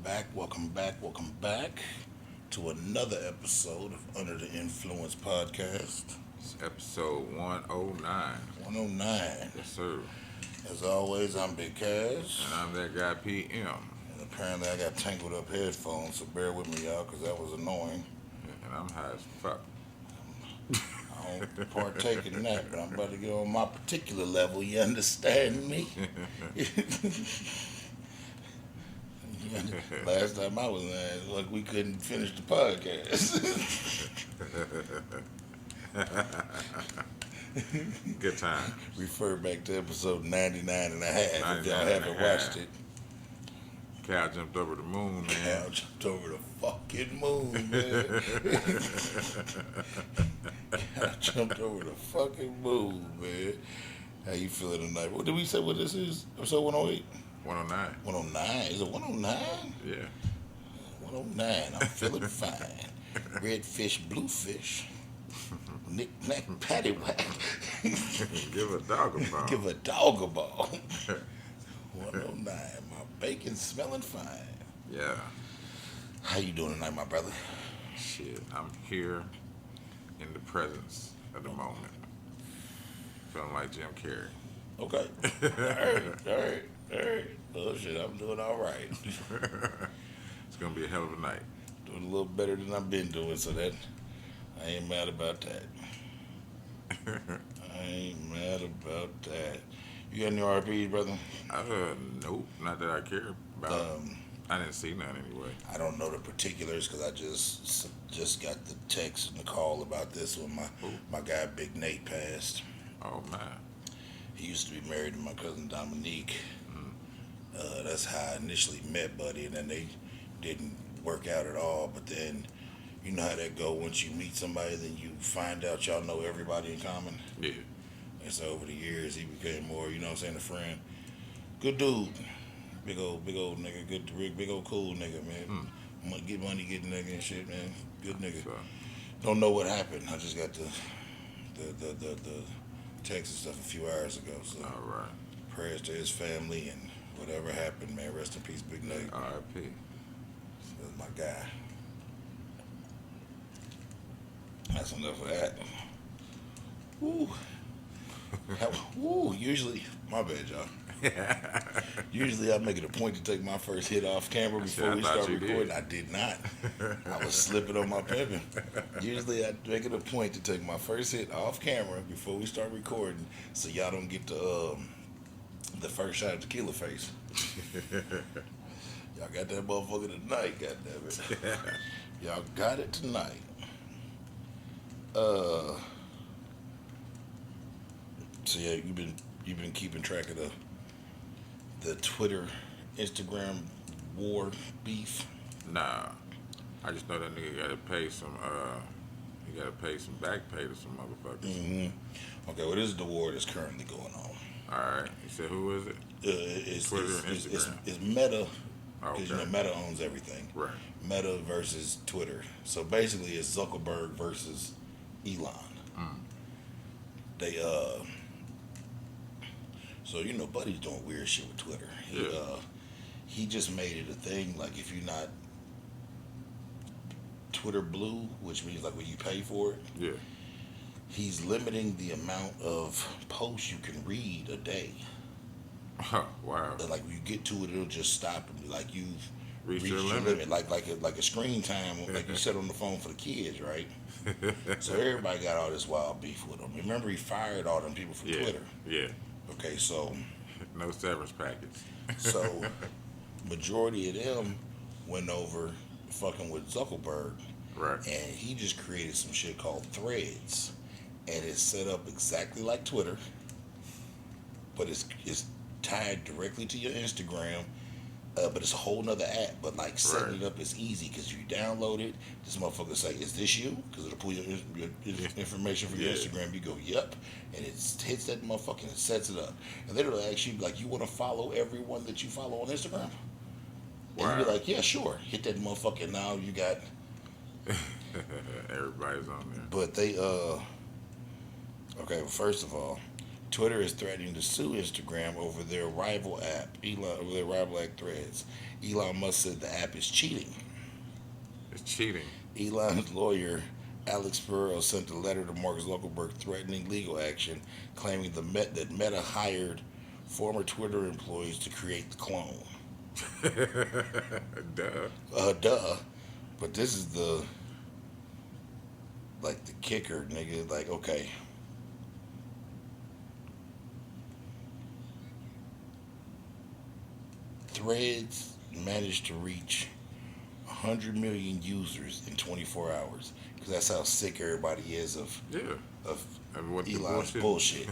welcome back to another episode of Under the Influence podcast. It's episode 109. 109. Yes, sir. As always, I'm Big Cash. And I'm that guy PM. And apparently, I got tangled up headphones, so bear with me, y'all, because that was annoying. And I'm high as fuck. I don't partake in that, but I'm about to get on my particular level. You understand me? Last time I was in, like we couldn't finish the podcast. Good time. Refer back to episode 99 and a half if 99 y'all and a haven't half. watched it. Cal jumped over the moon, man. Cal jumped over the fucking moon, man. Cal jumped over the fucking moon, man. How you feeling tonight? What did we say what this is? Episode 108? 109. 109? Is it 109? Yeah. 109. I'm feeling fine. Red fish, blue fish. Knick-knack, paddywhack. Give a dog a bone. Give a dog a ball. 109. My bacon smelling fine. Yeah. How you doing tonight, my brother? Shit. I'm here in the presence of the moment. Feeling like Jim Carrey. Okay. All right. Oh, shit, I'm doing all right. It's going to be a hell of a night. Doing a little better than I've been doing, so that I ain't mad about that. I ain't mad about that. You got any RPs, brother? Nope. Not that I care about. Um, I didn't see none anyway. I don't know the particulars because I just got the text and the call about this when my guy Big Nate passed. Oh, man. He used to be married to my cousin Dominique. Mm. That's how I initially met Buddy, and then they didn't work out at all. But then, you know how that go. Once you meet somebody, then you find out y'all know everybody in common. Yeah. And so over the years, he became more, you know what I'm saying, a friend. Good dude. Big old nigga. Big old cool nigga, man. Get money, get nigga and shit, man. Good nigga. So, Don't know what happened. I just got the text and stuff a few hours ago. So all right. prayers to his family and whatever happened, man. Rest in peace, Big Nate. R.I.P. That's my guy. That's enough of that. Woo. Woo. Usually, my bad, y'all. Usually I make it a point to take my first hit off camera before I we thought start you recording. did. I did not. I was slipping on my pimping. Usually I make it a point to take my first hit off camera before we start recording so y'all don't get the first shot of tequila face. Y'all got that motherfucker tonight, goddammit. Y'all got it tonight. So yeah, you've been keeping track of the Twitter, Instagram war beef. Nah. I just know that nigga gotta pay some back pay to some motherfuckers. Mm-hmm. Okay, well this is the war that's currently going on. Alright. You said who is it? It's Twitter and Instagram. It's Meta, Oh, because okay. Meta owns everything. Right. Meta versus Twitter. So basically, it's Zuckerberg versus Elon. They So you know, Buddy's doing weird shit with Twitter. He just made it a thing. Like if you're not Twitter Blue, which means like when you pay for it, Yeah. he's limiting the amount of posts you can read a day. Wow. Like when you get to it, it'll just stop and be like you've Reach reached your your limit. limit. Like a screen time, like you said on the phone for the kids, right? So everybody got all this wild beef with him. Remember, he fired all them people from Yeah. Twitter. Yeah. Okay, so No severance package. so majority of them went over fucking with Zuckerberg, Right. and he just created some shit called Threads, and it's set up exactly like Twitter, but it's tied directly to your Instagram. But it's a whole nother app. But like setting Right. it up is easy because you download it. This motherfucker say, "Is this you?" Because it'll pull your information from your Yeah. Instagram. You go, "Yep," and it hits that motherfucker and sets it up. And then it'll ask you like, "You want to follow everyone that you follow on Instagram?" And you be Wow. like, "Yeah, sure." Hit that motherfucker. And now you got. Everybody's on there. But they okay. Well, first of all, Twitter is threatening to sue Instagram over their rival app, Threads. Elon Musk said the app is cheating. It's cheating. Elon's lawyer, Alex Burrow, sent a letter to Mark Zuckerberg threatening legal action, claiming that Meta hired former Twitter employees to create the clone. Duh. Duh. But this is the kicker, nigga. Like, okay. Threads managed to reach 100 million users in 24 hours because that's how sick everybody is of Yeah. of And what the Elon's bullshit.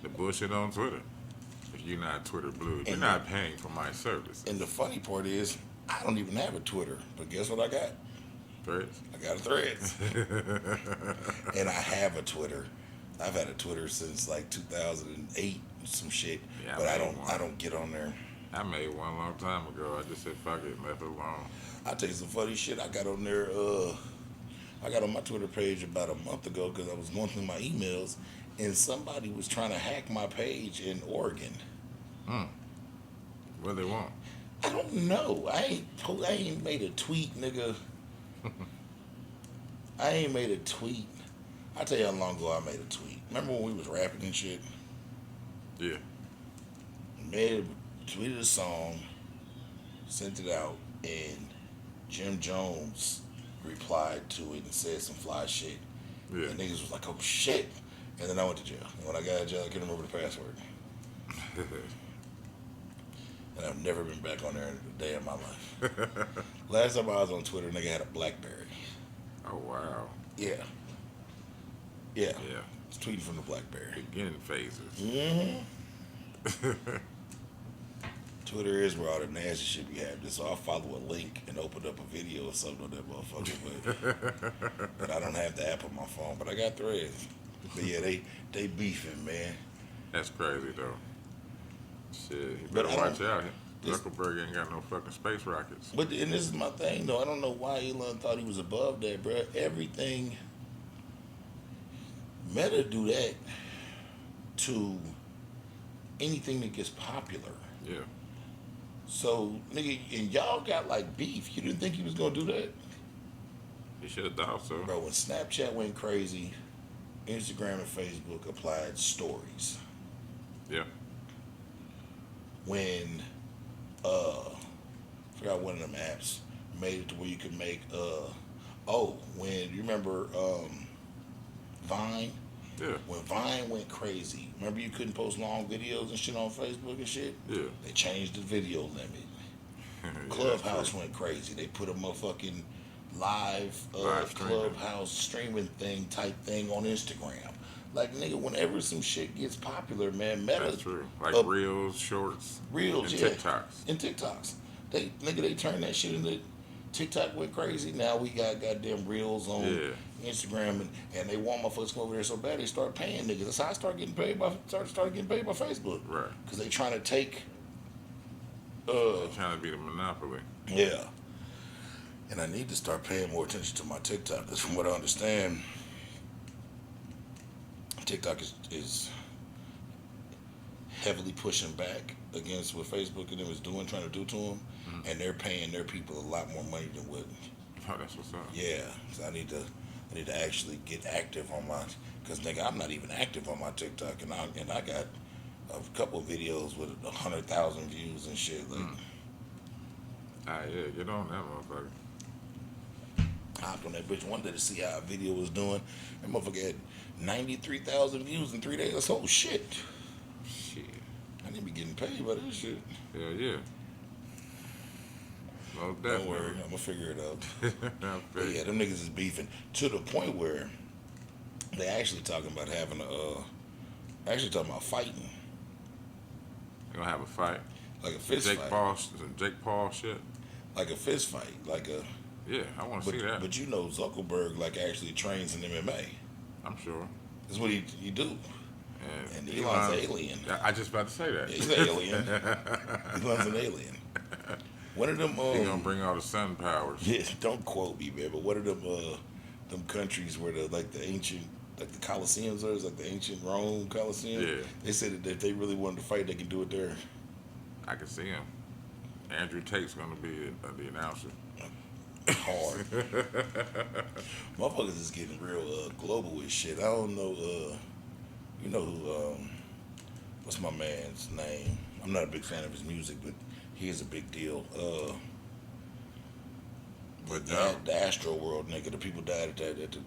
The bullshit on Twitter. If you're not Twitter blue, if you're And not paying for my services. And the funny part is, I don't even have a Twitter, but guess what I got? Threads. I got a Threads, and I have a Twitter. I've had a Twitter since like 2008, some shit. Yeah, but I made don't. one. I don't get on there. I made one a long time ago. I just said fuck it, left it alone. I'll tell you some funny shit. I got on there. I got on my Twitter page about a month ago because I was going through my emails, and somebody was trying to hack my page in Oregon. What they want? I don't know. I ain't made a tweet, nigga. I ain't made a tweet. I'll tell you how long ago I made a tweet. Remember when we was rapping and shit? Yeah. Tweeted a song, sent it out, and Jim Jones replied to it and said some fly shit. Yeah. And niggas was like, oh shit. And then I went to jail. And when I got out of jail, I couldn't remember the password. And I've never been back on there in a day of my life. Last time I was on Twitter, nigga had a BlackBerry. Oh wow. Yeah. Yeah. Yeah. It's tweeting from the BlackBerry. Beginning phases. Mm-hmm. Twitter is where all the nasty shit be happening. So I'll follow a link and open up a video or something on that motherfucker. But I don't have the app on my phone. But I got Threads. But yeah, they beefing, man. That's crazy though. Shit, you But better I watch don't- out. this- Zuckerberg ain't got no fucking space rockets. But and this is my thing though. I don't know why Elon thought he was above that, bro. Everything Meta do that to anything that gets popular. Yeah. So nigga, and y'all got like beef. You didn't think he was gonna do that, He should have thought so. bro? When Snapchat went crazy, Instagram and Facebook applied stories. Yeah. When forgot one of them apps made it to where you could make when you remember Vine. Yeah. When Vine went crazy, remember you couldn't post long videos and shit on Facebook and shit? Yeah. They changed the video limit. Yeah, Clubhouse true. went crazy. They put a motherfucking live streaming. Clubhouse streaming thing type thing on Instagram. Like, nigga, whenever some shit gets popular, man, Meta. That's true. Like up- Reels, Shorts, Reels, and yeah. TikToks. And TikToks. They turned that shit into TikTok went crazy. Now we got goddamn Reels on Yeah. Instagram and they want motherfuckers to come over there so bad they start paying niggas. That's how I started getting paid by Facebook. Right. Because they trying to take Trying to be the monopoly. yeah. And I need to start paying more attention to my TikTok because from what I understand, TikTok is heavily pushing back against what Facebook and them is doing, trying to do to them, and they're paying their people a lot more money than what. Oh, that's what's up. Yeah, so I need to actually get active on my, because nigga, I'm not even active on my TikTok, and I got a couple of videos with 100,000 views and shit. Like, Yeah, get on that motherfucker. I hopped on that bitch one day to see how a video was doing. That motherfucker had 93,000 views in 3 days. That's oh shit. Shit. I need to be getting paid by this shit. Hell yeah. Most Don't worry, definitely. I'm gonna figure it out. I But feel yeah, you. them niggas is beefing to the point where they actually talking about having actually talking about fighting, You gonna have a fight? like a fist Jake fight, Paul shit? like a fist fight, like a. Yeah, I want to see that. But you know Zuckerberg like actually trains in MMA. I'm sure. That's what he do. And Elon's Elon- an alien. I just about to say that. Yeah, he's an alien. Elon's an alien. One of them. He gonna bring all the sun powers. Yeah, don't quote me, man. But what are them countries where the ancient like the Colosseums are, like the ancient Rome Colosseum. Yeah. They said that if they really wanted to fight, they can do it there. I can see him. Andrew Tate's gonna be the announcer. Hard. Motherfuckers is getting real global with shit. I don't know. You know who? What's my man's name? I'm not a big fan of his music, but he is a big deal. But The Astro World nigga, the people died at the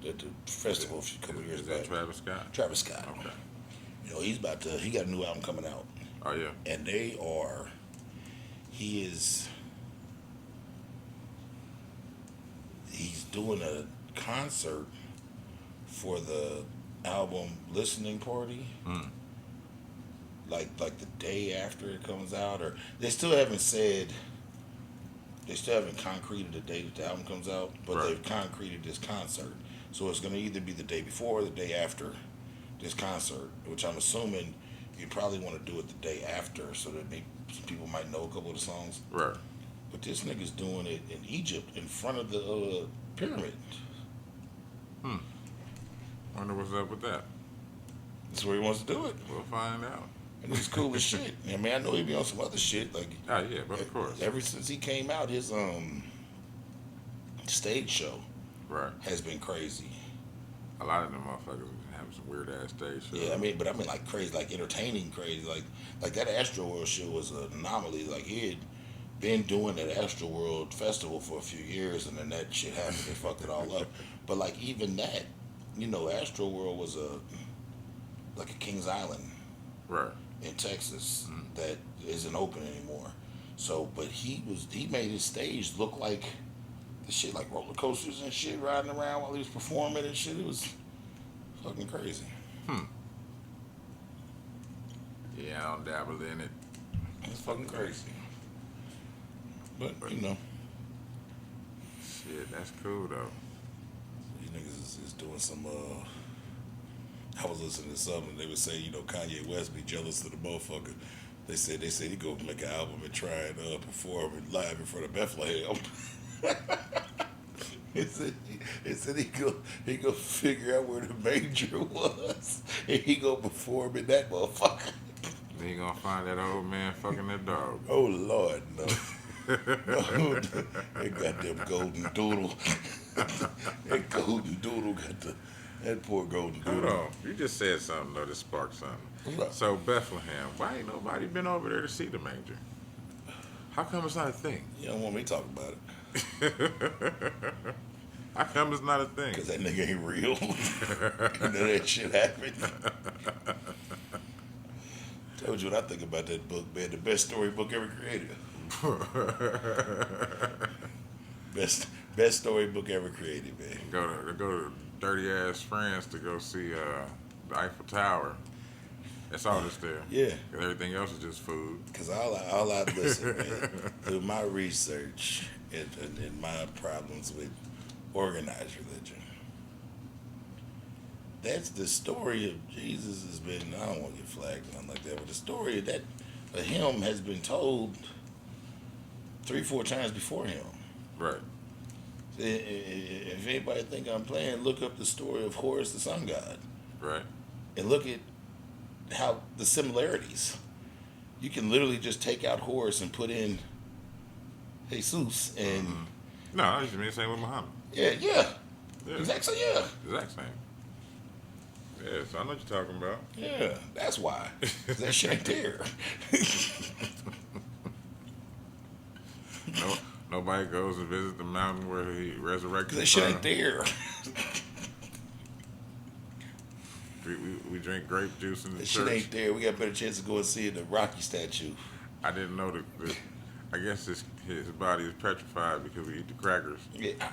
festival a couple years is that back. Travis Scott? Travis Scott. Okay. You know, he got a new album coming out. Oh yeah. And he's doing a concert for the album listening party. Mm. Like the day after it comes out, or they still haven't concreted the day that the album comes out, but Right. they've concreted this concert. So it's going to either be the day before or the day after this concert, which I'm assuming you probably want to do it the day after so that some people might know a couple of the songs. Right. But this nigga's doing it in Egypt in front of the pyramid. Wonder what's up with that. That's where he wants to do it. We'll find out. And it's cool as shit. I mean, I know he be on some other shit. Like, Oh yeah, but of course. ever since he came out, his stage show Right. has been crazy. A lot of them motherfuckers have some weird ass stage shows. Yeah, I mean like crazy, like entertaining crazy. Like that Astro World shit was an anomaly. Like he had been doing that Astro World festival for a few years, and then that shit happened. They fucked it all up. But like even that, you know, Astro World was like a Kings Island Right. in Texas that isn't open anymore. So, but he made his stage look like the shit, like roller coasters and shit riding around while he was performing and shit. It was fucking crazy. Yeah, I don't dabble in it. It's fucking crazy. But you know, Shit, that's cool though. these niggas is doing some. I was listening to something. They would say, you know, Kanye West be jealous of the motherfucker. They said he go make an album and try and perform it live in front of Bethlehem. He said he go figure out where the manger was and he go perform in that motherfucker. Then you gonna find that old man fucking that dog. Oh Lord, no. No, that goddamn golden doodle. That golden doodle that poor golden Hold doodle. on. You just said something though that sparked something. What's up? So Bethlehem, why ain't nobody been over there to see the manger? How come it's not a thing? You don't want me to talk about it. How come it's not a thing? Because that nigga ain't real. You know that shit happened. Told you what I think about that book, man. The best storybook ever created. Best storybook ever created, man. Go to dirty ass France to go see the Eiffel Tower. That's all that's there. Yeah. 'Cause everything else is just food. Because all I listen, man, through my research and my problems with organized religion, that's the story of Jesus has been, I don't want to get flagged, nothing like that, but the story of him has been told 3-4 times before him. Right. If anybody think I'm playing, look up the story of Horus the sun god Right. and look at how the similarities. You can literally just take out Horus and put in Jesus and No, I used to mean the same with Muhammad. yeah, Yeah. exactly, yeah, Exact same. Yeah, so I know what you're talking about. yeah. That's why. 'Cause that shit ain't there. No, nobody goes to visit the mountain where he resurrected. 'Cause that shit from. ain't there. We drink grape juice in the That church. shit ain't there. We got a better chance of going and seeing the Rocky statue. I didn't know that. I guess his body is petrified because we eat the crackers. Yeah.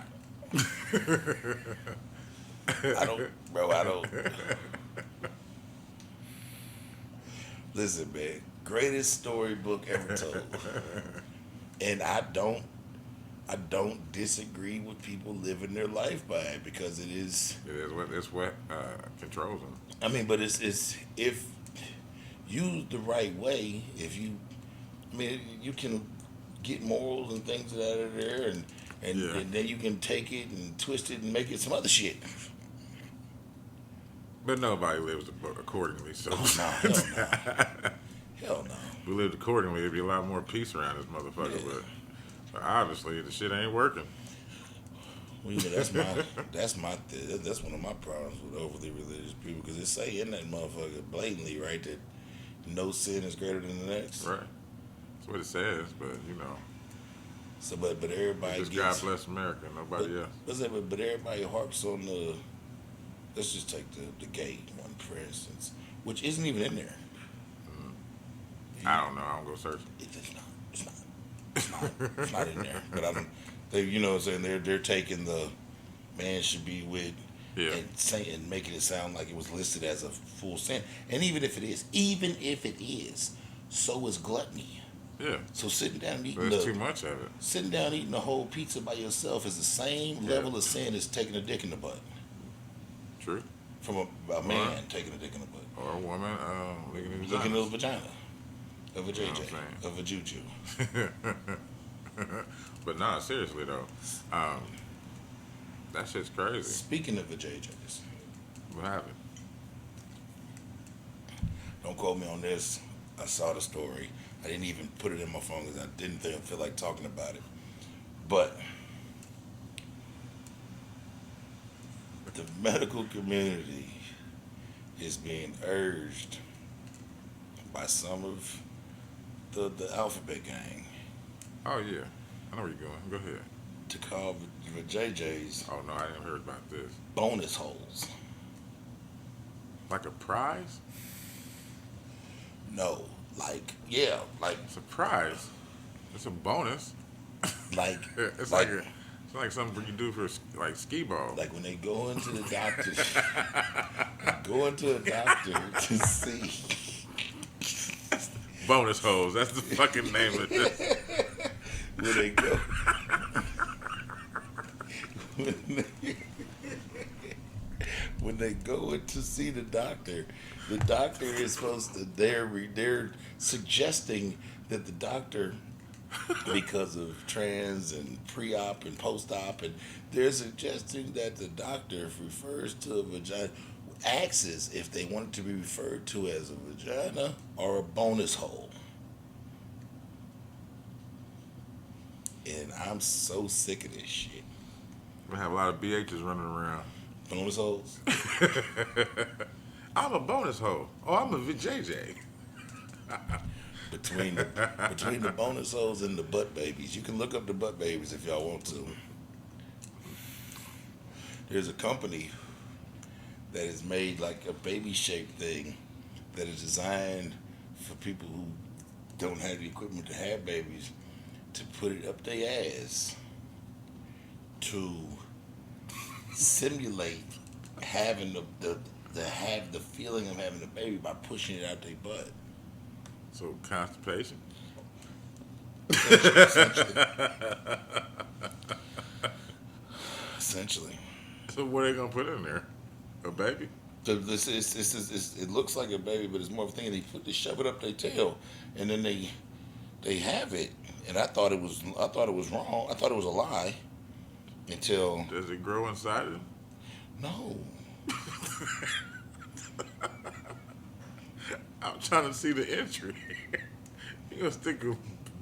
I don't. Listen, man. Greatest storybook ever told. And I don't disagree with people living their life by it because it is. It's what controls him. I mean, but it's if used the right way. If you, I mean, you can get morals and things out of there, and Yeah. then you can take it and twist it and make it some other shit. But nobody lives accordingly, so. Oh, no, hell no. Hell no. If we lived accordingly, there'd be a lot more peace around this motherfucker. Yeah. But obviously, the shit ain't working. Well, that's one of my problems with overly religious people, because it say in that motherfucker blatantly, right, that no sin is greater than the next. Right. That's what it says, but So, but everybody just gets. God bless America, nobody else. But everybody harps on the. Let's just take the gay one for instance, which isn't even in there. I don't know. I don't go searching. It's not. It's not. It's not. It's not in there. But I don't. They, you know, what I'm saying they're taking the man should be with Yeah. and making it sound like it was listed as a full sin. And even if it is, so is gluttony. Yeah. So sitting down and But eating there's too much of it. sitting down and eating a whole pizza by yourself is the same Yeah. level of sin as taking a dick in the butt. True. From a man taking a dick in the butt. Or a woman looking in the Looking at a vagina. Of a You know what I'm JJ. saying? Of a juju. But nah, seriously though, that shit's crazy. Speaking of the JJs, What happened? don't quote me on this. I saw the story. I didn't even put it in my phone because I didn't feel like talking about it. But the medical community is being urged by some of the alphabet gang Oh yeah, I know where you're going. Go ahead. to call the JJs Oh no, I didn't heard about this. bonus holes. Like a prize? No, like It's a prize. It's a bonus. like It's like it's like something you do for like skee ball. like when they go into the doctor, to see. Bonus holes. That's the fucking name of this. When they go, when they go in to see the doctor is supposed to. They're suggesting that the doctor, because of trans and pre-op and post-op, and they're suggesting that the doctor refers to a vagina, asks if they want it to be referred to as a vagina or a bonus hole. And I'm so sick of this shit. We have a lot of BHs running around. Bonus holes? I'm a bonus hole. Oh, I'm a VJJ. Between the bonus holes and the butt babies. You can look up the butt babies if y'all want to. There's a company that has made like a baby shaped thing that is designed for people who don't have the equipment to have babies, to put it up their ass to simulate having have the feeling of having a baby by pushing it out their butt. So constipation. Essentially. So what are they gonna put in there? A baby? So it looks like a baby, but it's more of a thing. They shove it up their tail, and then they have it. And I thought it was wrong. I thought it was a lie until Does it grow inside it? no. I'm trying to see the entry. You gonna stick a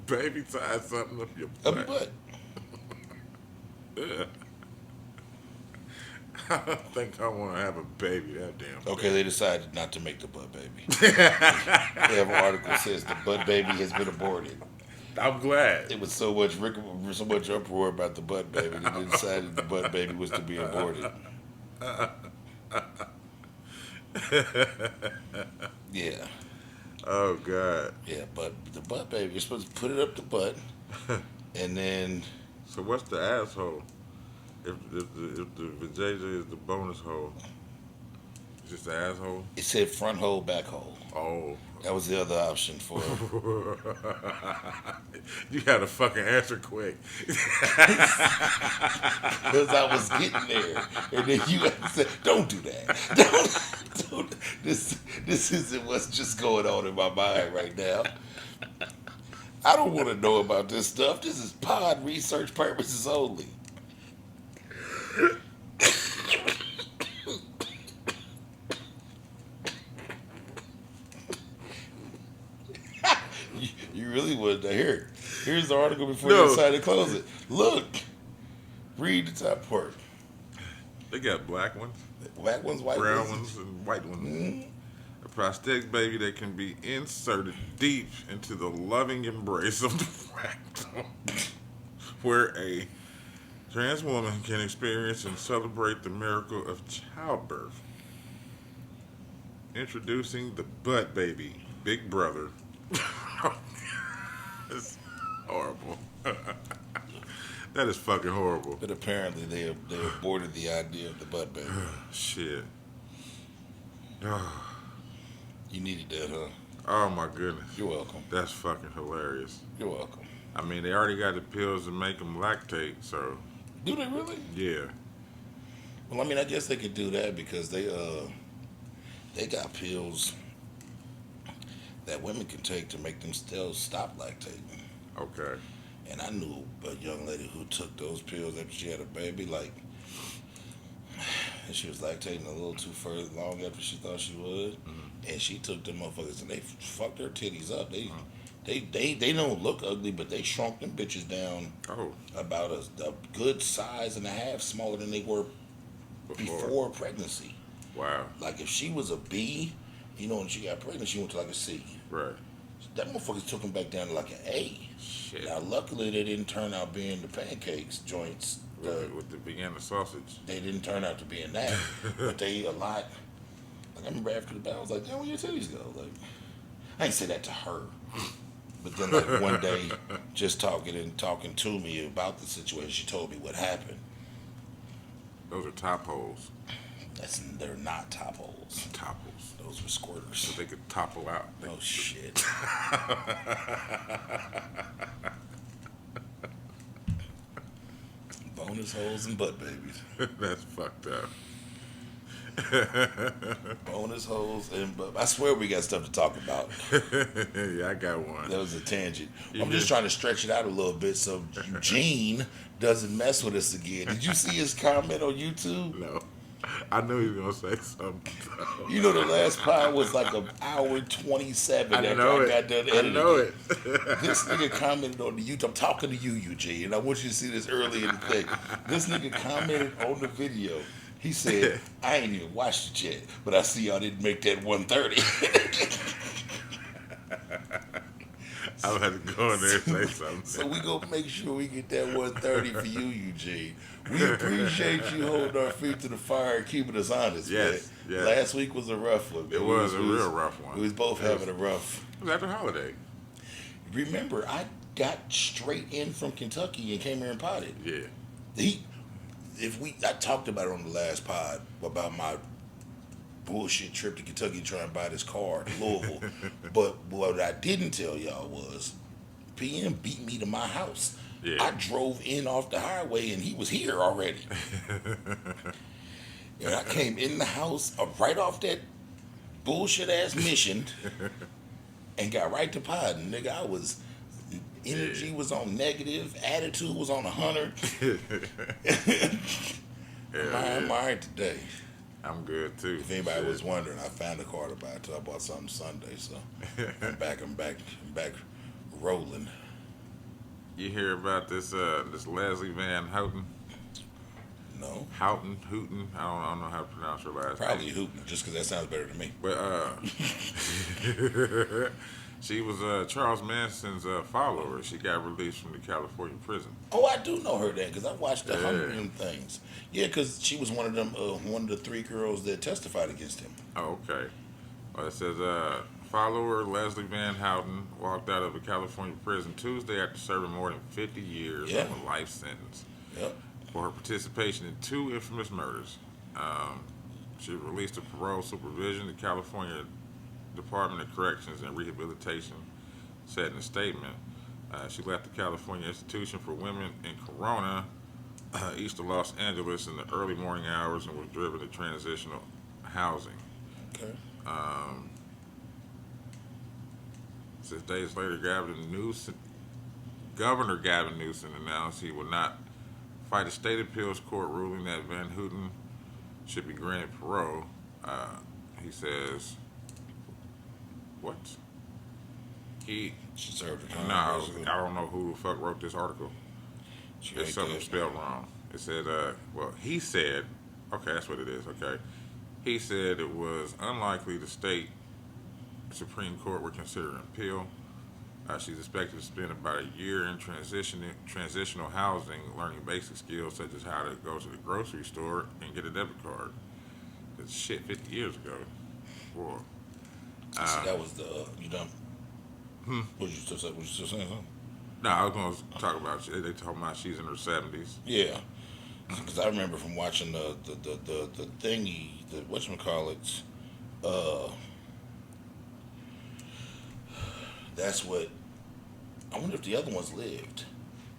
baby size something up your butt? Up your butt. Yeah. I don't think I want to have a baby that damn. Okay, they decided not to make the butt baby. They have an article that says the butt baby has been aborted. I'm glad. It was so much uproar about the butt baby that they decided the butt baby was to be aborted. Yeah, Oh God. yeah, but the butt baby, you're supposed to put it up the butt, and then So what's the asshole? If the vajayjay is the bonus hole, it's just the asshole. it said front hole, back hole. Oh. That was the other option for You gotta fucking answer quick. because I was getting there, and then you had to say, "Don't do that. Don't. This isn't what's just going on in my mind right now. I don't want to know about this stuff. This is pod research purposes only." really would. Here, here's the article before No. you decide to close it. Look, read the top part. They got black ones, Black ones, white brown ones. ones, and white ones. Mm, A prosthetic baby that can be inserted deep into the loving embrace of the rectum, where a trans woman can experience and celebrate the miracle of childbirth. Introducing the butt baby, Big Brother. It's horrible. That is fucking horrible. but apparently they aborted the idea of the butt baby. Shit. You needed that, huh? Oh my goodness. You're welcome. That's fucking hilarious. You're welcome. I mean, they already got the pills to make them lactate, so Do they really? yeah. Well, I mean, I guess they could do that because they got pills that women can take to make them still stop lactating. Okay. And I knew a young lady who took those pills after she had a baby, like, and she was lactating a little too further long after she thought she would, and she took them motherfuckers and they fucked her titties up. They don't look ugly, but they shrunk them bitches down Oh, about a good size and a half smaller than they were before pregnancy. wow. Like if she was a B, when she got pregnant, she went to like a C. Right. That motherfucker took them back down to like an A. Shit. Now, luckily, they didn't turn out being the pancakes joints. With the Vienna sausage. They didn't turn out to be in that, but they a lot. Like I remember after the battle, I was like, "Damn, where your titties go?" Like, I ain't say that to her, but then like one day, just talking to me about the situation, she told me what happened. Those are top holes. They're not top holes. Top holes. Those were squirters. So they could topple out. Oh shit. Bonus holes and butt babies. That's fucked up. Bonus holes and butt. I swear we got stuff to talk about. Yeah, I got one. That was a tangent. You I'm just did? trying to stretch it out a little bit so Eugene doesn't mess with us again. Did you see his comment on YouTube? No. I knew he was gonna say something. You know the last pod was like an hour 27 I after know I it. got done I editing. know it. This nigga commented on the YouTube. I'm talking to you, Eugene, and I want you to see this early in the thing. This nigga commented on the video. He said, I ain't even watched it yet, but I see y'all didn't make that 130. I would have to go in there and say something. So we gonna make sure we get that 130 for you, Eugene. We appreciate you holding our feet to the fire and keeping us honest, Yes, man. yes. Last week was a rough one, man. It was a real rough one. We was both having a rough. It was after holiday. Remember, I got straight in from Kentucky and came here and potted. Yeah. I talked about it on the last pod about my bullshit trip to Kentucky to try and buy this car to Louisville. But what I didn't tell y'all was PM beat me to my house. Yeah. I drove in off the highway and he was here already. And I came in the house right off that bullshit ass mission and got right to pod. And nigga, energy was on negative, attitude was on 100. I'm all right today. I'm good too. If anybody Shit. was wondering, I found a car to buy until I bought something Sunday, so I'm back rolling. You hear about this Leslie Van Houten? No, Houghton? I don't know how to pronounce her last probably name. hooting, just because that sounds better to me. But she was Charles Manson's follower. She got released from the California prison. Oh, I do know her then, because I watched the Yeah. 100 of them things. Yeah, because she was one of them, one of the 3 girls that testified against him. Oh, okay. Well, it says follower Leslie Van Houten walked out of a California prison Tuesday after serving more than 50 years Yeah. of a life sentence Yep. for her participation in 2 infamous murders. She was released to parole supervision. The California Department of Corrections and Rehabilitation said in a statement. She left the California Institution for Women in Corona, east of Los Angeles, in the early morning hours and was driven to transitional housing. Okay. 6 days later, Governor Gavin Newsom announced he would not fight a state appeals court ruling that Van Houten should be granted parole. He says, what? She served her time. No, Basically. I don't know who the fuck wrote this article. She It's ain't something good. spelled wrong. It said, well, he said, okay, that's what it is, okay. He said it was unlikely the state Supreme Court would consider an appeal. She's expected to spend about a year in transitional housing, learning basic skills such as how to go to the grocery store and get a debit card. That's shit 50 years ago. Boy. See, that was the you done. Was you still saying something? No, I was going to talk about, they talking about she's in her 70s. Yeah, because I remember from watching the thingy, the whatchamacallits, that's what. I wonder if the other ones lived,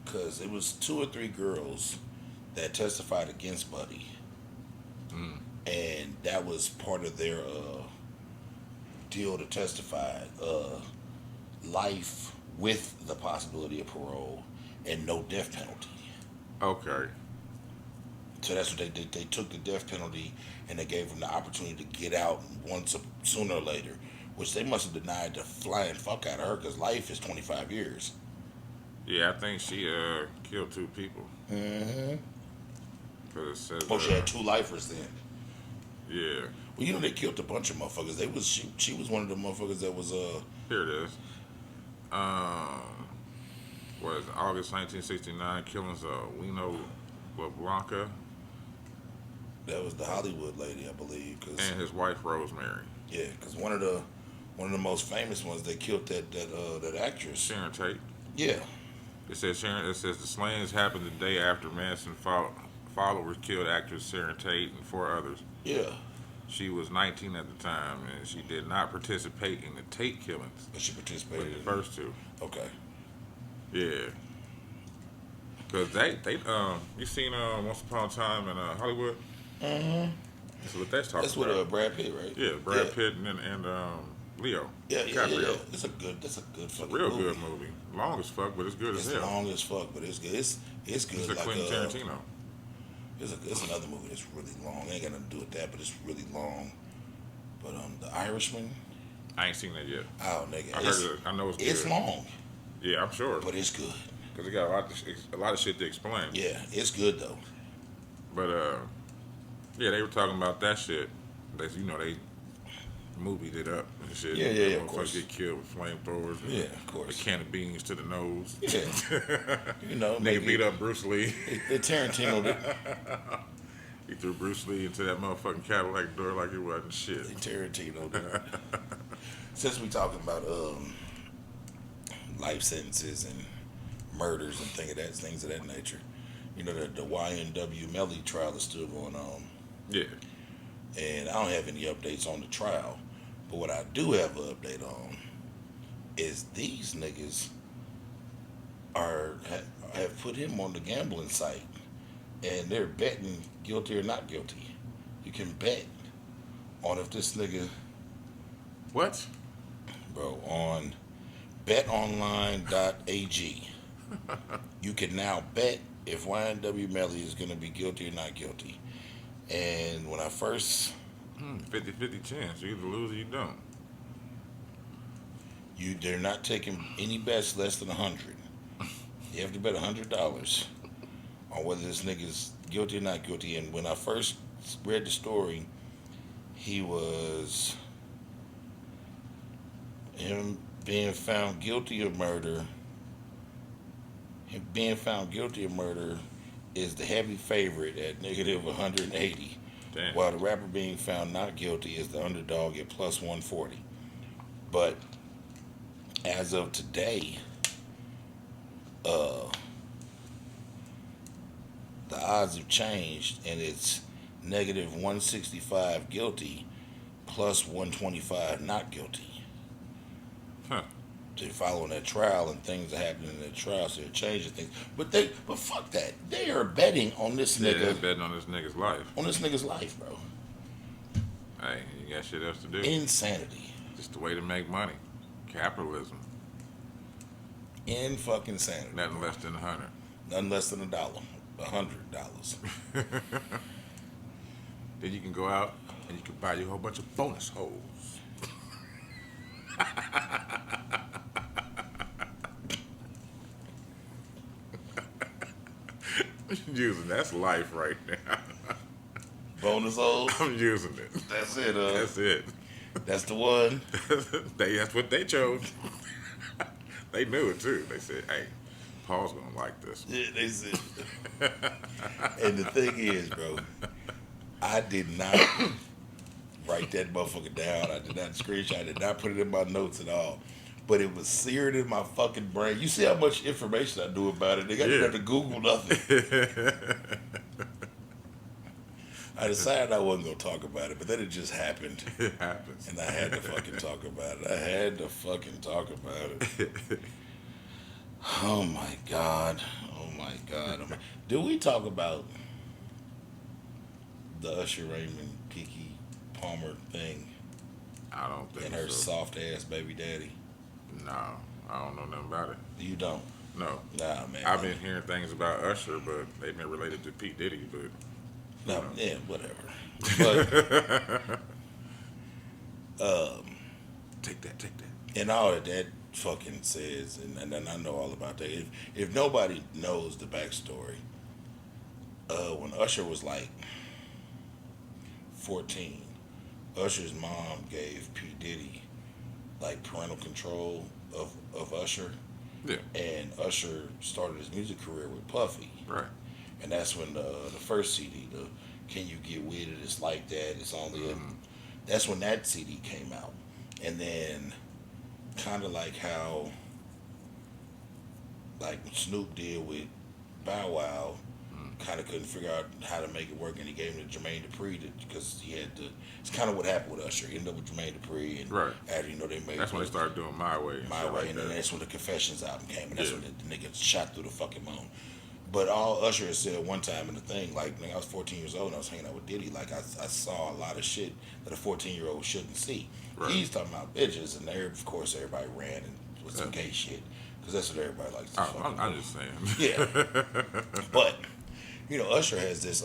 because it was 2 or 3 girls that testified against Buddy, and that was part of their deal to testify. Life with the possibility of parole and no death penalty. Okay. So that's what they did. They took the death penalty and they gave them the opportunity to get out sooner or later, which they must have denied the flying fuck out of her because life is 25 years. Yeah, I think she killed 2 people. Mm-hmm. Cause it says, Oh, she had 2 lifers then. yeah. Well, you know they killed a bunch of motherfuckers. She was one of the motherfuckers that was Here it is. Was August 1969 killings of Wino LaBlanca that was the Hollywood lady, I believe. and his wife Rosemary. Yeah, because one of the most famous ones they killed that actress. Sharon Tate. Yeah. It says the slayings happened the day after Manson followers killed actress Sharon Tate and 4 others. Yeah. She was 19 at the time, and she did not participate in the Tate killings. But she But participated the in first 2. Okay. Yeah. Cause they you seen Once Upon a Time in Hollywood? Mm-hmm. That's what that's talking That's about. with Brad Pitt, right? Yeah, Brad Pitt and Leo. Yeah. DiCaprio. That's a good fucking Real movie. good movie. Long as fuck, but it's good It's as hell. long as fuck, but it's good. It's good. It's a like Quentin Tarantino. It's another movie that's really long. It ain't got nothing to do with that, but it's really long. But The Irishman. I ain't seen that yet. Oh nigga, I heard it. I know it's good. it's long, Yeah, I'm sure. but it's good. Cause it got a lot of shit to explain. Yeah, it's good though. But yeah, they were talking about that shit. They movied it up and shit. Yeah, The of course. motherfuckers get killed with flamethrowers. And Yeah, of course. A can of beans to the nose. Yeah. You know, Nigga maybe beat up Bruce Lee. the Tarantino. He threw Bruce Lee into that motherfucking Cadillac door like it wasn't shit. Tarantino. Since we talking about life sentences and murders and things of that nature, you know the YNW Melly trial is still going on, Yeah. and I don't have any updates on the trial, but what I do have an update on is these niggas have put him on the gambling site, and they're betting guilty or not guilty. You can bet on if this nigga, What? bro, on betonline.ag. You can now bet if YNW Melly is going to be guilty or not guilty. And when I first, 50-50 chance. You either lose or you don't. they're not taking any bets less than 100. You have to bet $100 on whether this nigga's guilty or not guilty. And when I first read the story, him being found guilty of murder. Him being found guilty of murder is the heavy favorite at negative 180, Damn. while the rapper being found not guilty is the underdog at plus 140. But as of today, the odds have changed, and it's negative 165 guilty, plus 125 not guilty. Huh. They're following that trial, and things are happening in that trial, so they're changing things. But fuck that. They are betting on this Yeah, they're nigga, betting on this nigga's life. on this nigga's life, bro. Hey, you got shit else to do. Insanity. Just the way to make money. Capitalism. In fucking sanity. Nothing less than 100. Nothing less than $1. $100. Then you can go out and you can buy you a whole bunch of bonus holes. using that's life right now. Bonus holes. I'm using it. That's it. That's it. That's the one. That's what they chose. They knew it too. They said, "Hey, Paul's gonna like this." Yeah, they said. And the thing is, bro, I did not write that motherfucker down. I did not screenshot. I did not put it in my notes at all. But it was seared in my fucking brain. You see how much information I knew about it? They got Yeah. to Google nothing. I decided I wasn't gonna talk about it, but then it just happened, It happens. and I had to fucking talk about it. I had to fucking talk about it. Oh my god! Oh my god! Did we talk about the Usher Raymond Kiki Palmer thing I don't think and her so. soft ass baby daddy? No, I don't know nothing about it. You don't? No, Nah, man. I've been hearing things about Usher, but they've been related to Pete Diddy. But No, yeah, whatever. But take that. and all that fucking says, and I know all about that. If nobody knows the backstory, when Usher was like 14, Usher's mom gave P Diddy like parental control of Usher, Yeah, and Usher started his music career with Puffy, right. and that's when the first CD, the "Can You Get With It?" It's like that. It's only a, that's when that CD came out, and then kind of like how like Snoop did with Bow Wow, kind of couldn't figure out how to make it work, and he gave him to Jermaine Dupri because he had to. It's kind of what happened with Usher. He ended up with Jermaine Dupri, and Right. after they made That's when they started doing My Way. And My shit Way, like and then that. that's when the Confessions album came, and that's Yeah. when the nigga shot through the fucking moon. But all Usher had said one time in the thing, like, nigga, I was 14 years old and I was hanging out with Diddy, like, I saw a lot of shit that a 14-year-old shouldn't see. Right. He's talking about bitches, and there, of course, everybody ran and with some gay shit, because that's what everybody likes to fucking I'm do. just saying. Yeah. But, Usher has this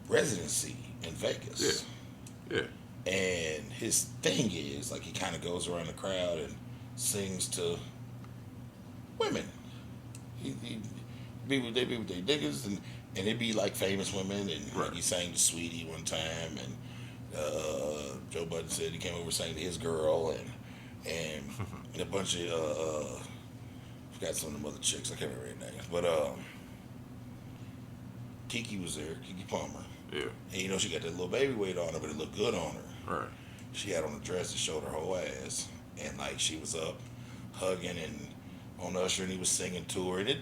residency in Vegas. Yeah. And his thing is, like, he kind of goes around the crowd and sings to women. They be with their niggas, and it be like famous women, and Right. he sang to Sweetie one time, and Joe Budden said he came over and sang to his girl, and a bunch of forgot some of them other chicks, I can't remember their names, but Kiki was there, Kiki Palmer, Yeah. and she got that little baby weight on her, but it looked good on her. Right. She had on a dress that showed her whole ass, and like she was up hugging and on Usher, and he was singing to her, and it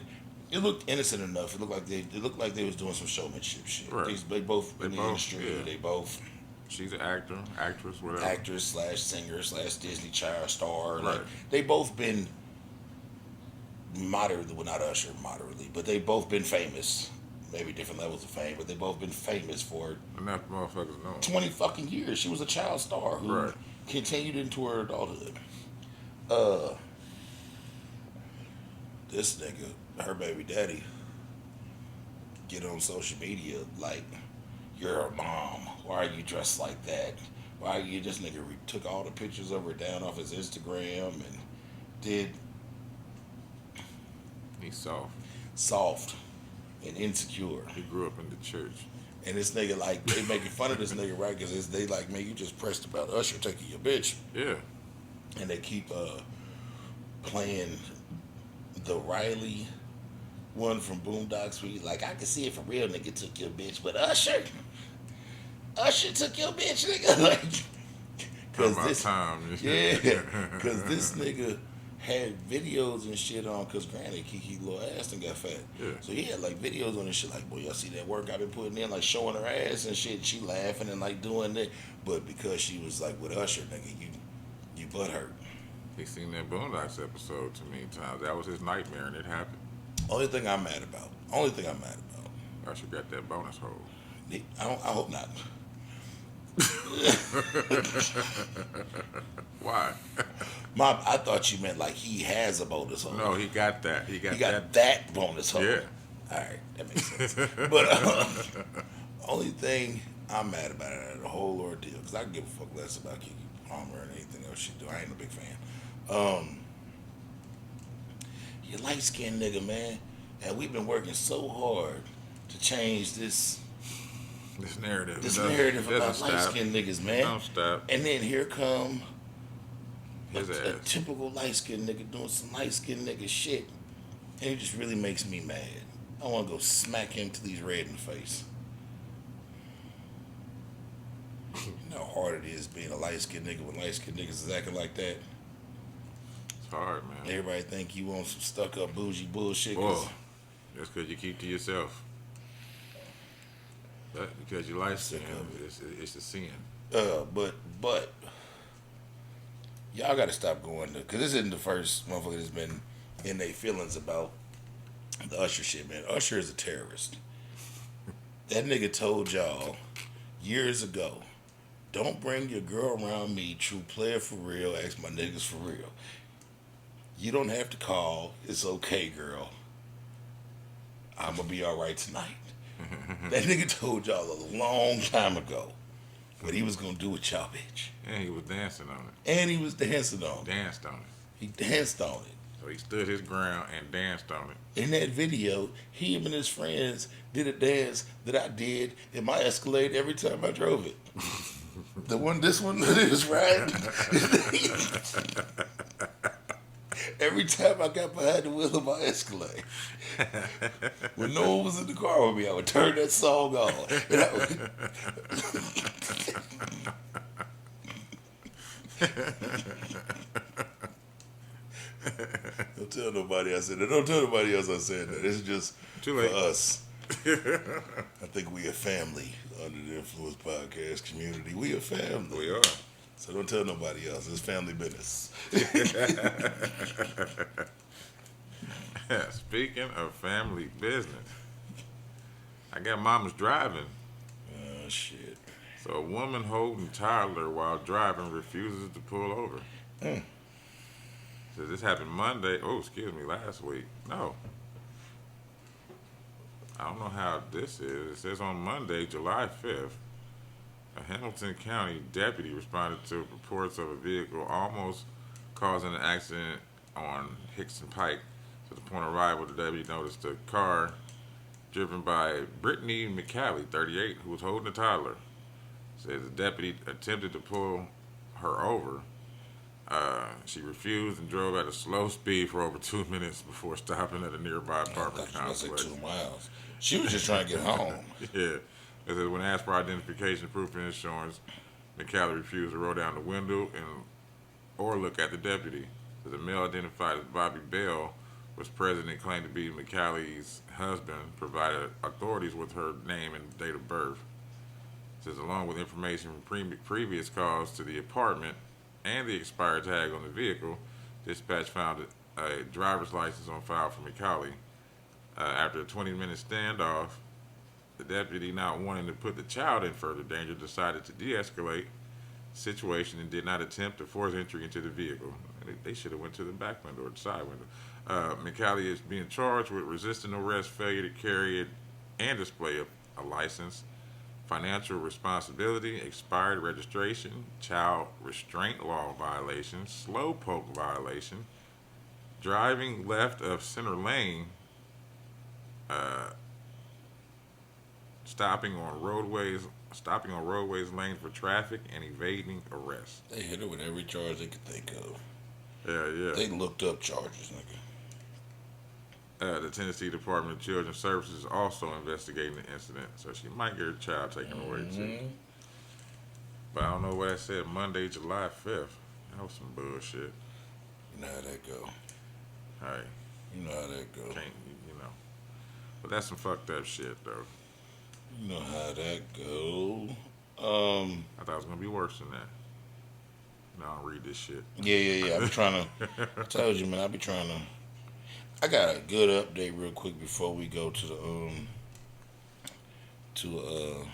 looked innocent enough. It looked like they was doing some showmanship shit. Right. They both They in the both, industry. yeah. They both She's an actress, whatever. actress / singer / Disney child star. Like Right. they both been moderately, well, not Usher moderately, but they both been famous. Maybe different levels of fame, but they both been famous for Enough motherfuckers know. 20 fucking years. She was a child star who Right. continued into her adulthood. This nigga, her baby daddy, get on social media like, you're a mom. Why are you dressed like that? Why are you, this nigga took all the pictures of her down off his Instagram and did He's soft. soft and insecure. He grew up in the church. And this nigga, like, they making fun of this nigga, right? Because they like, man, you just pressed about Usher taking your bitch. Yeah. And they keep playing the Riley one from Boondocks, where you like, I can see if a real nigga took your bitch, but Usher took your bitch, nigga. Like, Talking about time. yeah, because this nigga had videos and shit on, because granted, Kiki little ass done got fat. Yeah. So he had like videos on this shit, like, boy, y'all see that work I've been putting in, like showing her ass and shit. She laughing and like doing that. But because she was like with Usher, nigga, you butt hurt. He seen that Boondocks episode too many times. That was his nightmare, and it happened. Only thing I'm mad about. Usher got that bonus hole. I hope not. Why? Mom, I thought you meant like he has a bonus hole. No, he got that. He got He got that. that bonus hole. Yeah. All right, that makes sense. But only thing I'm mad about it, the whole ordeal, because I can give a fuck less about Kiki Palmer and anything else she do. I ain't no big fan. You light skinned nigga, man, And we've been working so hard to change this narrative. narrative about Doesn't light stop. skinned niggas, man. Don't stop. And then here come His a ass. typical light skinned nigga doing some light skinned nigga shit. And it just really makes me mad. I want to go smack him till he's red in the face. You know how hard it is being a light skinned nigga when light skinned niggas is acting like that. It's hard, man. Everybody think you want some stuck up bougie bullshit. Boy, that's because you keep to yourself. But because you like sin, it's a sin. But y'all got to stop going to, because this isn't the first motherfucker that's been in their feelings about the Usher shit, man. Usher is a terrorist. That nigga told y'all years ago, don't bring your girl around me, true player for real, ask my niggas for real. You don't have to call. It's okay, girl. I'm going to be all right tonight. That nigga told y'all a long time ago what he was going to do with y'all, bitch. And he was dancing on it. And he was dancing on it. Danced on it. He danced on it. So he stood his ground and danced on it. In that video, him and his friends did a dance that I did in my Escalade every time I drove it. This one that he was riding. Every time I got behind the wheel of my Escalade, when no one was in the car with me, I would turn that song on. And I would... Don't tell nobody I said that. Don't tell nobody else I said that. It's just Too late. for us. I think we a family under the Influence Podcast community. We a family. We are. So don't tell nobody else. It's family business. Speaking of family business, I got Mama's driving. Oh, shit. So a woman holding toddler while driving refuses to pull over. So this happened Monday. Oh, excuse me, last week. No. I don't know how this is. It says on Monday, July 5th, a Hamilton County deputy responded to reports of a vehicle almost causing an accident on Hickson Pike. To the point of arrival, the deputy noticed a car driven by Brittany McCallie, 38, who was holding a toddler. Says the deputy attempted to pull her over. She refused and drove at a slow speed for over 2 minutes before stopping at a nearby apartment complex. Like 2 miles. She was just trying to get home. Yeah. It says when asked for identification, proof, and insurance, McCallie refused to roll down the window or look at the deputy. So the male identified as Bobby Bell was present and claimed to be McCallie's husband, provided authorities with her name and date of birth. It says along with information from previous calls to the apartment and the expired tag on the vehicle, dispatch found a driver's license on file for McCallie. After a 20-minute standoff, the deputy, not wanting to put the child in further danger, decided to de-escalate the situation and did not attempt to force entry into the vehicle. They should have went to the back window or the side window. McCallie is being charged with resisting arrest, failure to carry and display a license, financial responsibility, expired registration, child restraint law violation, slow poke violation, driving left of center lane, stopping on roadways lanes for traffic, and evading arrest. They hit her with every charge they could think of. Yeah. They looked up charges, nigga. The Tennessee Department of Children's Services is also investigating the incident, so she might get her child taken away too. But I don't know what I said. Monday, July 5th. That was some bullshit. You know how that go. Hey, You know how that go. can't you know? But that's some fucked up shit, though. You know how that go. I thought it was gonna be worse than that. No, I don't read this shit. Yeah. I be trying to. I told you, man. I be trying to. I got a good update real quick before we go to the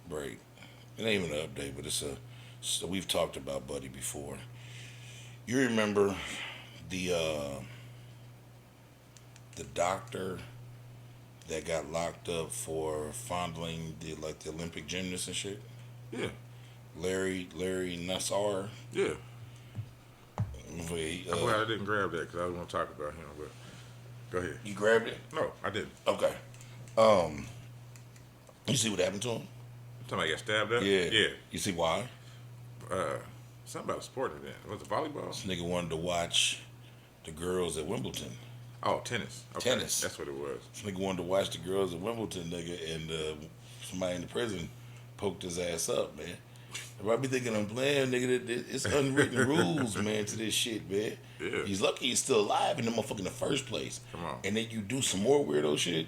break. It ain't even an update, but so we've talked about Buddy before. You remember the doctor that got locked up for fondling the Olympic gymnasts and shit? Yeah. Larry Nassar. Yeah. I'm glad I didn't grab that because I was going to talk about him. But Go ahead. You grabbed it? No, I didn't. Okay. You see what happened to him? Somebody got stabbed up? Yeah. Yeah. You see why? Something about a sport event. Was it volleyball? This nigga wanted to watch the girls at Wimbledon. Oh, tennis. Okay. Tennis. That's what it was. This nigga wanted to watch the girls at Wimbledon, nigga, and somebody in the prison poked his ass up, man. If I be thinking I'm playing, nigga, it's unwritten rules, man, to this shit, man. Yeah. He's lucky he's still alive in the motherfucker in the first place. Come on. And then you do some more weirdo shit.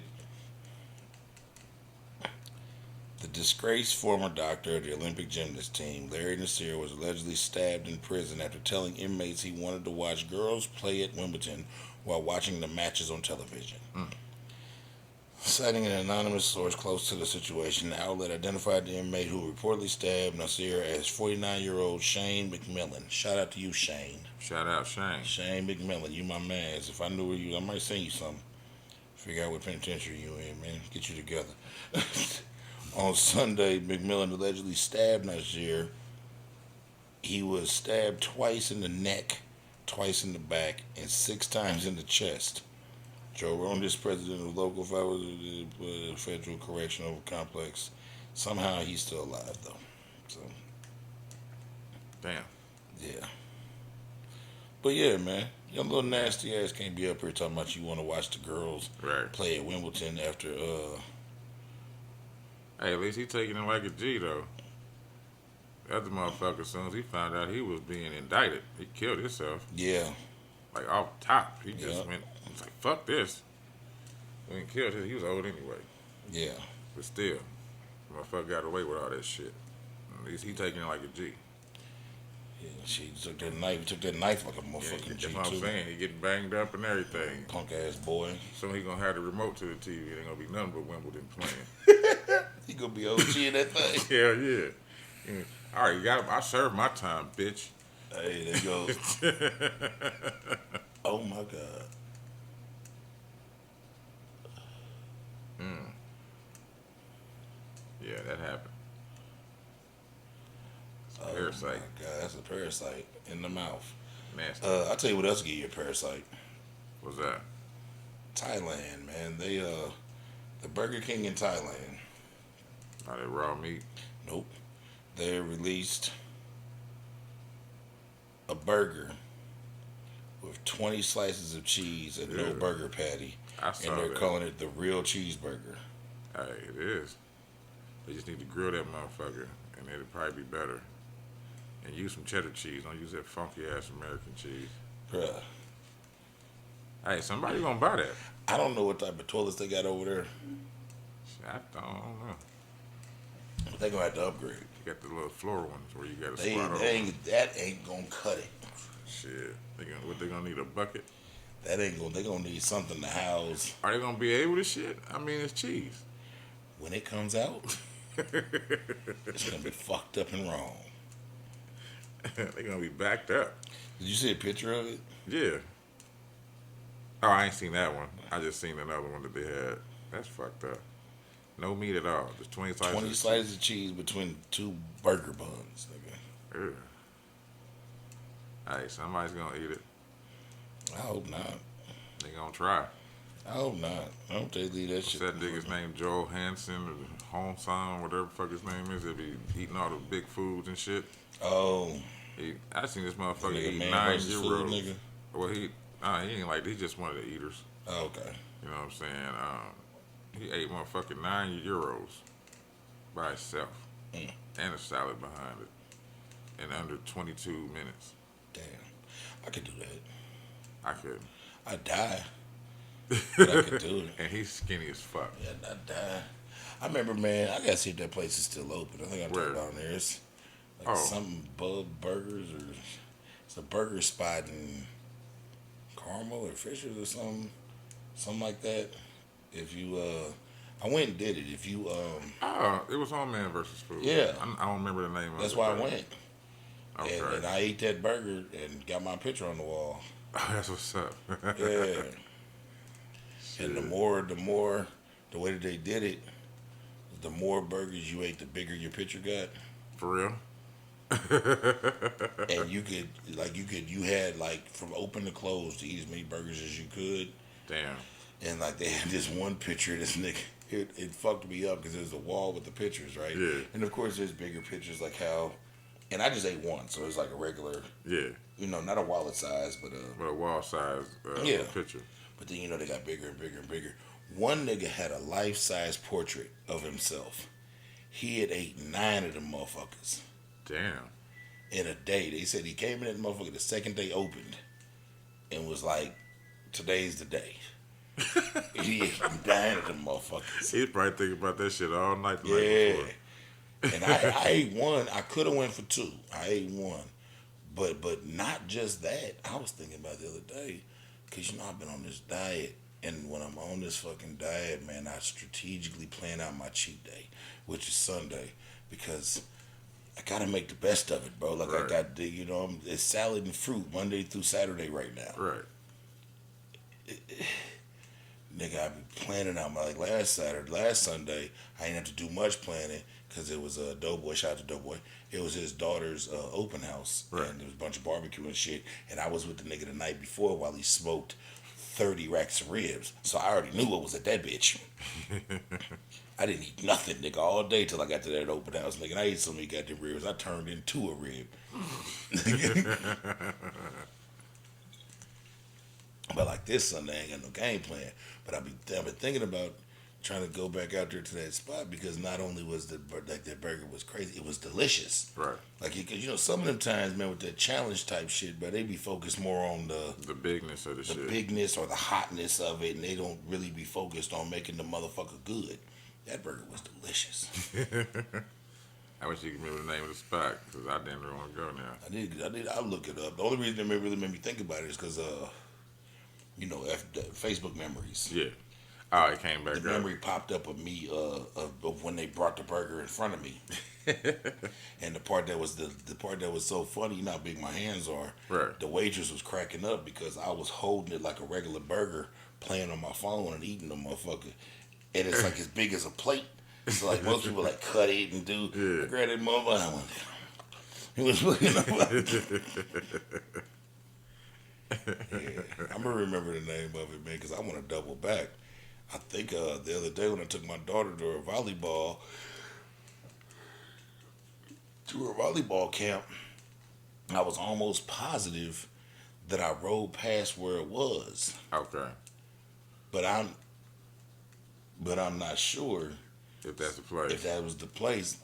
The disgraced former doctor of the Olympic gymnast team, Larry Nassar, was allegedly stabbed in prison after telling inmates he wanted to watch girls play at Wimbledon while watching the matches on television. Citing an anonymous source close to the situation, the outlet identified the inmate who reportedly stabbed Nassar as 49-year-old Shane McMillan. Shout out to you, Shane. Shout out Shane. Shane McMillan, you my man. If I knew you, I might send you something. Figure out what penitentiary you in, man. Get you together. On Sunday, McMillan allegedly stabbed Nassar. He was stabbed twice in the neck, twice in the back, and 6 times in the chest. Joe Rondas, president of local federal correctional complex. Somehow he's still alive, though. So, Damn. yeah. But yeah, man. Your little nasty ass can't be up here talking about you want to watch the girls Right. play at Wimbledon after, Hey, at least he taking it like a G, though. The other motherfucker, as soon as he found out he was being indicted, he killed himself. yeah. Like, off top. He just Yeah. went, he's like, fuck this. When he killed him, he was old anyway. Yeah. But still, motherfucker got away with all that shit. At least he taking it like a G. Yeah, she took that knife like a Yeah, motherfucking that's G what I'm too. saying. He getting banged up and everything. Punk ass boy. So he gonna have the remote to the TV. It ain't gonna be nothing but Wimbledon playing. He gonna be OG in that thing. Hell yeah. Yeah. All right, you got. I served my time, bitch. Hey, there goes. Oh my god. Yeah, that happened. Oh Parasite. my god, that's a parasite in the mouth. Nasty. I'll tell you what else give you a parasite. What's that? Thailand, man. They the Burger King in Thailand. Are they raw meat? Nope. They released a burger with 20 slices of cheese and no Yeah. burger patty. I saw And they're that. calling it the real cheeseburger. Hey, it is. They just need to grill that motherfucker, and it'll probably be better. And use some cheddar cheese. Don't use that funky ass American cheese. Bruh. Hey, somebody gonna buy that. I don't know what type of toilets they got over there. I don't know. But they're gonna have to upgrade. You got the little floor ones where you got to They squat over. that ain't gonna cut it. Shit. They gonna need a bucket? They gonna need something to house Are they gonna be able to shit? I mean, it's cheese. when it comes out. It's gonna be fucked up and wrong. They gonna be backed up. Did you see a picture of it? Yeah. Oh, I ain't seen that one. I just seen another one that they had. That's fucked up. No meat at all. Just 20 slices. 20 slices of cheese between 2 burger buns, nigga. Ugh. Hey, somebody's gonna eat it. I hope not. They gonna try. I hope not. I hope they leave that What's shit. that nigga's name? Joel Hansen or Hong-San, whatever the fuck his name is. They be eating all the big foods and shit. Oh, I seen this motherfucker nigga, eat man 9 versus food, euros. nigga. Well, he ain't like, he's just one of the eaters. Oh, okay. You know what I'm saying? He ate motherfucking 9 euros by itself. And a salad behind it. In under 22 minutes. Damn. I could do that. I could. I'd die. But I could do it. And he's skinny as fuck. Yeah, I'd die. I remember, man, I gotta see if that place is still open. I think I Where? talked down there. It's like something Bug Burgers or it's a burger spot in Carmel or Fishers or something like that. If you, I went and did it. If you, Oh, it was on Man versus Food. Yeah. I don't remember the name of it. that's why I but- went. Okay. And I ate that burger and got my picture on the wall. Oh, that's what's up. Yeah. And the way that they did it, the more burgers you ate, the bigger your picture got. For real? And you had like from open to close to eat as many burgers as you could. Damn. And like they had this one picture of this nigga. It fucked me up because there's a wall with the pictures, right? Yeah. And of course, there's bigger pictures like how, and I just ate one, so it's like a regular, Yeah. not a wallet size, but But a wall size Yeah. picture. But then they got bigger and bigger and bigger. One nigga had a life size portrait of himself. He had ate 9 of them motherfuckers Damn. in a day. They said he came in that motherfucker the second day opened and was like, "Today's the day." He ate 9 of them motherfuckers. He's probably thinking about that shit all night the night Yeah. before. And I ate one. I could have went for 2. I ate one. But not just that. I was thinking about the other day, because I've been on this diet, and when I'm on this fucking diet, man, I strategically plan out my cheat day, which is Sunday, because I gotta make the best of it, bro. Like I Right. got the, it's salad and fruit Monday through Saturday right now. Right. Nigga, I be planning out my, like last Sunday, I didn't have to do much planning because it was a Doughboy. Shout out to Doughboy. It was his daughter's open house, Right. and there was a bunch of barbecue and shit. And I was with the nigga the night before while he smoked 30 racks of ribs, so I already knew what was at that bitch. I didn't eat nothing, nigga, all day till I got to that open house, nigga. And I ate so many goddamn ribs, I turned into a rib. But like this Sunday, I ain't got no game plan. But I've been thinking about trying to go back out there to that spot, because not only was that burger was crazy, it was delicious. Right. Like, because some of them times, man, with that challenge type shit, but they be focused more on The bigness of the the shit. bigness or the hotness of it, and they don't really be focused on making the motherfucker good. That burger was delicious. I wish you could remember the name of the spot, because I didn't really want to go now. I'll look it up. The only reason it really made me think about it is because, Facebook memories. Yeah. Oh, it came back The up. memory popped up of me of when they brought the burger in front of me, and the part that was so funny, how big my hands are. Right. The waitress was cracking up because I was holding it like a regular burger, playing on my phone and eating the motherfucker, and it's like as big as a plate. So like most people like cut it and do. Yeah. I grabbed that motherfucker. I went, he was looking up. Yeah, I'm gonna remember the name of it, man, because I want to double back. I think the other day when I took my daughter to a volleyball camp, I was almost positive that I rode past where it was, Okay. but I'm not sure If that's the place. if that was the place.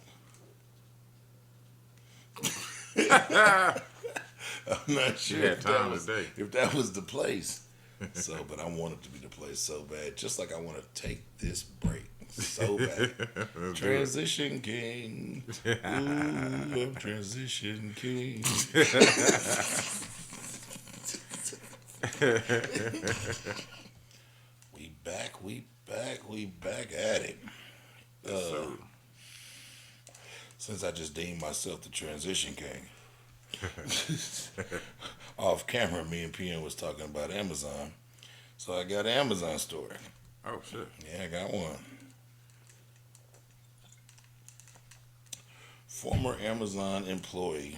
I'm not sure had if that time was today. if that was the place. So, but I want it to be the place so bad. Just like I want to take this break so bad. Transition king. Ooh, I'm transition king. We back at it. So, Since I just deemed myself the transition king. Off camera, me and PM was talking about Amazon. So I got an Amazon story. oh, shit. Yeah, I got one. Former Amazon employee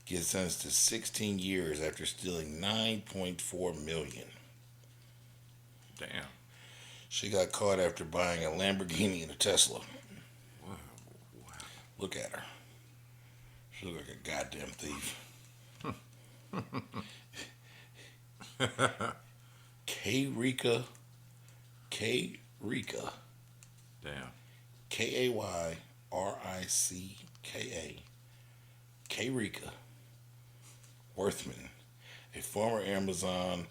gets sentenced to 16 years after stealing $9.4 million. Damn. She got caught after buying a Lamborghini and a Tesla. Wow. Look at her. She look like a goddamn thief. K-Rika. Damn. Kayricka. K-Rika Worthman, a former Amazon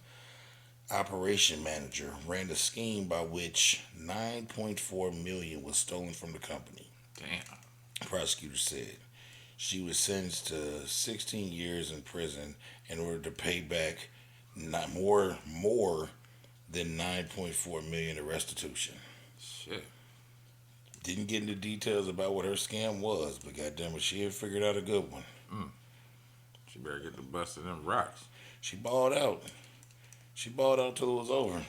operation manager, ran a scheme by which $9.4 million was stolen from the company. Damn. Prosecutors said she was sentenced to 16 years in prison in order to pay back not more than $9.4 million in restitution. Shit. Didn't get into details about what her scam was, but goddamn it, she had figured out a good one. She better get the bust of them rocks. She balled out. She balled out till it was over.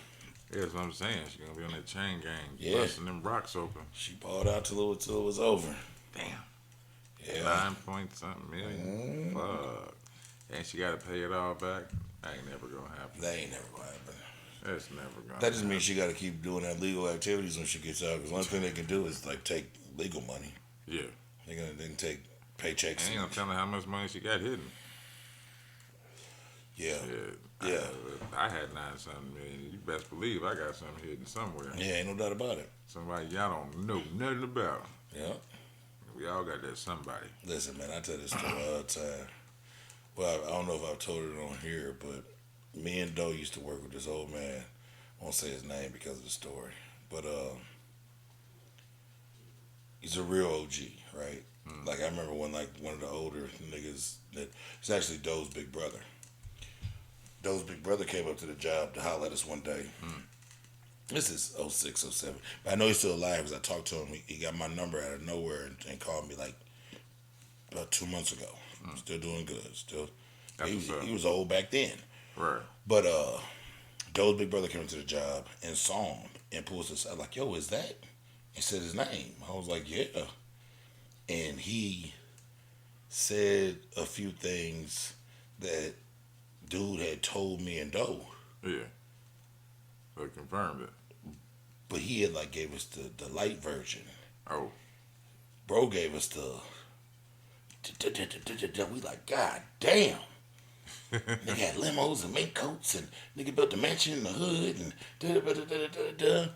Yeah, that's what I'm saying. She's going to be on that chain gang. Yeah. Busting them rocks open. She balled out till it was over. Damn. Yeah. 9 point something million. Fuck. And she got to pay it all back. That ain't never going to happen. That ain't never gonna happen. That's never gonna That just happen. means she got to keep doing that legal activities when she gets out. Because one thing they can do is like take legal money. Yeah. They can take paychecks. Ain't no telling how much money she got hidden. Yeah, Yeah. yeah, I had 9-something million. You best believe I got something hidden somewhere. yeah. Ain't no doubt about it. Somebody y'all don't know nothing about. Yeah. We all got that somebody. Listen, man, I tell this story all the time. Well, I don't know if I've told it on here, but me and Doe used to work with this old man. I won't say his name because of the story, but he's a real OG, right? Like I remember when like one of the older niggas that it's actually Doe's big brother. Doe's big brother came up to the job to holler at us one day. This is '06, '07. But I know he's still alive because I talked to him. He got my number out of nowhere and called me like about 2 months ago. Still doing good. Still, That's he what's up. was old back then. Right. But Doe's big brother came into the job and saw him and pulled us aside like, "Yo, is that?" And said his name. I was like, "Yeah." And he said a few things that dude had told me and Doe, Yeah. They confirmed it. but he had like gave us the light version. Oh. Bro gave us the. We like, God damn. Nigga had limos and mink coats and nigga built the mansion in the hood and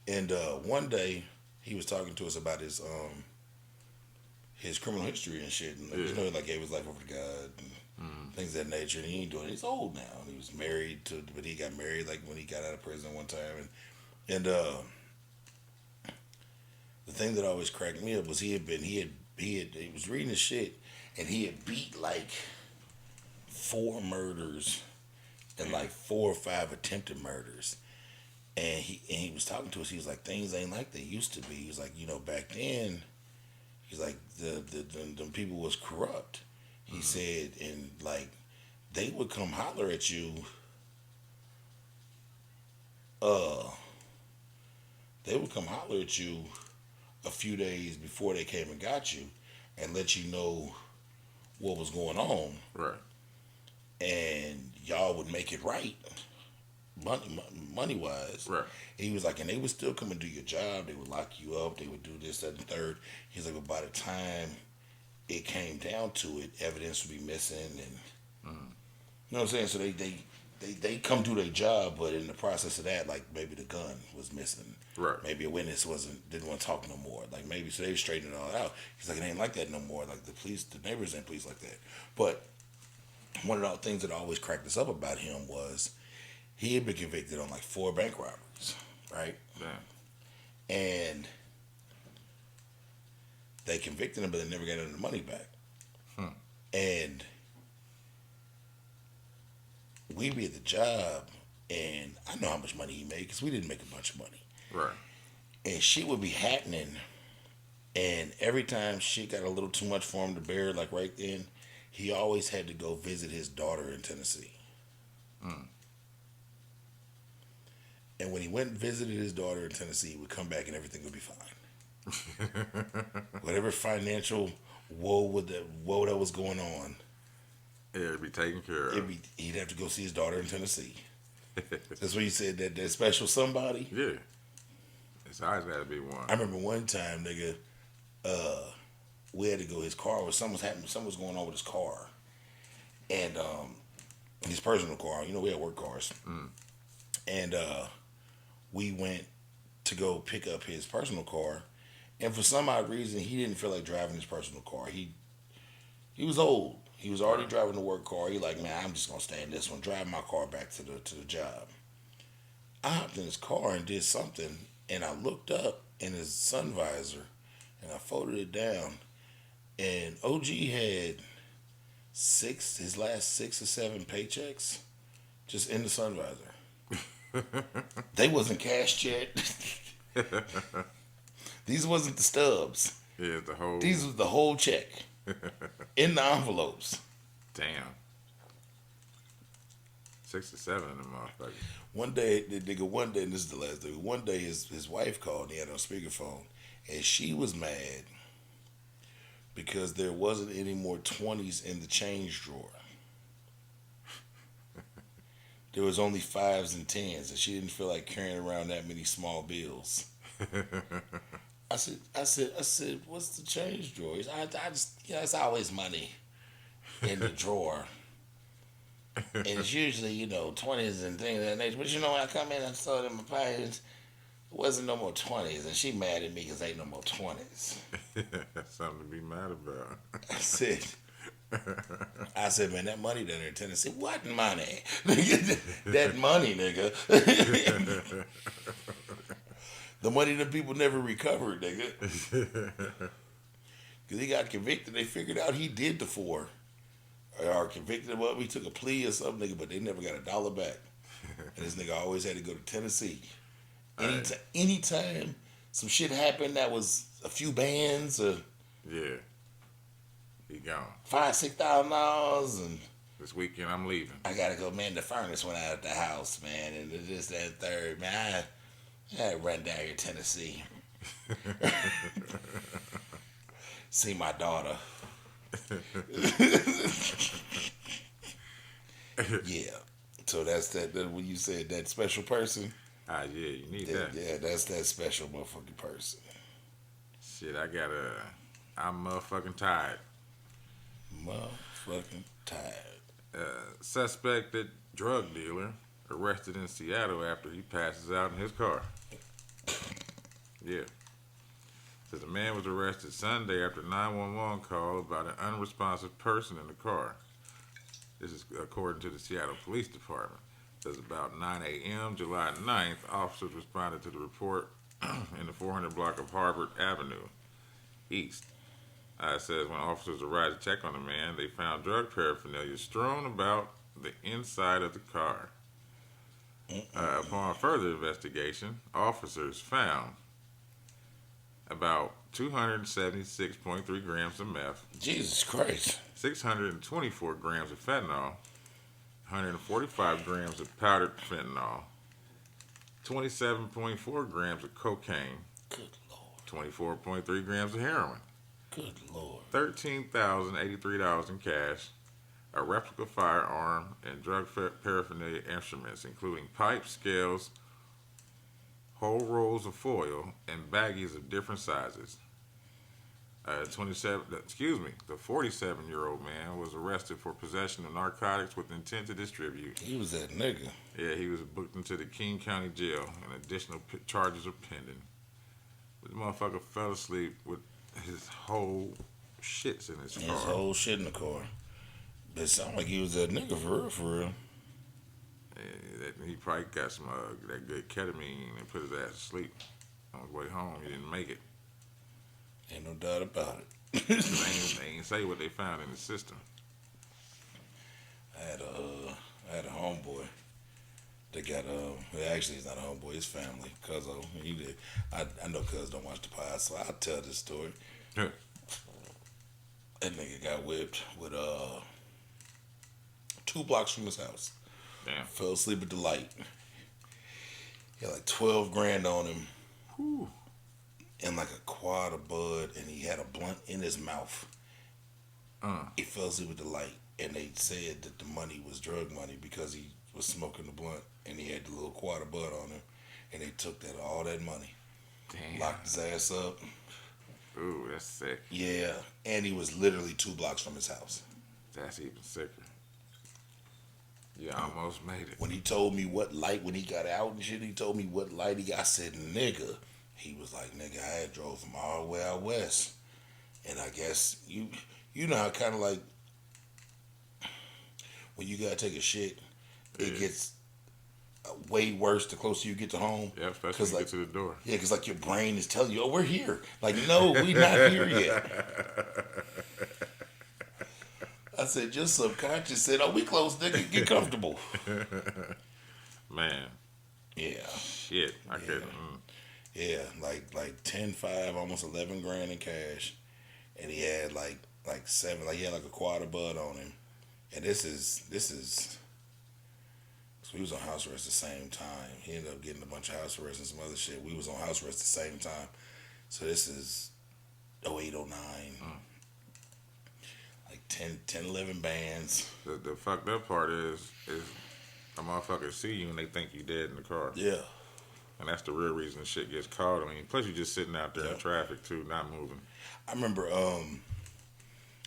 And one day he was talking to us about his criminal history and shit. And you know, he like gave his life over to God and things of that nature. And he ain't doing it. He's old now. And he was married but he got married like when he got out of prison one time. And the thing that always cracked me up was he was reading his shit and he had beat like 4 murders and like 4 or 5 attempted murders. And he was talking to us. He was like, things ain't like they used to be. He was like, you know, back then, he's like the people was corrupt. He said, and like they would come holler at you. They would come holler at you a few days before they came and got you, and let you know what was going on, Right. and y'all would make it right, money wise. Right. He was like, and they would still come and do your job. They would lock you up. They would do this, that, and third. He's like, but by the time it came down to it, evidence would be missing, and you know what I'm saying. So they come do their job, but in the process of that, like maybe the gun was missing. Right. Maybe a witness didn't want to talk no more. Like maybe so they straightened it all out. He's like, it ain't like that no more. Like the neighbors ain't police like that. But one of the things that always cracked us up about him was he had been convicted on like 4 bank robberies, right? Damn. And they convicted him, but they never got any money back. And we be at the job, and I know how much money he made because we didn't make a bunch of money. Right. And shit would be happening, and every time shit got a little too much for him to bear, like right then, he always had to go visit his daughter in Tennessee. And when he went and visited his daughter in Tennessee, he would come back and everything would be fine. Whatever financial woe that was going on, It'd be taken care of. he'd have to go see his daughter in Tennessee. That's what he said, that special somebody. Yeah. It's always got to be one. I remember one time, nigga, we had to go. His car was something was going on with his car, and his personal car. You know, we had work cars, and we went to go pick up his personal car, and for some odd reason, he didn't feel like driving his personal car. He was old. He was already driving the work car. He like, man, I'm just gonna stay in this one, drive my car back to the job. I hopped in his car and did something, and I looked up in his sun visor, and I folded it down, and OG had his last 6 or 7 paychecks, just in the sun visor. They wasn't cashed yet. These wasn't the stubs. Yeah, the whole. These was the whole check in the envelopes. Damn. 6 or 7 of them motherfuckers. One day, and this is the last day. One day, his wife called. And he had it on speakerphone, and she was mad because there wasn't any more 20s in the change drawer. there was only fives and tens, and she didn't feel like carrying around that many small bills. I said, what's the change drawer? I just, it's always money in the drawer. And it's usually, 20s and things of that nature. But when I come in and saw them in my pockets, it wasn't no more 20s. And she mad at me because ain't no more 20s. That's something to be mad about. I said, man, that money down there in Tennessee, what money? That money, nigga. The money that people never recovered, nigga. Because he got convicted. They figured out he did the 4. Or convicted him up. He took a plea or something, nigga, but they never got $1 back. And this nigga always had to go to Tennessee. Anytime some shit happened that was a few bands or Yeah. He gone. $5,000-$6,000 and This weekend I'm leaving. I gotta go, man, the furnace went out at the house, man, and this, that, third, man. I had to run down here to Tennessee. See my daughter. Yeah. So that's that when you said that special person. Yeah, you need that. Yeah, that's that special motherfucking person. Shit, I'm motherfucking tired. Motherfucking tired. Suspected drug dealer arrested in Seattle after he passes out in his car. Yeah. Says a man was arrested Sunday after a 911 call about an unresponsive person in the car. This is according to the Seattle Police Department. Says about 9 a.m. July 9th, officers responded to the report in the 400 block of Harvard Avenue East. It says when officers arrived to check on the man, they found drug paraphernalia strewn about the inside of the car. Upon further investigation, officers found about 276.3 grams of meth, Jesus Christ. 624 grams of fentanyl, 145 grams of powdered fentanyl, 27.4 grams of cocaine, Good Lord. 24.3 grams of heroin, Good Lord. $13,083 in cash, a replica firearm, and drug paraphernalia instruments, including pipes, scales, whole rolls of foil, and baggies of different sizes. The 47-year-old man was arrested for possession of narcotics with intent to distribute. He was that nigga. Yeah, he was booked into the King County Jail, and additional charges are pending. But the motherfucker fell asleep with his whole shits in his car. His whole shit in the car. But it sounded like he was that nigga for real, for real. He probably got some that good ketamine and put his ass to sleep. On his way home, he didn't make it. Ain't no doubt about it. They ain't say what they found in the system. I had a homeboy that got actually he's not a homeboy, his family. He did. I know cuz don't watch the pod, so I'll tell this story. Yeah. That nigga got whipped with 2 blocks from his house. Damn. Fell asleep at the light. He had like 12 grand on him. Whew. And like a quad of bud, and he had a blunt in his mouth. He fell asleep with the light, and they said that the money was drug money because he was smoking the blunt, and he had the little quad of bud on him, and they took all that money, Damn. locked his ass up. Ooh, that's sick. Yeah, and he was literally 2 blocks from his house. That's even sicker. You almost made it. When he told me what light, when he got out and shit, he told me what light he got. I said, nigga. He was like, nigga, I had drove from all the way out west. And I guess, you know how kind of like, when you got to take a shit, it gets way worse the closer you get to home. Yeah, especially when you like, get to the door. Yeah, because like your brain is telling you, oh, we're here. Like, no, we not here yet. I said, your subconscious said, oh, we close, nigga, get comfortable. Man. Yeah. Shit. I couldn't. Yeah, like 10, 5, almost 11 grand in cash, and he had like 7, he had like a quad of bud on him, and this is, so we was on house arrest at the same time. He ended up getting a bunch of house arrest and some other shit. We was on house arrest at the same time, so this is 08, 09, like 10, 11 bands. The fucked up part is A motherfucker see you and they think you dead in the car. Yeah. And that's the real reason shit gets caught. I mean, plus you just sitting out there in Yeah. traffic too, not moving. I remember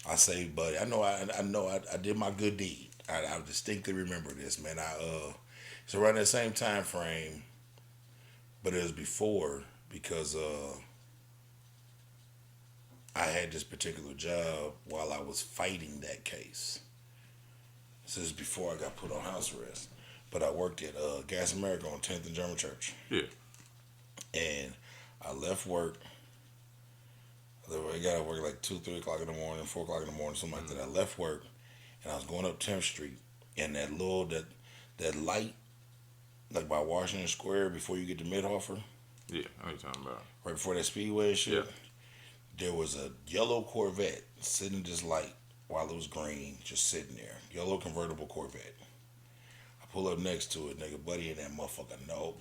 I saved Buddy. I know I did my good deed. I distinctly remember this, man. It's around that same time frame, but it was before because I had this particular job while I was fighting that case. This is before I got put on house arrest. But I worked at Gas America on 10th and German Church. Yeah. And I left work. I got to work like 2, 3 o'clock in the morning, 4 o'clock in the morning, something like that. I left work and I was going up 10th Street. And that light, like by Washington Square before you get to Midhofer, Yeah, I know what you're talking about. right before that speedway and shit, Yeah. there was a yellow Corvette sitting in this light while it was green, just sitting there. Yellow convertible Corvette. I pull up next to it, nigga, Buddy, and that motherfucker, no,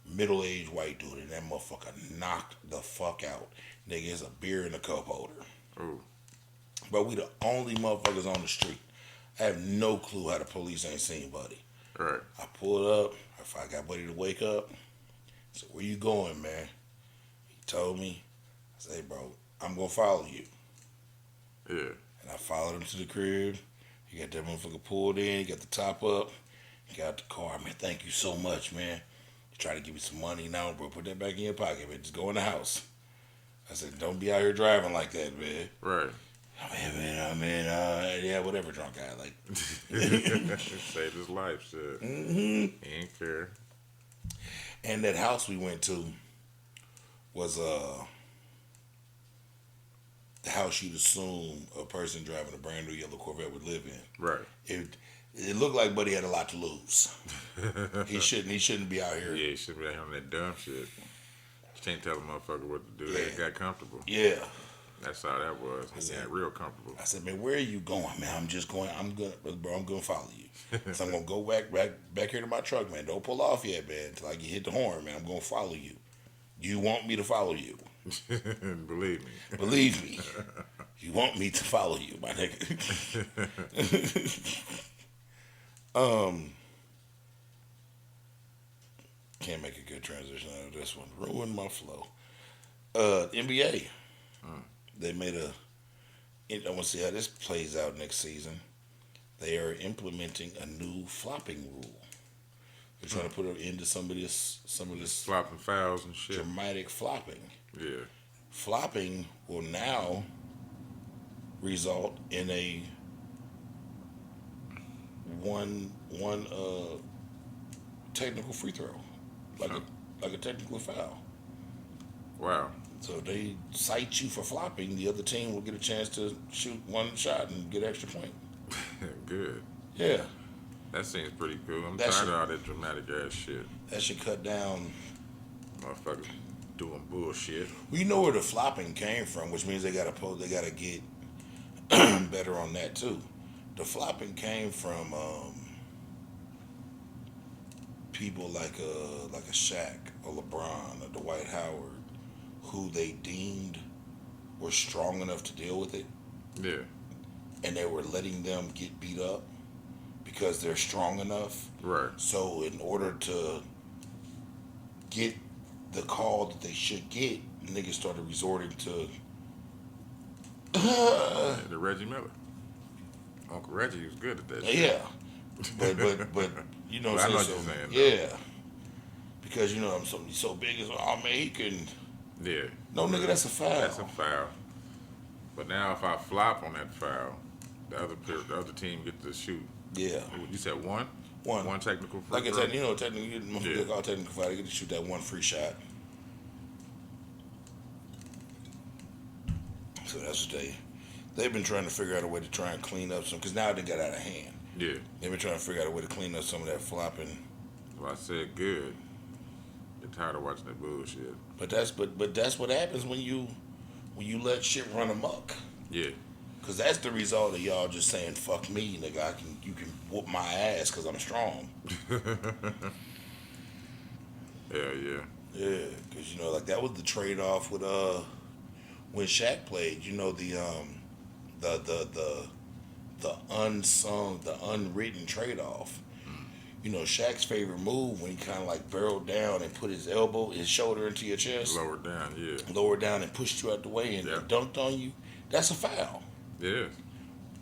middle-aged white dude, and that motherfucker knocked the fuck out. Nigga, it's a beer in a cup holder. Ooh. But we the only motherfuckers on the street. I have no clue how the police ain't seen Buddy. Right. I pulled up. If I got Buddy to wake up, I said, "Where you going, man?" He told me. I said, "Hey, bro, I'm gonna follow you." Yeah. And I followed him to the crib. He got that motherfucker pulled in. He got the top up. He got the car. Man, thank you so much, man. He tried to give me some money. Now, bro, put that back in your pocket, man. Just go in the house. I said, don't be out here driving like that, man. Right. Yeah, whatever, drunk guy. Like, Saved his life, shit. He ain't care. and that house we went to was the house you'd assume a person driving a brand new yellow Corvette would live in. Right. It looked like Buddy had a lot to lose. He shouldn't be out here. Yeah, he should be out here on that dumb shit. You can't tell a motherfucker what to do. Yeah. They got comfortable. Yeah. That's how that was. He got real comfortable. I said, man, where are you going, man? I'm gonna follow you. So I'm gonna go back here to my truck, man. Don't pull off yet, man, until I get hit the horn, man. I'm gonna follow you. You want me to follow you? Believe me. Believe me. You want me to follow you, my nigga. Can't make a good transition out of this one. Ruined my flow. NBA. They made I want to see how this plays out next season. They are implementing a new flopping rule. They're trying to put an end to some of this Flopping fouls and shit. dramatic flopping. Yeah. Flopping will now result in a one technical free throw, like a technical foul. Wow. So if they cite you for flopping, the other team will get a chance to shoot one shot and get an extra point. Good. Yeah, That seems pretty cool. I'm That tired should- of all that dramatic ass shit. that should cut down. Motherfuckers doing bullshit. Well, you know where the flopping came from, which means they gotta get better on that too. The flopping came from people like a Shaq, a LeBron, or Dwight Howard, who they deemed were strong enough to deal with it, Yeah. and they were letting them get beat up because they're strong enough. Right. So in order to get the call that they should get, niggas started resorting to The Reggie Miller. Uncle Reggie was good at that shit. yeah. But you know what Well, I I'm know saying? what So, you're saying, yeah. Because you know I'm so big as oh man he can Yeah. no nigga that's a foul. That's a foul. But now if I flop on that foul, the other team gets to shoot. Yeah. You said one? One. One technical free Like I throw? said, you know technically Yeah. they call technical foul, they get to shoot that one free shot. So that's what they've been trying to figure out a way to try and clean up some because now they got out of hand. Yeah. They've been trying to figure out a way to clean up some of that flopping. Well, I said good. Get tired of watching that bullshit. But that's what happens when you let shit run amok. Yeah. Cause that's the result of y'all just saying fuck me, nigga. You can whoop my ass because I'm strong. Hell yeah. Yeah, cause you know like that was the trade off with when Shaq played. You know the unsung, the unwritten trade off. You know, Shaq's favorite move when he kind of like barreled down and put his shoulder into your chest, Lower down, yeah. lower down and pushed you out the way and Yeah. dunked on you. That's a foul. Yeah.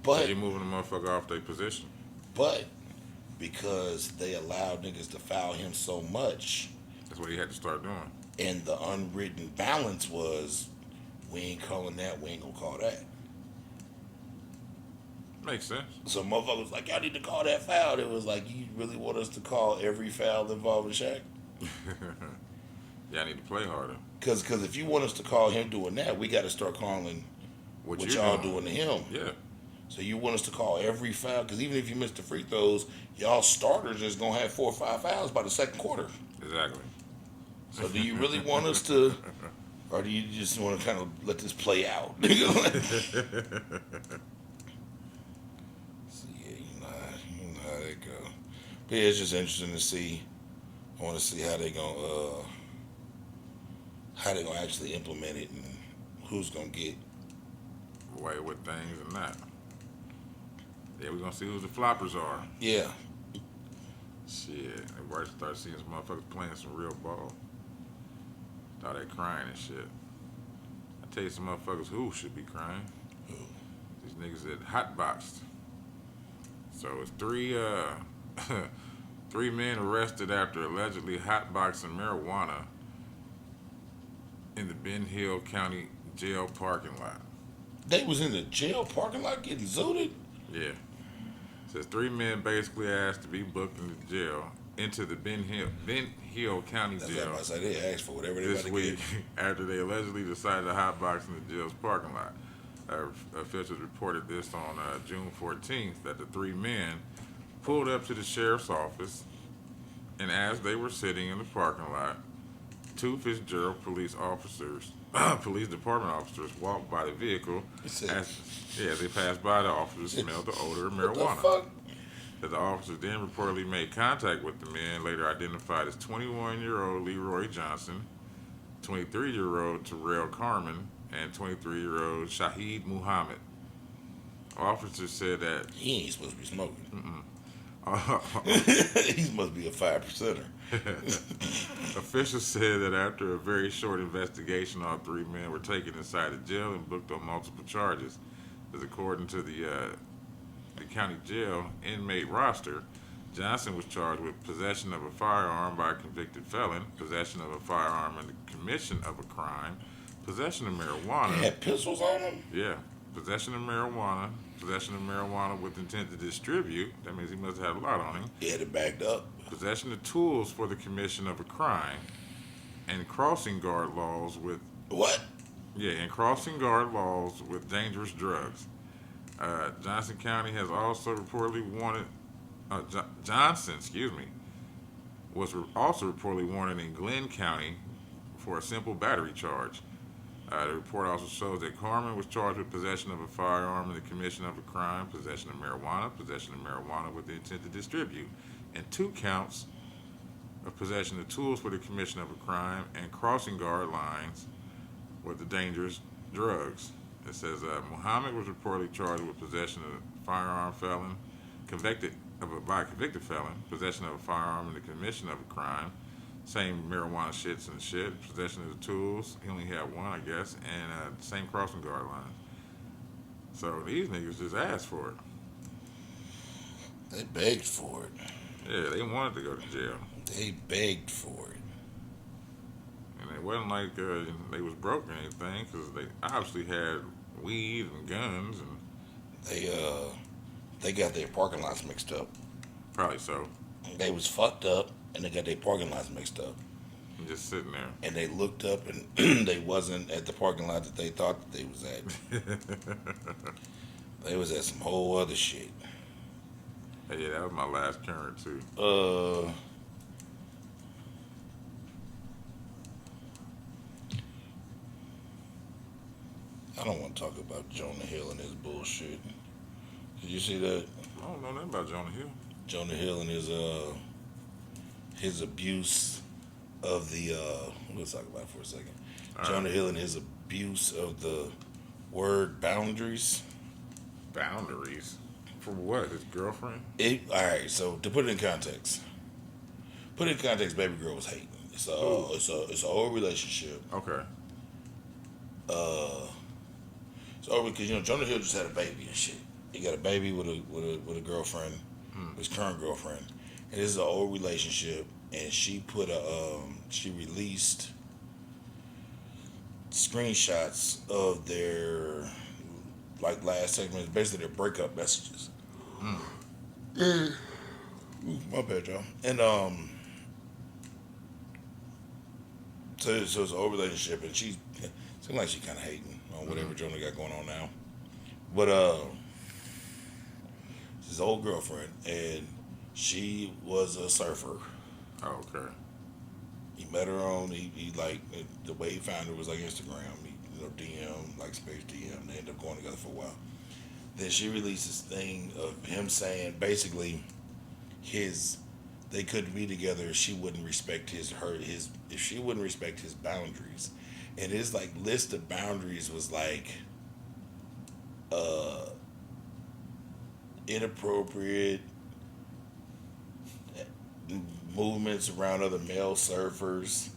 But You're moving the motherfucker off their position. but because they allowed niggas to foul him so much, That's what he had to start doing. and the unwritten balance was, we ain't calling that, we ain't gonna call that. Makes sense. So motherfuckers like, y'all need to call that foul. It was like, you really want us to call every foul involving Shaq? Yeah, I need to play harder. Because if you want us to call him doing that, we got to start calling what y'all doing to him. Yeah. So you want us to call every foul? Because even if you miss the free throws, y'all starters is going to have 4 or 5 fouls by the second quarter. Exactly. So do you really want us to, or do you just want to kind of let this play out? So yeah, you know how they go. But yeah, it's just interesting to see. I want to see how they gonna actually implement it and who's gonna get. Away with things and that. Yeah, we're gonna see who the floppers are. Yeah, Shit. Everybody start seeing some motherfuckers playing some real ball. Thought they crying and shit. I tell you some motherfuckers who should be crying. Who? These niggas that hotboxed. So it's three men arrested after allegedly hotboxing marijuana in the Ben Hill County Jail parking lot. They was in the jail parking lot getting zooted. Yeah. Says 3 men basically asked to be booked into the Ben Hill County That's what Jail I say. They asked for whatever they this about to week get. after they allegedly decided to hotbox in the jail's parking lot. Officials reported this on June 14th that the 3 men pulled up to the sheriff's office, and as they were sitting in the parking lot, 2 Fitzgerald police department officers walked by the vehicle. As they passed by, the officers smelled the odor of marijuana. What the fuck? The officers then reportedly made contact with the men, later identified as 21-year-old Leroy Johnson, 23-year-old Terrell Carmen, and 23-year-old Shahid Muhammad. Officers said that He ain't supposed to be smoking. He must be a 5%er. Officials said that after a very short investigation, all 3 men were taken inside the jail and booked on multiple charges. As according to the county jail inmate roster, Johnson was charged with possession of a firearm by a convicted felon, possession of a firearm in the commission of a crime, possession of marijuana. He had pistols on him? Yeah, possession of marijuana with intent to distribute. That means he must have had a lot on him. He had it backed up. Possession of tools for the commission of a crime, and crossing guard laws with What? and crossing guard laws with dangerous drugs. Johnson County has also reportedly wanted Johnson, was also reportedly wanted in Glenn County for a simple battery charge. The report also shows that Carmen was charged with possession of a firearm in the commission of a crime, possession of marijuana with the intent to distribute, and 2 counts of possession of tools for the commission of a crime and crossing guard lines with the dangerous drugs. It says Muhammad was reportedly charged with possession of a firearm felon, by a convicted felon, possession of a firearm in the commission of a crime, same marijuana shits and shit, possession of the tools. He only had 1, I guess, and same crossing guard line. So these niggas just asked for it. They begged for it. Yeah, they wanted to go to jail. They begged for it. And it wasn't like they was broke or anything, because they obviously had weed and guns, and They got their parking lots mixed up. probably so. They was fucked up, and they got their parking lots mixed up. And just sitting there. And they looked up, and they wasn't at the parking lot that they thought that they was at. They was at some whole other shit. Yeah, that was my last current too. I don't want to talk about Jonah Hill and his bullshit. Did you see that? I don't know nothing about Jonah Hill. Jonah Hill and his abuse of the we'll talk about it for a second. Jonah Hill and his abuse of the word boundaries. Boundaries? For what? His girlfriend? All right, so to put it in context, Put it in context. Baby girl was hating. It's an old relationship. Okay. It's over because Jonah Hill just had a baby and shit. He got a baby with a girlfriend, his current girlfriend, and this is an old relationship. And she she released screenshots of their last segment, basically their breakup messages. Ooh, my bad, y'all. And so it's an old relationship, and she seemed like she kind of hating on whatever Jonah got going on now. But his old girlfriend, and she was a surfer. Oh, okay. He met her on he like the way he found her was like Instagram. He, DM like space DM. They ended up going together for a while. Then she released this thing of him saying basically they couldn't be together if she wouldn't respect if she wouldn't respect his boundaries. And his like list of boundaries was like inappropriate movements around other male surfers,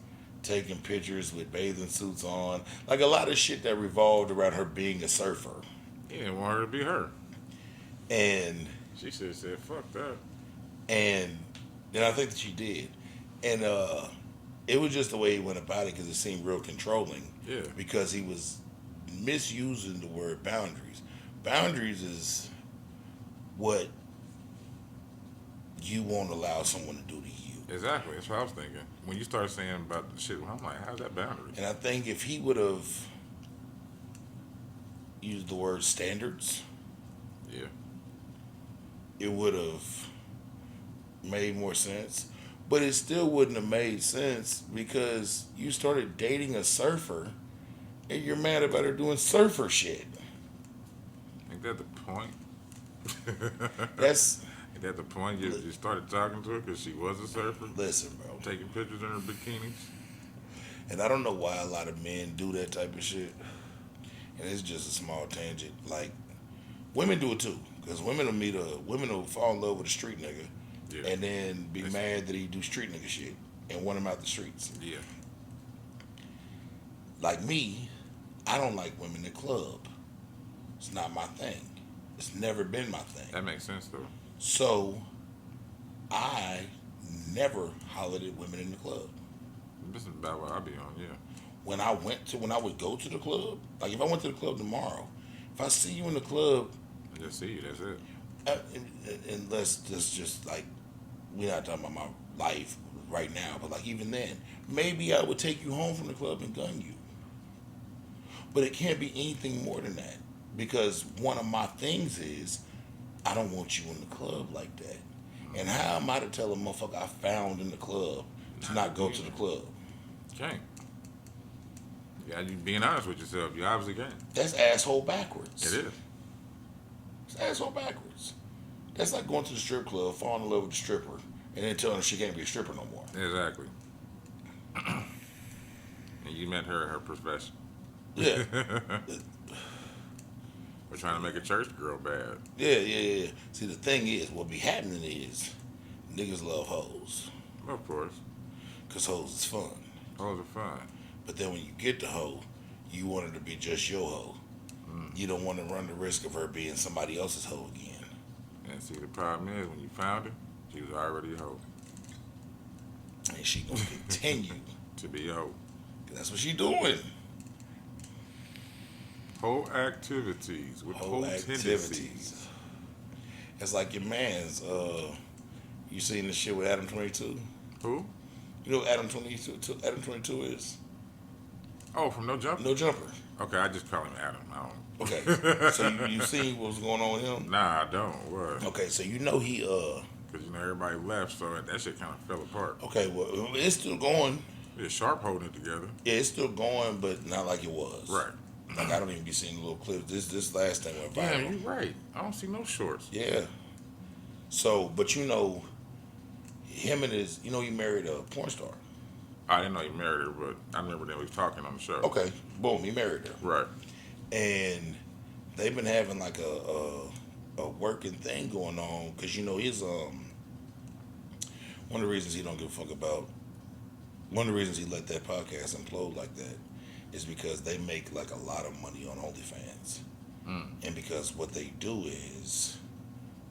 taking pictures with bathing suits on, like a lot of shit that revolved around her being a surfer. He didn't want her to be her. And She should have said, fuck that. and then I think that she did, and it was just the way he went about it because it seemed real controlling. Yeah. Because he was misusing the word boundaries. Boundaries is what you won't allow someone to do to you. Exactly. That's what I was thinking. When you start saying about the shit, I'm like, how's that boundary? And I think if he would have used the word standards, Yeah. it would have made more sense. But it still wouldn't have made sense because you started dating a surfer and you're mad about her doing surfer shit. Ain't that the point? That's Ain't that the point? You started talking to her because she was a surfer? listen, bro. Taking pictures in her bikinis? And I don't know why a lot of men do that type of shit. And it's just a small tangent. Like women do it too, because women will fall in love with a street nigga, Yeah. and then be mad that he do street nigga shit and want him out the streets. Yeah. Like me, I don't like women in the club. It's not my thing. It's never been my thing. That makes sense, though. So I never hollered at women in the club. This is about what I be on, yeah. When I would go to the club, like if I went to the club tomorrow, if I see you in the club, I just see you, that's it. and let's just like, we're not talking about my life right now, but like even then, maybe I would take you home from the club and gun you. But it can't be anything more than that, because one of my things is I don't want you in the club like that. And how am I to tell a motherfucker I found in the club to not go to the club? Can't. Yeah, you being honest with yourself, you obviously can't. That's asshole backwards. It is. It's asshole backwards. That's like going to the strip club, falling in love with the stripper, and then telling her she can't be a stripper no more. Exactly. And you met her at her profession. Yeah. We're trying to make a church girl bad. Yeah. See, the thing is, what be happening is niggas love hoes, Of course. because hoes is fun. Hoes are fun. But then when you get the hoe, you want her to be just your hoe. You don't want to run the risk of her being somebody else's hoe again. And see, the problem is, when you found her, she was already a hoe. And she gonna continue. To be a hoe. That's what she doing. Hoe activities with Whole hoe activities. tendencies. It's like your man's. You seen this shit with Adam 22? Who? You know what Adam 22? Adam 22 is Oh, from No Jumper? No Jumper. Okay, I just call him Adam. I don't. Okay, so you seen what was going on with him? Nah, I don't. What? Okay, so you know he Because, everybody left, so that shit kind of fell apart. Okay, well it's still going. Yeah, Sharp holding it together. Yeah, it's still going, but not like it was. Right. Like I don't even be seeing the little clips. This last thing went Yeah, viral. you're right. I don't see no shorts. Yeah. So, but him and his, he married a porn star. I didn't know he married her, but I remember that we was talking on the show. Okay, boom, he married her, Right. and they've been having like a working thing going on because his One of the reasons he don't give a fuck about. One of the reasons he let that podcast implode like that is because they make like a lot of money on OnlyFans, Mm. and because what they do is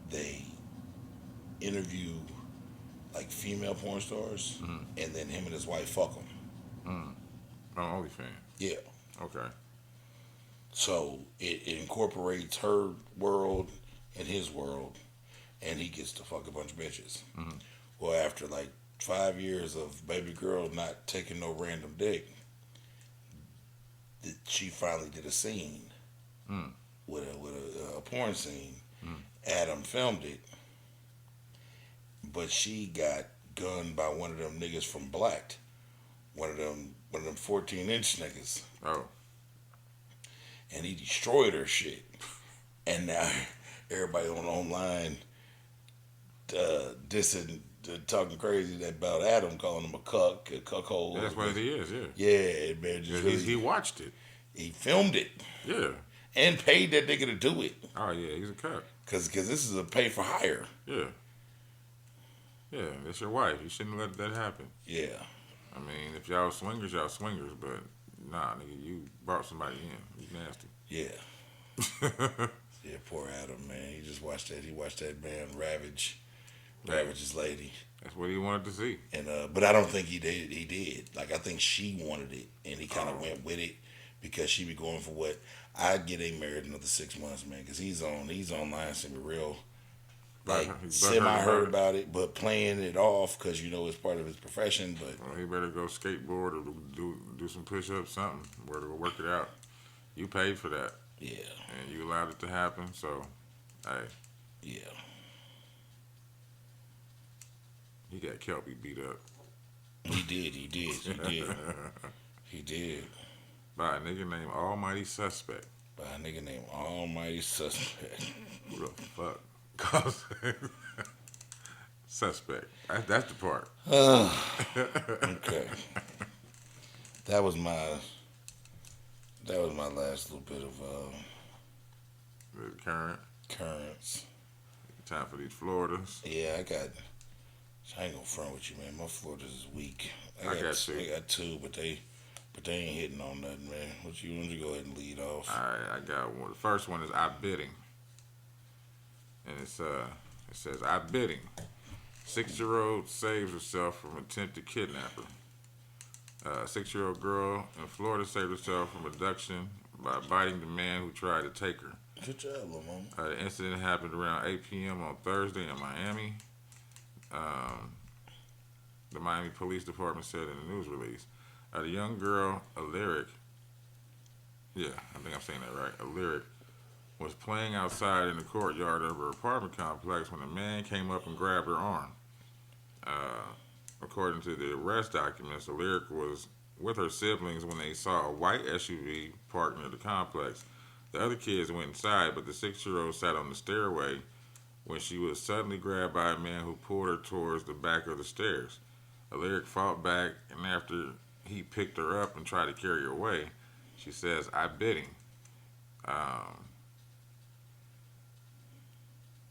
they interview like female porn stars, Mm. and then him and his wife fuck them. Mm. On OnlyFans. Yeah. Okay. So it incorporates her world and his world, and he gets to fuck a bunch of bitches. Mm. Well, after like 5 years of baby girl not taking no random dick, she finally did a scene Mm. with a porn scene. Mm. Adam filmed it, but she got gunned by one of them niggas from Blacked, one of them 14-inch niggas, Oh. and he destroyed her shit. And now everybody online dissing, talking crazy about Adam, calling him a cuckold. That's what he is. Yeah. Yeah, man, just really, He watched it. he filmed it Yeah. and paid that nigga to do it, Oh yeah, he's a cut. cause this is a pay for hire. Yeah. Yeah, that's your wife. You shouldn't let that happen. Yeah, I mean, if y'all swingers, but nah, nigga, you brought somebody in. You nasty. yeah, yeah. Poor Adam, man. He just watched that. He watched that man ravage his lady, That's what he wanted to see. and but I don't think he did. He did. Like I think she wanted it, and he kind of Oh. went with it because she be going for what I'd get a married another 6 months, man. Cause he's online, semi real. Like He's semi heard it. about it, but playing it off because it's part of his profession. But Well, he better go skateboard or do some push ups, something. Where to work it out. You paid for that, yeah, and you allowed it to happen. So, hey, yeah. he got Kelpie beat up He did. He did. He did. He did. by a nigga named Almighty Suspect. By a nigga named Almighty Suspect. Who the fuck? Suspect. That's the part. Okay. That was my last little bit of The current currents. time for these Floridas. Yeah, I ain't gonna front with you, man. My Florida's is weak. I got two. I got two, but they ain't hitting on nothing, man. What you want to go ahead and lead off? All right, I got one. The first one is I bidding, and it says I bidding. 6-year-old saves herself from attempted kidnapping. 6-year-old girl in Florida saved herself from abduction by biting the man who tried to take her. Good job, little mama. The incident happened around 8 p.m. on Thursday in Miami. The Miami Police Department said in a news release. The young girl, Alaric, yeah, I think I'm saying that right, Alaric, was playing outside in the courtyard of her apartment complex when a man came up and grabbed her arm. According to the arrest documents, Alaric was with her siblings when they saw a white SUV parked near the complex. The other kids went inside, but the 6-year-old sat on the stairway when she was suddenly grabbed by a man who pulled her towards the back of the stairs. Alaric fought back, and after he picked her up and tried to carry her away, she says, I bit him.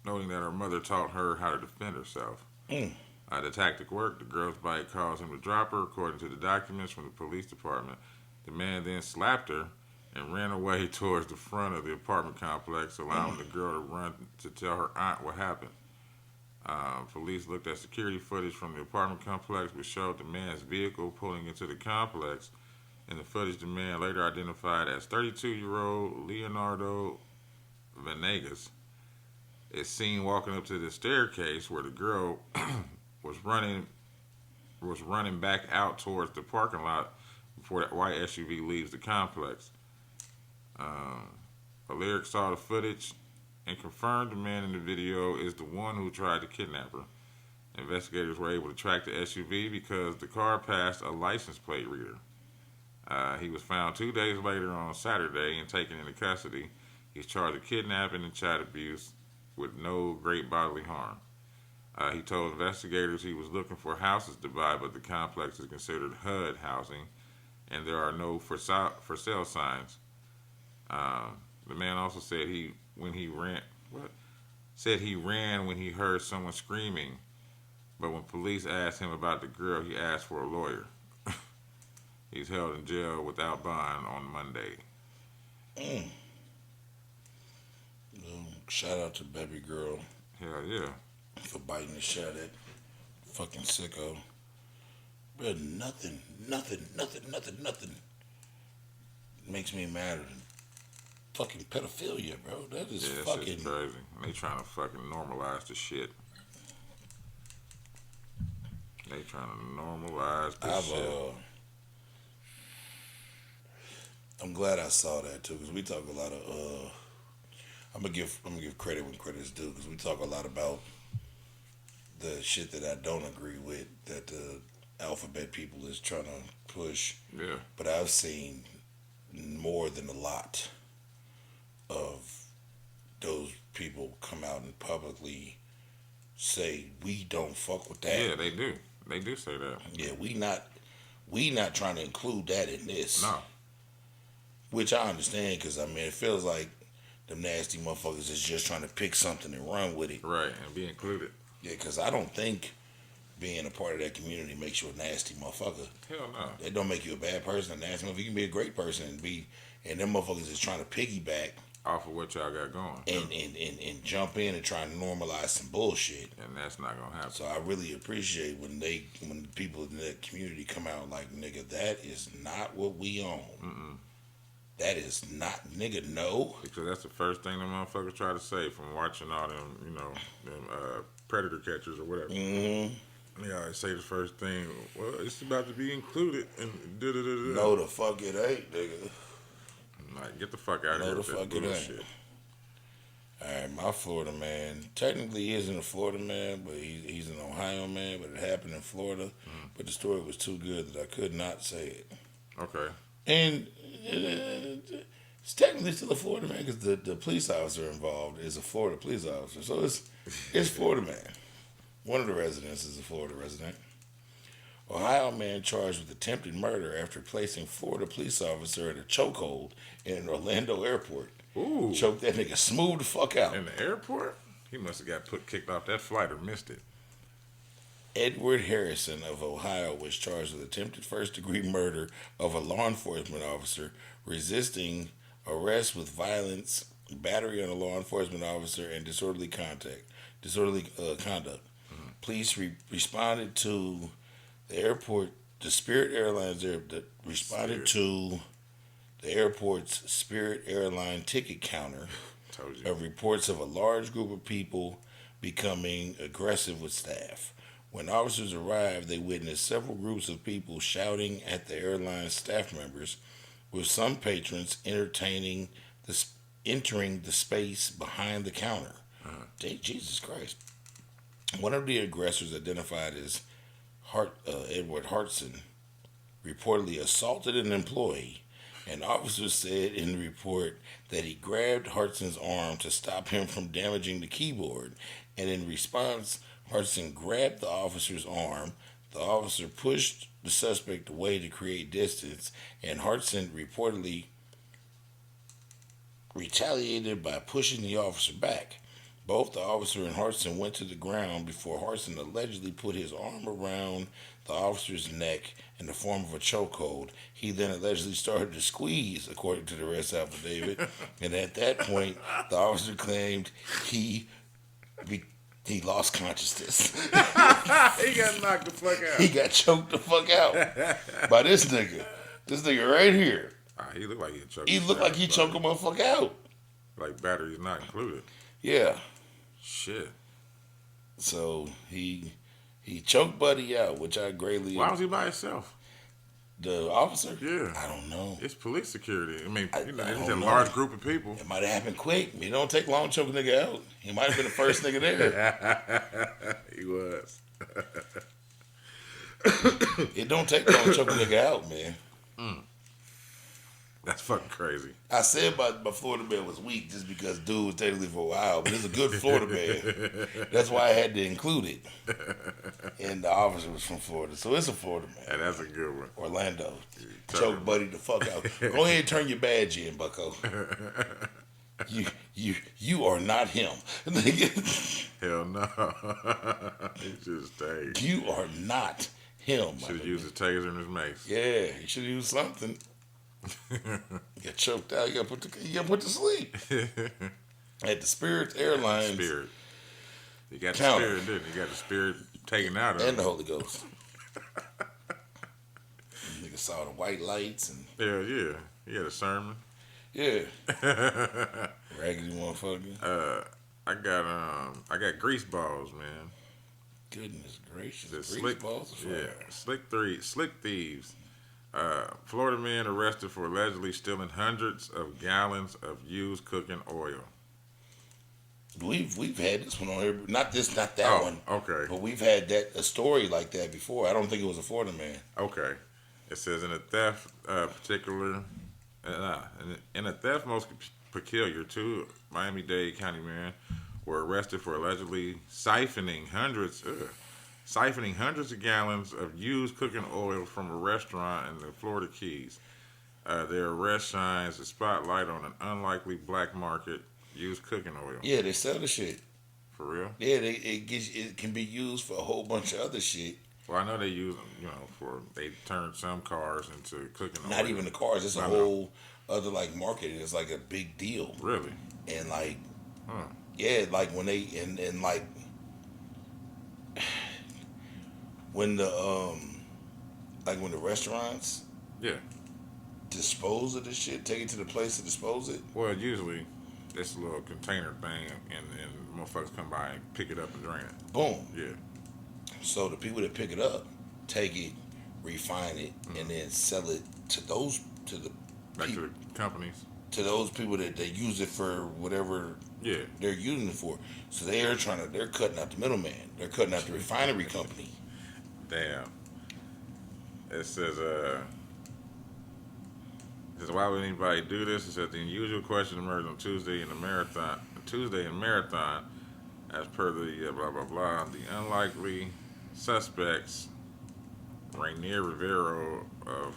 Noting that her mother taught her how to defend herself. The tactic worked. The girl's bite caused him to drop her, according to the documents from the police department. The man then slapped her and ran away towards the front of the apartment complex, allowing the girl to run to tell her aunt what happened. Police looked at security footage from the apartment complex, which showed the man's vehicle pulling into the complex. In the footage, the man, later identified as 32-year-old Leonardo Venegas, is seen walking up to the staircase where the girl was running back out towards the parking lot before that white SUV leaves the complex. Alaric saw the footage and confirmed the man in the video is the one who tried to kidnap her. Investigators were able to track the SUV because the car passed a license plate reader. He was found 2 days later on Saturday and taken into custody. He's charged with kidnapping and child abuse with no great bodily harm. He told investigators he was looking for houses to buy, but the complex is considered HUD housing, and there are no for sale signs. The man also said he ran when he heard someone screaming But when police asked him about the girl, he asked for a lawyer. He's held in jail without bond on Monday. Mm. Shout out to baby girl Hell yeah. for biting the shot at fucking sicko. But nothing makes me madder than fucking pedophilia, bro. That is Yeah, that fucking shit's crazy. They trying to fucking normalize the shit. They trying to normalize the shit. I'm glad I saw that too, because we talk a lot of. I'm gonna give credit when credit's due, because we talk a lot about the shit that I don't agree with, that the alphabet people is trying to push. Yeah. But I've seen more than a lot of those people come out and publicly say we don't fuck with that. Yeah, they do. They do say that. Yeah, we not trying to include that in this. No. Which I understand, because I mean it feels like them nasty motherfuckers is just trying to pick something and run with it. Right, and be included. Yeah, because I don't think being a part of that community makes you a nasty motherfucker. Hell no. That don't make you a bad person, a nasty motherfucker. You can be a great person and them motherfuckers is trying to piggyback Off of what y'all got going. and jump in and try to normalize some bullshit. And that's not gonna happen. So I really appreciate when people in that community come out like, nigga, that is not what we own. Mm-mm. That is not, nigga, no. Because that's the first thing the motherfuckers try to say from watching all them, them predator catchers or whatever. Mm-hmm. They always say the first thing, well, it's about to be included and da-da-da-da. No, the fuck it ain't, nigga. Like, get the fuck out of No, here the with that fuck it bullshit. ain't. All right, my Florida man. Technically, he isn't a Florida man, but he's an Ohio man. But it happened in Florida. But the story was too good that I could not say it. Okay. And it's technically still a Florida man, because the police officer involved is a Florida police officer. So it's Florida man. One of the residents is a Florida resident. Ohio man charged with attempted murder after placing Florida police officer in a chokehold in an Orlando airport. Ooh. Choked that nigga smooth the fuck out. In the airport? He must have got kicked off that flight or missed it. Edward Harrison of Ohio was charged with attempted first-degree murder of a law enforcement officer, resisting arrest with violence, battery on a law enforcement officer, and disorderly conduct. Mm-hmm. Police responded to the airport. The Spirit Airlines responded to the airport's Spirit Airline ticket counter of reports of a large group of people becoming aggressive with staff. When officers arrived, they witnessed several groups of people shouting at the airline's staff members, with some patrons entering the space behind the counter. Jesus Christ. One of the aggressors, identified as Edward Hartson, reportedly assaulted an employee, and officers said in the report that he grabbed Hartson's arm to stop him from damaging the keyboard, and in response, Hartson grabbed the officer's arm. The officer pushed the suspect away to create distance, and Hartson reportedly retaliated by pushing the officer back. Both the officer and Hartson went to the ground before Hartson allegedly put his arm around the officer's neck in the form of a chokehold. He then allegedly started to squeeze, according to the arrest affidavit, and at that point, the officer claimed he lost consciousness. He got knocked the fuck out. He got choked the fuck out by this nigga. This nigga right here. He looked like he choked. He looked like he choked a motherfucker out. Like batteries not included. Yeah. Shit. So he choked Buddy out, which I greatly. Why was he by himself? The officer? Yeah. I don't know. It's police security. I mean, it's don't a know. large group of people. It might have happened quick. It don't take long to choke a nigga out. He might have been the first nigga there. He was. It don't take long to choke a nigga out, man. That's fucking crazy. I said my Florida man was weak just because dude was technically from Ohio, but it's a good Florida man. That's why I had to include it. And the officer was from Florida, so it's a Florida man. And that's a good one. Orlando. Choke Buddy the fuck out. Go ahead and turn your badge in, bucko. You are not him. Hell no. He just stayed. You are not him. Should have used his taser and his mace. Yeah, he should have used something. Get choked out. You got put to sleep. At the Spirit Airlines Spirit. You got the counter. spirit, didn't you? You got the spirit taken out of And him. the Holy Ghost. Nigga saw the white lights and Hell yeah. He had a sermon. yeah, raggedy motherfucker. I got grease balls, man. Goodness gracious, The grease balls. yeah, slick thieves. Florida man arrested for allegedly stealing hundreds of gallons of used cooking oil. We've had this one on here. Not that Oh, one. okay. But we've had a story like that before. I don't think it was a Florida man. Okay. It says in a theft in a theft most peculiar, two Miami-Dade County men were arrested for allegedly siphoning hundreds of gallons of used cooking oil from a restaurant in the Florida Keys. Their arrest shines a spotlight on an unlikely black market used cooking oil. Yeah, they sell the shit. For real? Yeah, it can be used for a whole bunch of other shit. Well, I know they use them, they turn some cars into cooking oil. Not even the cars. It's a I know. whole other like market. It's like a big deal. Really? And like, Huh. yeah, like when they and like when the when the restaurants Yeah. dispose of the shit, take it to the place to dispose it. Well, usually it's a little container thing, and motherfuckers come by and pick it up and drain it. Boom. Yeah. So the people that pick it up, take it, refine it, and then sell it to those Back to the companies. to those people that they use it for whatever Yeah. they're using it for. So they're cutting out the middleman. They're cutting out the refinery company. Damn. It says, why would anybody do this? It says the unusual question emerged on Tuesday in Marathon, as per the blah blah blah. The unlikely suspects, Rainier Rivero of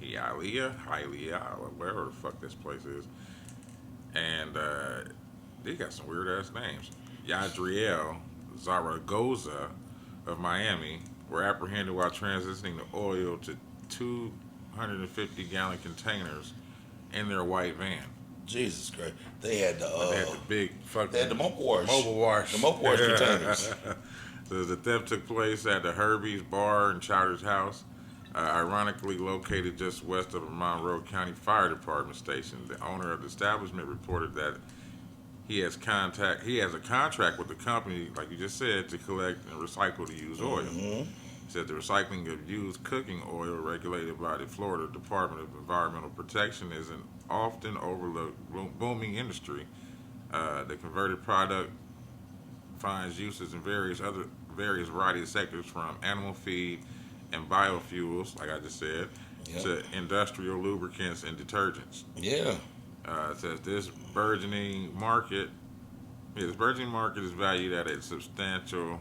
Hialeah, wherever the fuck this place is, and they got some weird ass names. Yadriel Zaragoza of Miami were apprehended while transitioning the oil to 250-gallon containers in their white van. Jesus Christ! They had They had the big fucking they had the mobile wash. the mobile wash containers. So the theft took place at the Herbie's Bar in Chowder's house, ironically located just west of a Monroe County Fire Department station. The owner of the establishment reported that he has a contract with the company, like you just said, to collect and recycle the used oil. Mm-hmm. He said the recycling of used cooking oil, regulated by the Florida Department of Environmental Protection, is an often overlooked booming industry. The converted product finds uses in various variety of sectors, from animal feed and biofuels, like I just said, Yep. to industrial lubricants and detergents. Yeah. It says this burgeoning market is valued at a substantial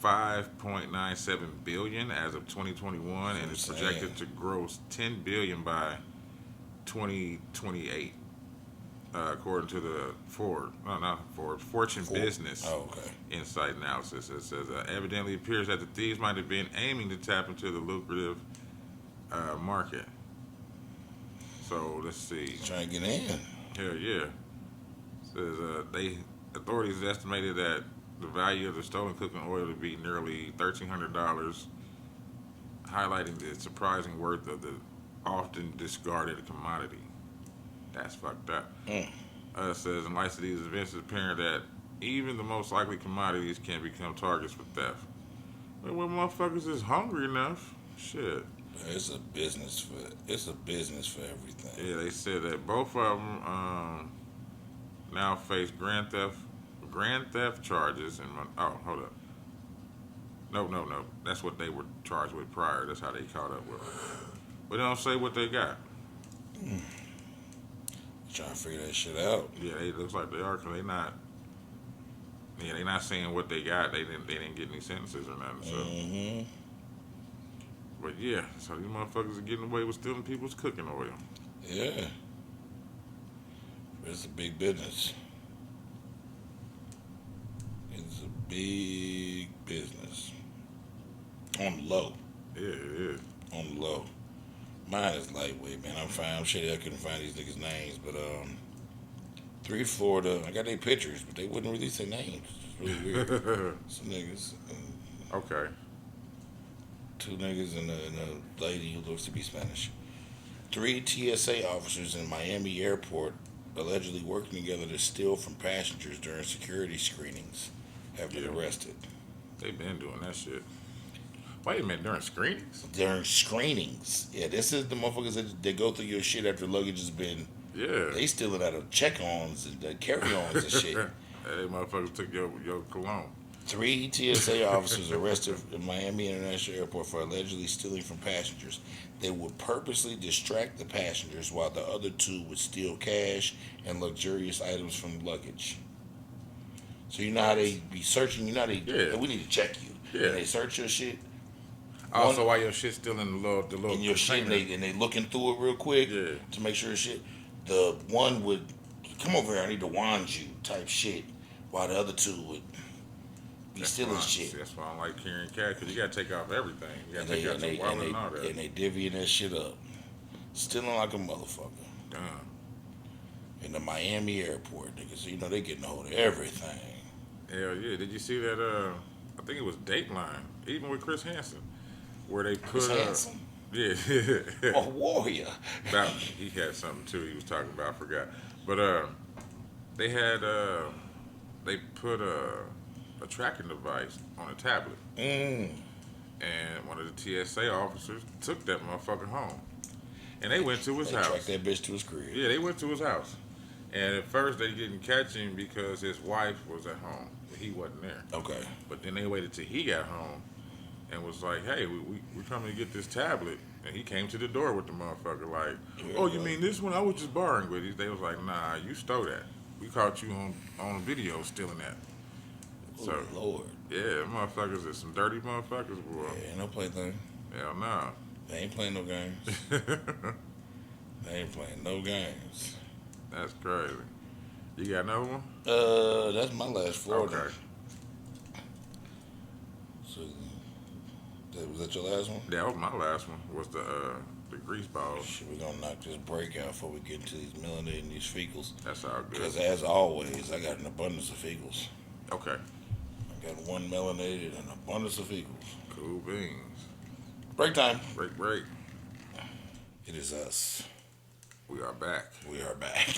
$5.97 billion as of 2021, and is projected to gross $10 billion by 2028, according to the Fortune Business Oh, okay. Insight analysis. It says evidently appears that the thieves might have been aiming to tap into the lucrative market. So let's see. Trying to get in. Hell yeah. Says authorities estimated that the value of the stolen cooking oil to be nearly $1,300, highlighting the surprising worth of the often discarded commodity. That's fucked up. It says in light of these events, it's apparent that even the most likely commodities can become targets for theft. Well, when motherfuckers is hungry enough, shit. It's a business for everything. Yeah, they said that both of them now face grand theft charges. And hold up. No, that's what they were charged with prior. That's how they caught up with them. But they don't say what they got. Trying to figure that shit out. Yeah, it looks like they are, because they not. Yeah, they not saying what they got. They didn't get any sentences or nothing. So. Mm-hmm. But yeah, so these motherfuckers are getting away with stealing people's cooking oil. Yeah. It's a big business. It's a big business. On the low. Yeah, it is. On the low. Mine is lightweight, man. I'm fine. I'm shady. I couldn't find these niggas' names, but three Florida. I got their pictures, but they wouldn't release their names. It's really weird. Some niggas, Okay. two niggas, and a lady who looks to be Spanish. Three TSA officers in Miami airport allegedly working together to steal from passengers during security screenings have been arrested. They've been doing that shit. Wait a minute, during screenings? During screenings, yeah, this is the motherfuckers that they go through your shit after luggage has been. Yeah. They stealing out of check-ons and carry-ons and shit. Hey, motherfuckers took your cologne. Three TSA officers arrested in Miami International Airport for allegedly stealing from passengers. They would purposely distract the passengers while the other two would steal cash and luxurious items from luggage. So you know how they be searching. You know how they. Yeah. We need to check you. Yeah. And they search your shit. Also, while your shit's still in the little In your shit, container. and they looking through it real quick Yeah. to make sure shit. The one would come over here. I need to wand you type shit, while the other two would be stealing shit. That's why I don't like carrying cash, because you got to take off everything. You got And to take out your wallet and all and that. they divvying that shit up, stealing like a motherfucker. Damn. In the Miami airport, niggas. So, you know they getting a hold of everything. Hell yeah. Did you see that? I think it was Dateline, even with Chris Hansen, where they put. Chris Hansen, Yeah. a warrior. He had something too he was talking about, I forgot. But they had they put a tracking device on a tablet, Mm. and one of the TSA officers took that motherfucker home, and they went to his They house. tracked that bitch to his crib. Yeah, they went to his house, and at first they didn't catch him because his wife was at home, he wasn't there. Okay. But then they waited till he got home, and was like, "Hey, we coming to get this tablet." And he came to the door with the motherfucker like, Yeah, "Oh, you bro. mean this one? I was just borrowing with you." They was like, "Nah, you stole that. We caught you on video stealing that." So Oh, Lord. yeah, motherfuckers is some dirty motherfuckers, boy. Yeah, ain't no plaything. Hell no. They ain't playing no games. They ain't playing no games. That's crazy. You got another one? That's my last Florida. Okay. So, was that your last one? That was my last one. Was the grease balls. Shit, we're gonna knock this break out before we get into these melanated and these fecals. That's all good. Because as always, I got an abundance of fecals. Okay. I got one melanated and an abundance of fecals. Cool beans. Break time. Break. It is us. We are back. We are back.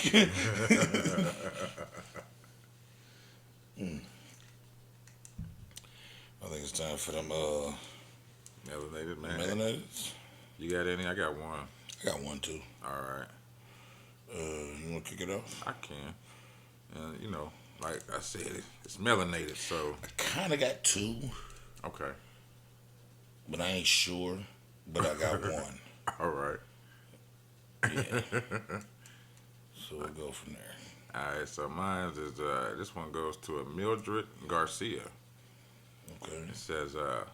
I think it's time for them Melanated, man. melanateds. You got any? I got one. I got one too. All right. You want to kick it off? I can. And, you know, like I said, it's melanated, so. I kind of got two, Okay. but I ain't sure. But I got one. All right. Yeah. So we'll go from there. All right, so mine is, this one goes to a Mildred Garcia. Okay. It says, a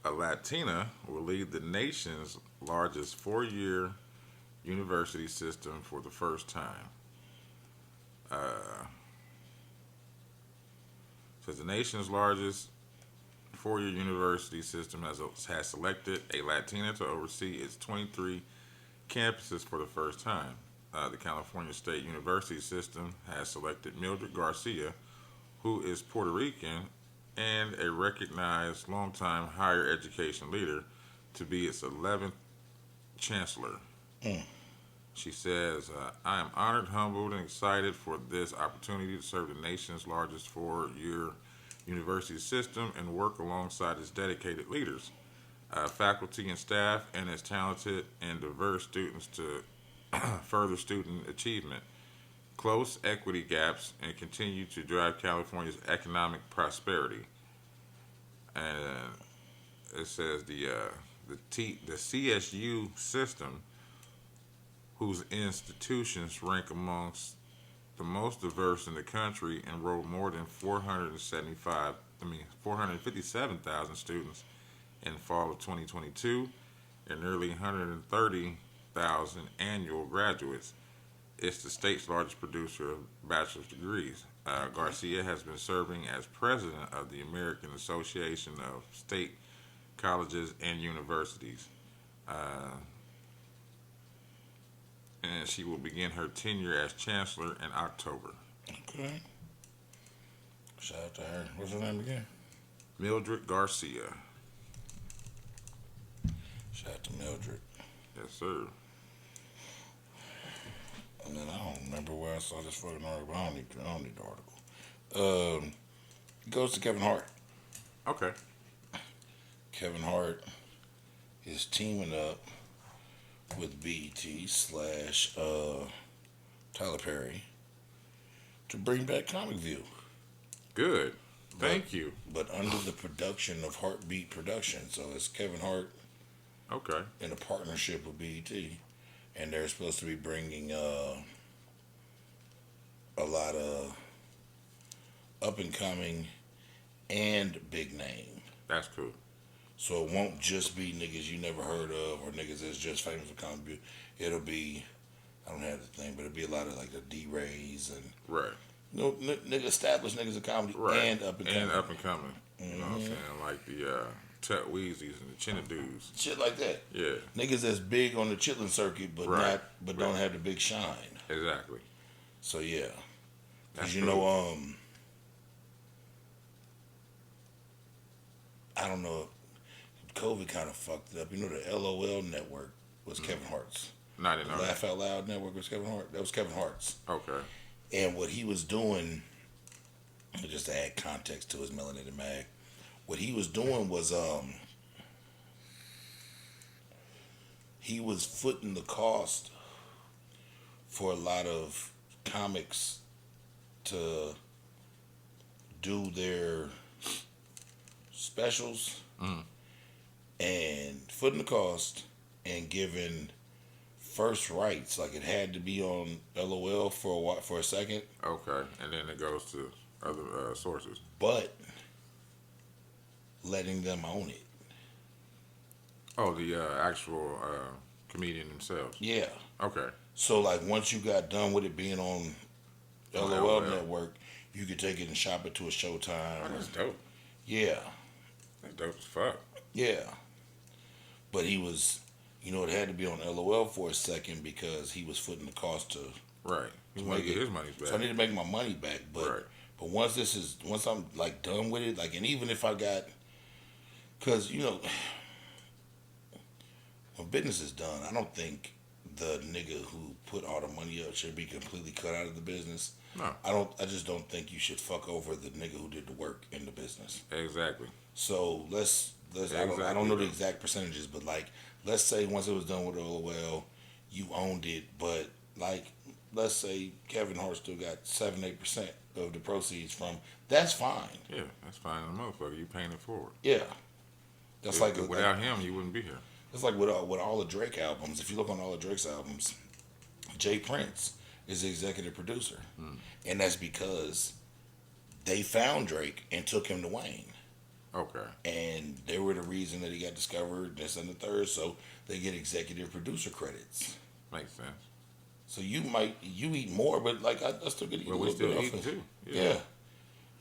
Latina will lead the nation's largest four-year university system for the first time. Says the nation's largest four-year university system has selected a Latina to oversee its 23 campuses for the first time. The California State University system has selected Mildred Garcia, who is Puerto Rican and a recognized longtime higher education leader, to be its 11th chancellor. She says, I am honored, humbled, and excited for this opportunity to serve the nation's largest four-year university system and work alongside its dedicated leaders, faculty and staff, and its talented and diverse students to further student achievement, close equity gaps, and continue to drive California's economic prosperity. And it says the CSU system, whose institutions rank amongst the most diverse in the country, enrolled more than 457,000 students in fall of 2022, and nearly 130,000 annual graduates. It's the state's largest producer of bachelor's degrees. Garcia has been serving as president of the American Association of State Colleges and Universities. Uh, and she will begin her tenure as chancellor in October. Okay. Shout out to her. What's her name again? Mildred Garcia. Shout out to Mildred. Yes, sir. And then I don't remember where I saw this fucking article. I don't need the article. It goes to Kevin Hart. Okay. Kevin Hart is teaming up with BET slash Tyler Perry to bring back Comic View. Good. Thank you. But under the production of Heartbeat Productions. So it's Kevin Hart Okay. in a partnership with BET. And they're supposed to be bringing a lot of up and coming and big name. That's cool. So it won't just be niggas you never heard of or niggas that's just famous for comic book. It'll be, I don't have the thing, but it'll be a lot of like the D-Rays and Right. nigga established niggas in comedy Right. and up and coming. And up and coming. You know what I'm saying? Like the Tut Weezy's and the Chinnadoos. Shit like that. Yeah. Niggas that's big on the chitlin circuit, but Right. don't have the big shine. Exactly. So yeah, That's because you cool. know, I don't know, COVID kind of fucked it up. You know, the LOL network was Kevin Hart's. No, I didn't know that. Laugh Out Loud network was Kevin Hart. That was Kevin Hart's. Okay. And what he was doing, just to add context to his Melanated Mag, what he was doing was he was footing the cost for a lot of comics to do their specials and footing the cost and giving first rights. Like it had to be on LOL for a second, Okay. And then it goes to other sources. but letting them own it. Oh, the actual comedian themselves. Yeah. Okay. So like once you got done with it being on On LOL LOL. network, you could take it and shop it to a Oh, Showtime. that's dope. Yeah. That's dope as fuck. Yeah. But he was, it had to be on LOL for a second because he was footing the cost to. Right. He To want to make get it- his money back. So I need to make my money back. But Right. but once I'm like done with it, like, and even if I got, because when business is done, I don't think the nigga who put all the money up should be completely cut out of the business. No. I just don't think you should fuck over the nigga who did the work in the business. Exactly. So let's I don't know the exact percentages, but like let's say once it was done with LOL, you owned it, but like let's say Kevin Hart still got 7-8% of the proceeds from. That's fine. Yeah, that's fine. The motherfucker, you paying it forward. Yeah, that's like Without him, you wouldn't be here. it's like with all the Drake albums. If you look on all the Drake's albums, Jay Prince is the executive producer, and that's because they found Drake and took him to Wayne. Okay. And they were the reason that he got discovered, this and the third, so they get executive producer credits. Makes sense. So you eat more, but like I still get to eat Well, a we little still bit eating off it. too. Yeah.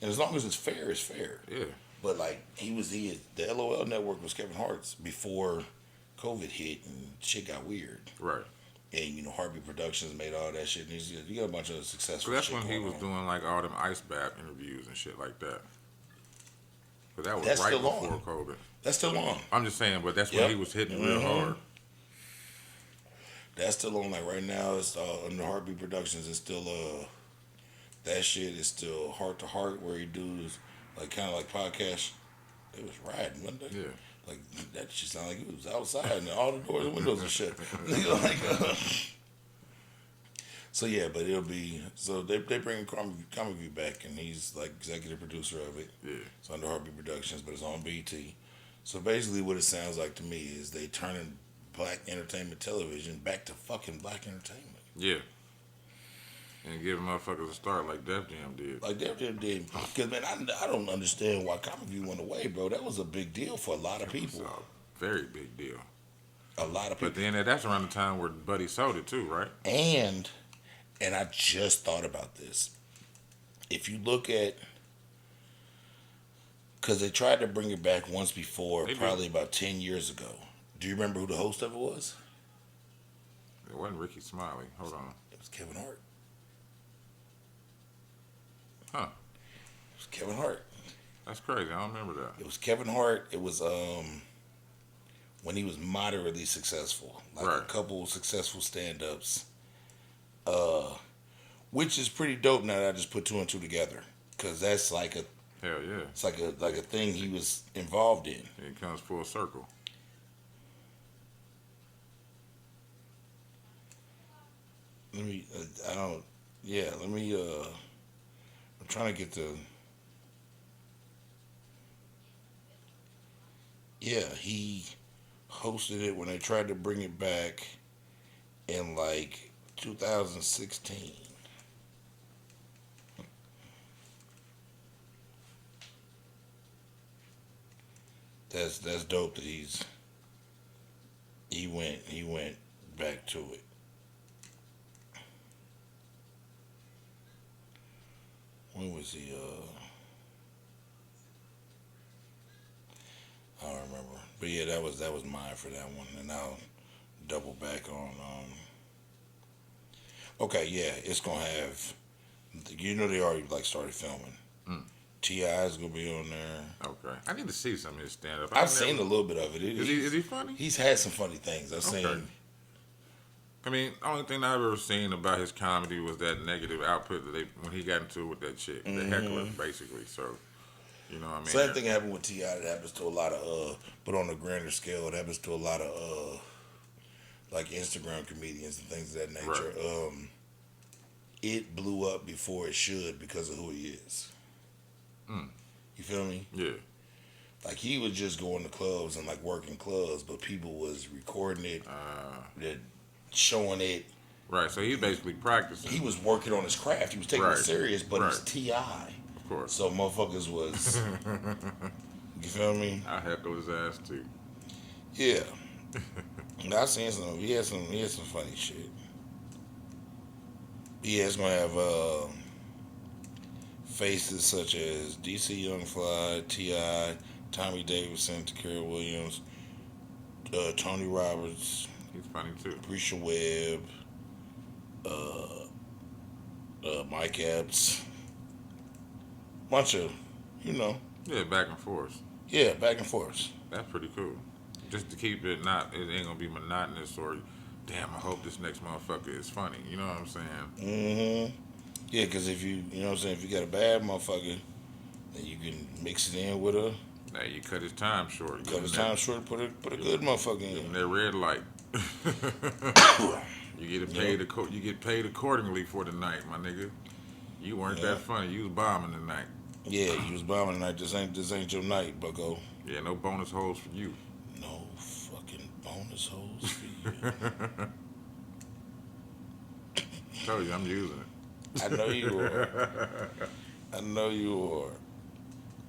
And as long as it's fair, it's fair. Yeah. But like the LOL network was Kevin Hart's before COVID hit and shit got weird. Right. And Heartbeat Productions made all that shit. And you got a bunch of So successful. that's shit when he going was on. doing like all them ice bath interviews and shit like that. But that was That's right still before on. COVID. That's still on. I'm just saying, but that's when Yep. he was hitting real Mhm. hard. That's still on. Like right now, it's under Heartbeat Productions. It's still that shit is still Heart to Heart, where he does like kind of like podcast. It was riding, wasn't it? Yeah. Like that shit sounded like it was outside and all the doors and windows and shit. So yeah, but it'll be they bring Comic View back, and he's like executive producer of it. Yeah. It's under Heartbeat Productions, but it's on BT. So basically, what it sounds like to me is they turning black entertainment television back to fucking black entertainment. Yeah. And give motherfuckers a start like Def Jam did. Like they did, because man, I don't understand why Comic View went away, bro. That was a big deal for a lot of It's people. a very big deal. A lot of people, But then that's around the time where Buddy sold it too, right? and And I just thought about this. If you look at, because they tried to bring it back once before, They probably did. about 10 years ago. Do you remember who the host of it was? It wasn't Ricky Smiley. Hold on. It was Kevin Hart. Huh. It was Kevin Hart. That's crazy. I don't remember that. It was Kevin Hart. It was when he was moderately successful, like a Right. couple successful stand-ups, which is pretty dope. Now that I just put two and two together, because that's like a Hell yeah. it's like a thing he was involved in. It comes full circle. Let me. I don't. Yeah. Let me. I'm trying to get the. Yeah, he hosted it when they tried to bring it back in like 2016. That's dope that he went back to it. When was he? I don't remember. But yeah, that was mine for that one, and I'll double back on. Okay, yeah, it's gonna have. They already like started filming. Mm. Ti is gonna be on there. Okay. I need to see some of his stand up. I've seen a little bit of it. Is he funny? He's had some funny things. I've Okay. seen. I mean, the only thing I've ever seen about his comedy was that negative output that when he got into it with that chick, the heckler, basically. So, you know what I mean? Same thing happened with Ti. That happens to a lot of but on a grander scale, it happens to a lot of like Instagram comedians and things of that nature. Right. It blew up before it should because of who he is. Mm. You feel me? Yeah. Like he was just going to clubs and like working clubs, but people was recording it, that showing it. Right. So he's basically practicing. He was working on his craft. He was taking Right. it serious, but it's Right. Ti. Of course. So motherfuckers was, you feel me? I heckle his ass too. Yeah. I seen some. He had some funny shit. Yeah, it's gonna have faces such as DC Young Fly, Ti, Tommy Davidson, Takara Williams, Tony Roberts, He's funny too. Risha Webb, Mike Epps, bunch of, Yeah, back and forth. yeah, back and forth. That's pretty cool. Just to keep it it ain't gonna be monotonous or, damn, I hope this next motherfucker is funny. You know what I'm saying? Yeah, because if you know what I'm saying, if you got a bad motherfucker, then you can mix it in with a Now you cut his time short. cut his time short, put a good motherfucker Give him in. that red light. You get paid. You get paid accordingly for the night, my nigga. You weren't that funny. You was bombing tonight. Yeah, you was bombing tonight. This ain't your night, bucko. Yeah, no bonus holes for you. No fucking bonus holes for you. Told you, I'm using it. I know you are. I know you are.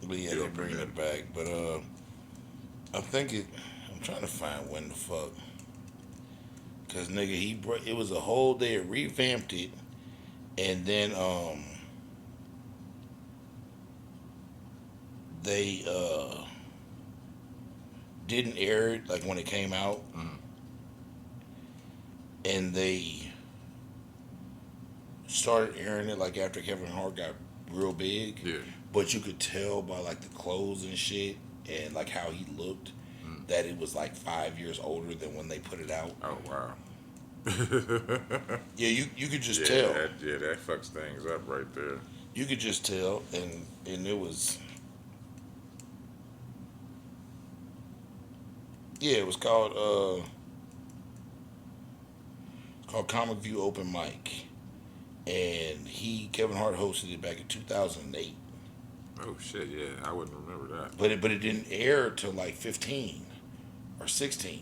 But yeah, they're Guilty, bringing man. it back. But I think I'm trying to find when the fuck. Cause nigga, it was a whole day. It revamped it, and then they didn't air it like when it came out, and they started airing it like after Kevin Hart got real big. Yeah. But you could tell by like the clothes and shit and like how he looked that it was like 5 years older than when they put it out. Oh wow. Yeah, you could just yeah, tell. that fucks things up right there. You could just tell, and it was. Yeah, it was called Comic View Open Mic, and Kevin Hart hosted it back in 2008. Oh shit, yeah, I wouldn't remember that. But it didn't air till like 15 or 16.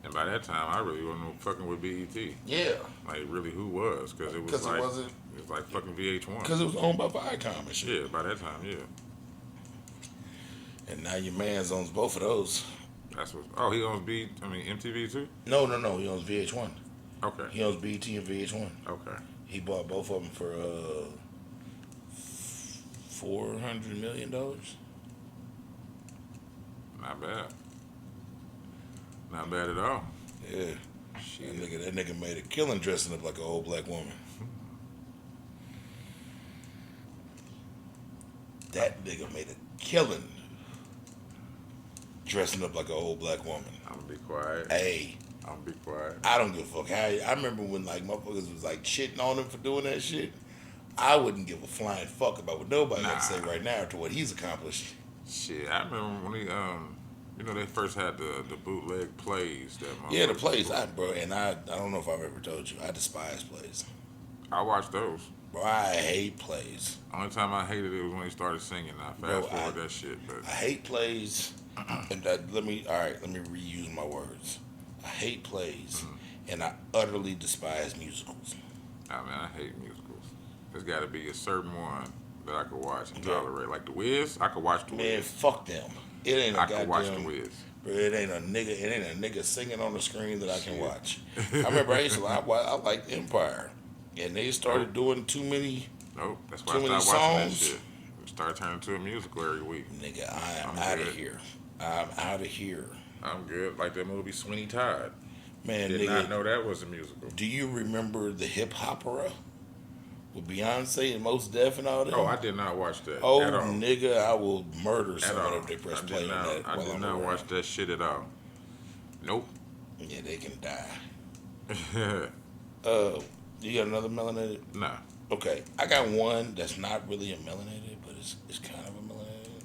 And by that time, I really wasn't fucking with BET. Yeah, Like really, who was? Because it was 'Cause it like wasn't- it was like fucking VH1. because it was owned by Viacom and shit. Yeah, by that time, yeah. And now your man's owns both of those. That's what. Oh, he owns MTV too. No, he owns VH1. Okay. He owns BET and VH1. Okay. He bought both of them for $400 million. Not bad. Not bad at all. Yeah, Shit. that nigga made a killing dressing up like an old black woman. That nigga made a killing dressing up like an old black woman. I'm gonna be quiet. Hey, I'm gonna be quiet. I don't give a fuck. I remember when like motherfuckers was like shitting on him for doing that shit. I wouldn't give a flying fuck about what nobody got to say right now to what he's accomplished. Shit, I remember when he they first had the bootleg plays that. Yeah, the plays, bro, and I don't know if I've ever told you, I despise plays. I watched those. Bro, I hate plays. Only time I hated it was when he started singing. I fast forward that shit, but I hate plays. And let me reuse my words. I hate plays, and I utterly despise musicals. I mean, I hate musicals. There's got to be a certain one that I could watch and Yeah. tolerate. Like The Wiz, I could watch The Man, Wiz. fuck them. It ain't a I could watch The goddamn. Wiz. Bro, it ain't a nigga singing on the screen that I can Shit. watch. I remember I liked Empire, and they started doing too many. Nope, that's why Too I many started watching that songs. shit. Start turning into a musical every week. Nigga, I am I'm out good. of here. I'm out of here. I'm good. Like that movie Sweeney Todd. Man, Did nigga, not know that was a musical. do you remember the hip hopera with Beyonce and Mos Def and all that? Oh, I did not watch that Oh, at all. nigga, I will murder At someone all. if they press I play did on that. not. I while did I'm not around. watch that shit at all. Nope. Yeah, they can die. nah. You got another melanated? Okay, I got one that's not really a melanated, but it's kind of a melanated,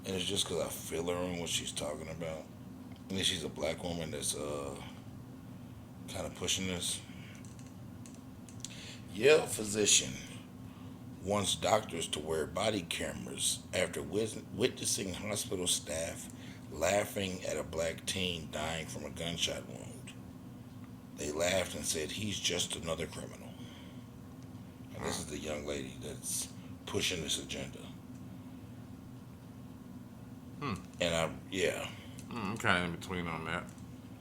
and it's just because I feel her on what she's talking about. And then she's a black woman that's kind of pushing this. Yale physician wants doctors to wear body cameras after witnessing hospital staff laughing at a black teen dying from a gunshot wound. They laughed and said he's just another criminal. And this is the young lady that's pushing this agenda. And I'm kind of in between on that,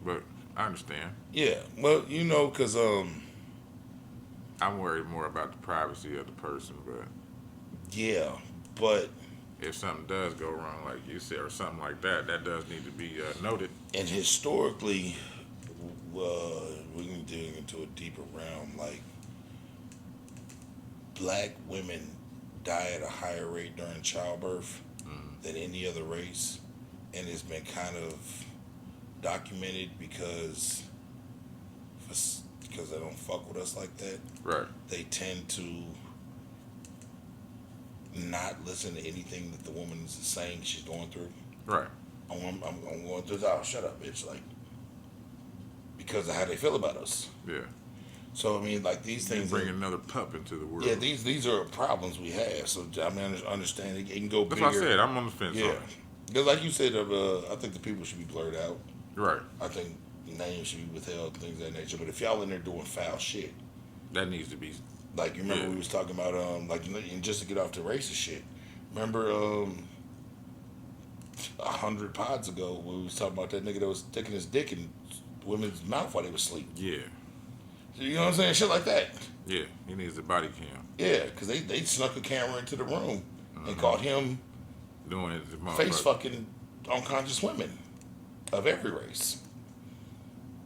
but I understand. yeah. Well, because I'm worried more about the privacy of the person, but yeah, but if something does go wrong, like you said, or something like that, that does need to be noted. and historically, we can dig into a deeper realm. Like black women die at a higher rate during childbirth than any other race, and it's been kind of documented because they don't fuck with us like that. Right. They tend to not listen to anything that the woman is saying she's going through. Right. I'm going through this. Oh, shut up, bitch. Like, because of how they feel about us. Yeah. So, I mean, like, these You things. bring another pup into the world. Yeah, these are problems we have. So, I mean, I understand it can go That's bigger. what I said. I'm on the fence. Yeah. On it. Because, like you said, I think the people should be blurred out. Right. I think names should be withheld, things of that nature. But if y'all in there doing foul shit, That needs to be. like, you remember Yeah. we was talking about, and just to get off the racist shit, remember, 100 pods ago, when we was talking about that nigga that was sticking his dick in women's mouth while they was asleep. Yeah. You know what I'm saying? Shit like that. Yeah. He needs a body cam. Yeah, because they snuck a camera into the room and caught him Doing it to face motherfucker. fucking unconscious women of every race.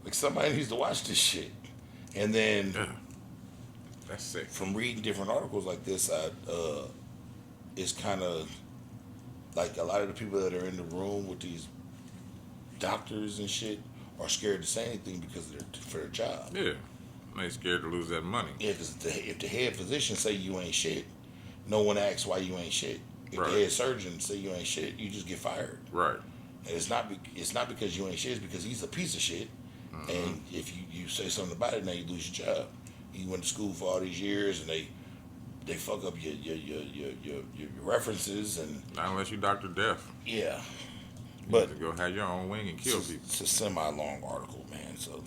Like, somebody needs to watch this shit. And then Yeah. That's sick. from reading different articles like this, it's kind of like a lot of the people that are in the room with these doctors and shit are scared to say anything because for their job. Yeah. They scared to lose that money. Yeah, because if the head physician say you ain't shit, no one asks why you ain't shit. If Right. the head surgeon say you ain't shit, you just get fired. Right. And it's not because you ain't shit, it's because he's a piece of shit. And if you say something about it, now you lose your job. You went to school for all these years, and they fuck up your references, and Not unless you Dr. Death. yeah. You But need to go have your own wing and kill people. it's a semi-long article, man. So,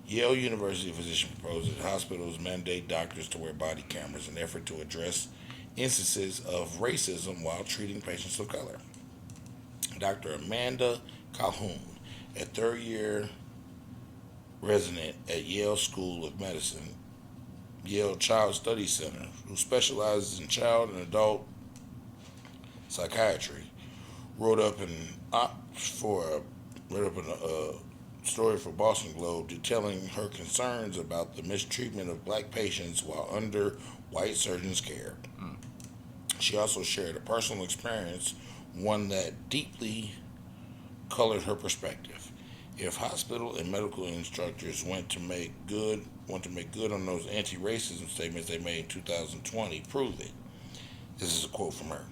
Yale University physician proposes hospitals mandate doctors to wear body cameras in effort to address instances of racism while treating patients of color. Dr. Amanda Calhoun, a third-year resident at Yale School of Medicine, Yale Child Study Center, who specializes in child and adult psychiatry, wrote up an op for a, wrote up a story for Boston Globe detailing her concerns about the mistreatment of black patients while under white surgeons' care. She also shared a personal experience, one that deeply colored her perspective. If hospital and medical instructors want to make good on those anti-racism statements they made in 2020, prove it. This is a quote from her.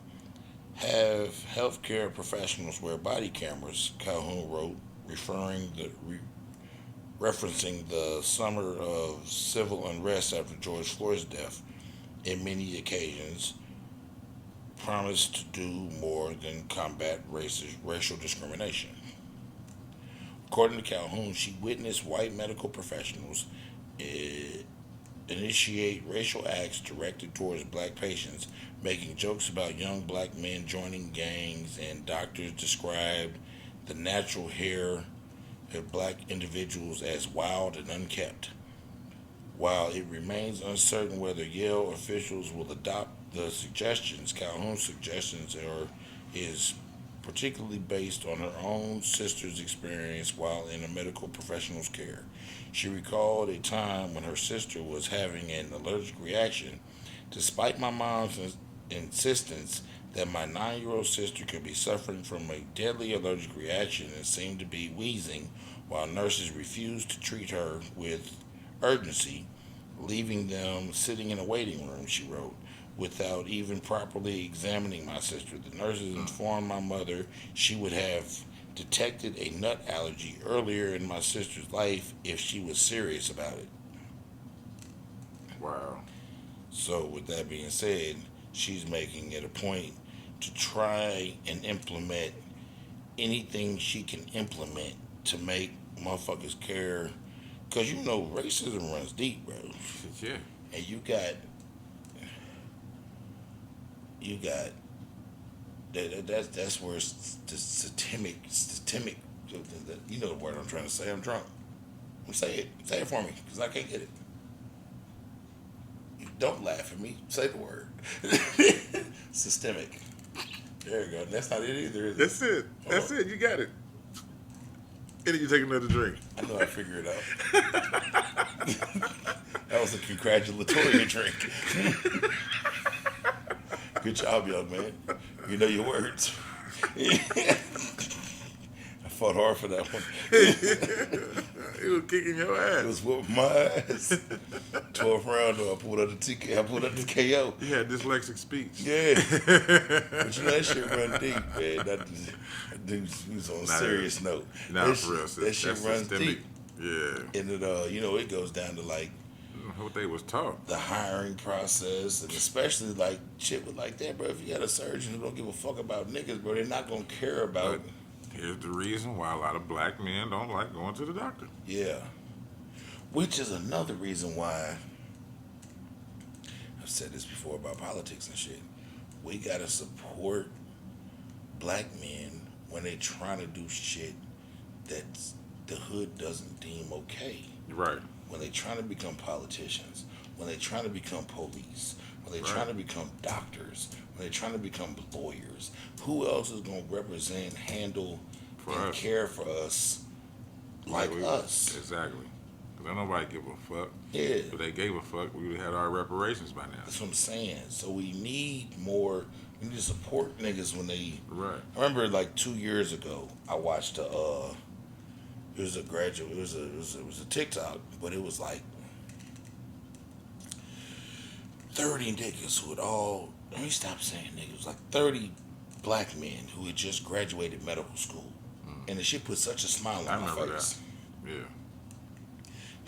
Have healthcare professionals wear body cameras, Calhoun wrote, referencing the summer of civil unrest after George Floyd's death. In many occasions, promised to do more than combat racial discrimination. According to Calhoun, she witnessed white medical professionals initiate racial acts directed towards black patients, making jokes about young black men joining gangs, and doctors described the natural hair of black individuals as wild and unkempt. While it remains uncertain whether Yale officials will adopt the suggestions, Calhoun's suggestions is particularly based on her own sister's experience while in a medical professional's care. She recalled a time when her sister was having an allergic reaction. Despite my mom's insistence that my 9-year-old sister could be suffering from a deadly allergic reaction and seemed to be wheezing, while nurses refused to treat her with urgency, leaving them sitting in a waiting room, she wrote, without even properly examining my sister. The nurses informed my mother she would have detected a nut allergy earlier in my sister's life if she was serious about it. Wow. So, with that being said, she's making it a point to try and implement anything she can implement to make motherfuckers care. Because you know racism runs deep, bro. Yeah. And you got that's where the systemic, you know the word I'm trying to say. I'm drunk. Say it for me, because I can't get it. Don't laugh at me. Say the word. Systemic. There you go. That's not it either, is it? That's it. That's it. You got it. And then you take another drink. I know I figured it out. That was a congratulatory drink. Good job, young man. You know your words. I fought hard for that one. It was kicking your ass. It was whooping my ass. 12th round, though. I pulled up the KO. You had dyslexic speech. Yeah. But you know, that shit run deep, man. That dude was on a serious note. Nah, for real. That shit runs deep. Yeah. And it, it goes down to like what they was taught. the hiring process, and especially like shit with like that, bro. If you got a surgeon who don't give a fuck about niggas, bro, they're not gonna care about. Here's the reason why a lot of black men don't like going to the doctor. Yeah. Which is another reason why I've said this before about politics and shit. We gotta support black men when they trying to do shit that the hood doesn't deem okay. Right. When they trying to become politicians, when they trying to become police, when they trying to become doctors, when they trying to become lawyers, who else is going to represent, handle, and care for us like us? Exactly. Because don't nobody give a fuck. Yeah. If they gave a fuck, we would have had our reparations by now. That's what I'm saying. So we need more. We need to support niggas when they. Right. I remember like 2 years ago, I watched it was a graduate. It was a TikTok, but it was like 30 niggas who had all. Let me stop saying niggas. It was like 30 black men who had just graduated medical school, and the shit put such a smile on my face. That. Yeah.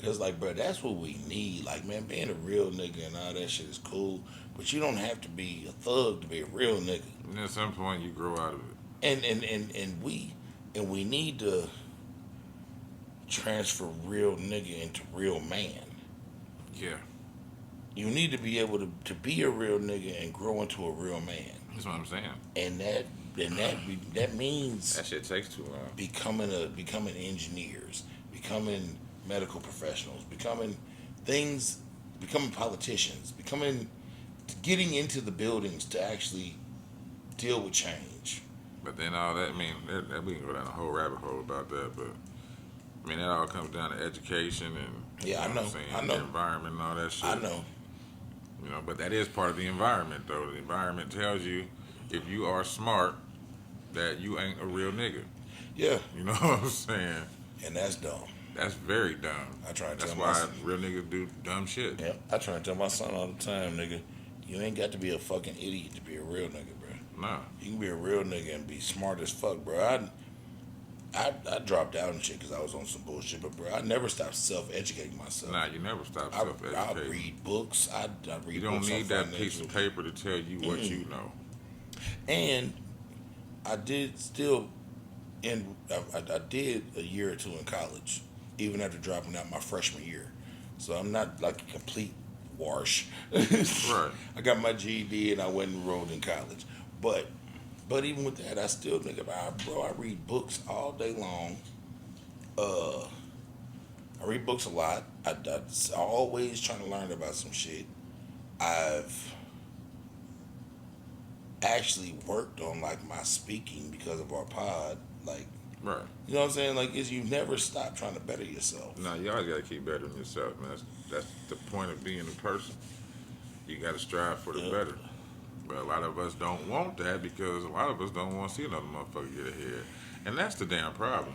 Cause like, bro, that's what we need. Like, man, being a real nigga and all that shit is cool, but you don't have to be a thug to be a real nigga. And at some point, you grow out of it. And we need to transfer real nigga into real man. Yeah. You need to be able to be a real nigga and grow into a real man. That's what I'm saying. And that means that shit takes too long. Becoming engineers, becoming medical professionals, becoming things, becoming politicians, getting into the buildings to actually deal with change. But then all that, I mean, we can go down a whole rabbit hole about that, but I mean, that all comes down to education and, Yeah, I what know. I'm saying, I know. the environment and all that shit. I know. But that is part of the environment, though. The environment tells you if you are smart that you ain't a real nigga. Yeah, You know what I'm saying? and that's dumb. That's very dumb. I try to That's tell why my real niggas do dumb shit. yeah, I try to tell my son all the time, nigga. You ain't got to be a fucking idiot to be a real nigga, bro. Nah. You can be a real nigga and be smart as fuck, bro. I dropped out and shit because I was on some bullshit, but bro, I never stopped self-educating myself. Nah, you never stop I self-educating. read books. I read You don't books need on that piece of financial- paper to tell you what you know. And I did still, I did a year or two in college, even after dropping out my freshman year. So I'm not like a complete wash. Right. I got my GED and I went and enrolled in college. But even with that, I still think about, bro, I read books all day long. I read books a lot. I always trying to learn about some shit. I've actually worked on like my speaking because of our pod. Like, Right. you know what I'm saying? Like, is you never stop trying to better yourself. Nah, you always got to keep bettering yourself, man. That's the point of being a person. You got to strive for the Yeah. better. But a lot of us don't want that because a lot of us don't want to see another motherfucker get ahead. And that's the damn problem.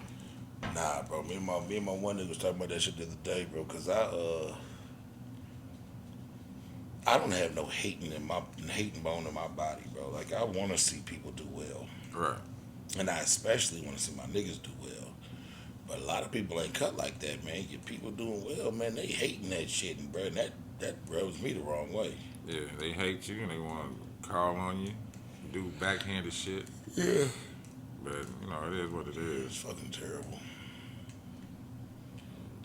Nah, bro. Me and my one nigga was talking about that shit the other day, bro. Cause I don't have no hating bone in my body, bro. Like I want to see people do well, Right. and I especially want to see my niggas do well. But a lot of people ain't cut like that, man. Your people doing well, man. They hating that shit, and bro, that rubs me the wrong way. Yeah, they hate you and they want to call on you, do backhanded shit. Yeah, But, it is what it it's is. fucking terrible.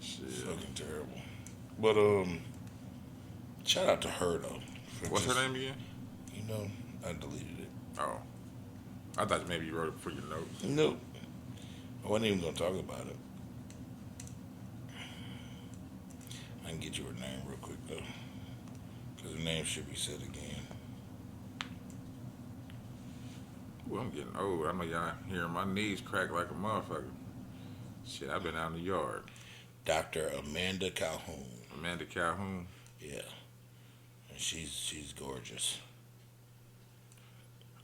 Shit. It's fucking terrible. But shout out to her though. for What's her just- name again? You know, I deleted it. Oh. I thought maybe you wrote it for your notes. Nope. I wasn't even gonna talk about it. I can get you her name real quick though, because her name should be said again. Ooh, I'm getting old. I know y'all hearing my knees crack like a motherfucker. Shit, I've been out in the yard. Dr. Amanda Calhoun. Amanda Calhoun. Yeah, and she's gorgeous.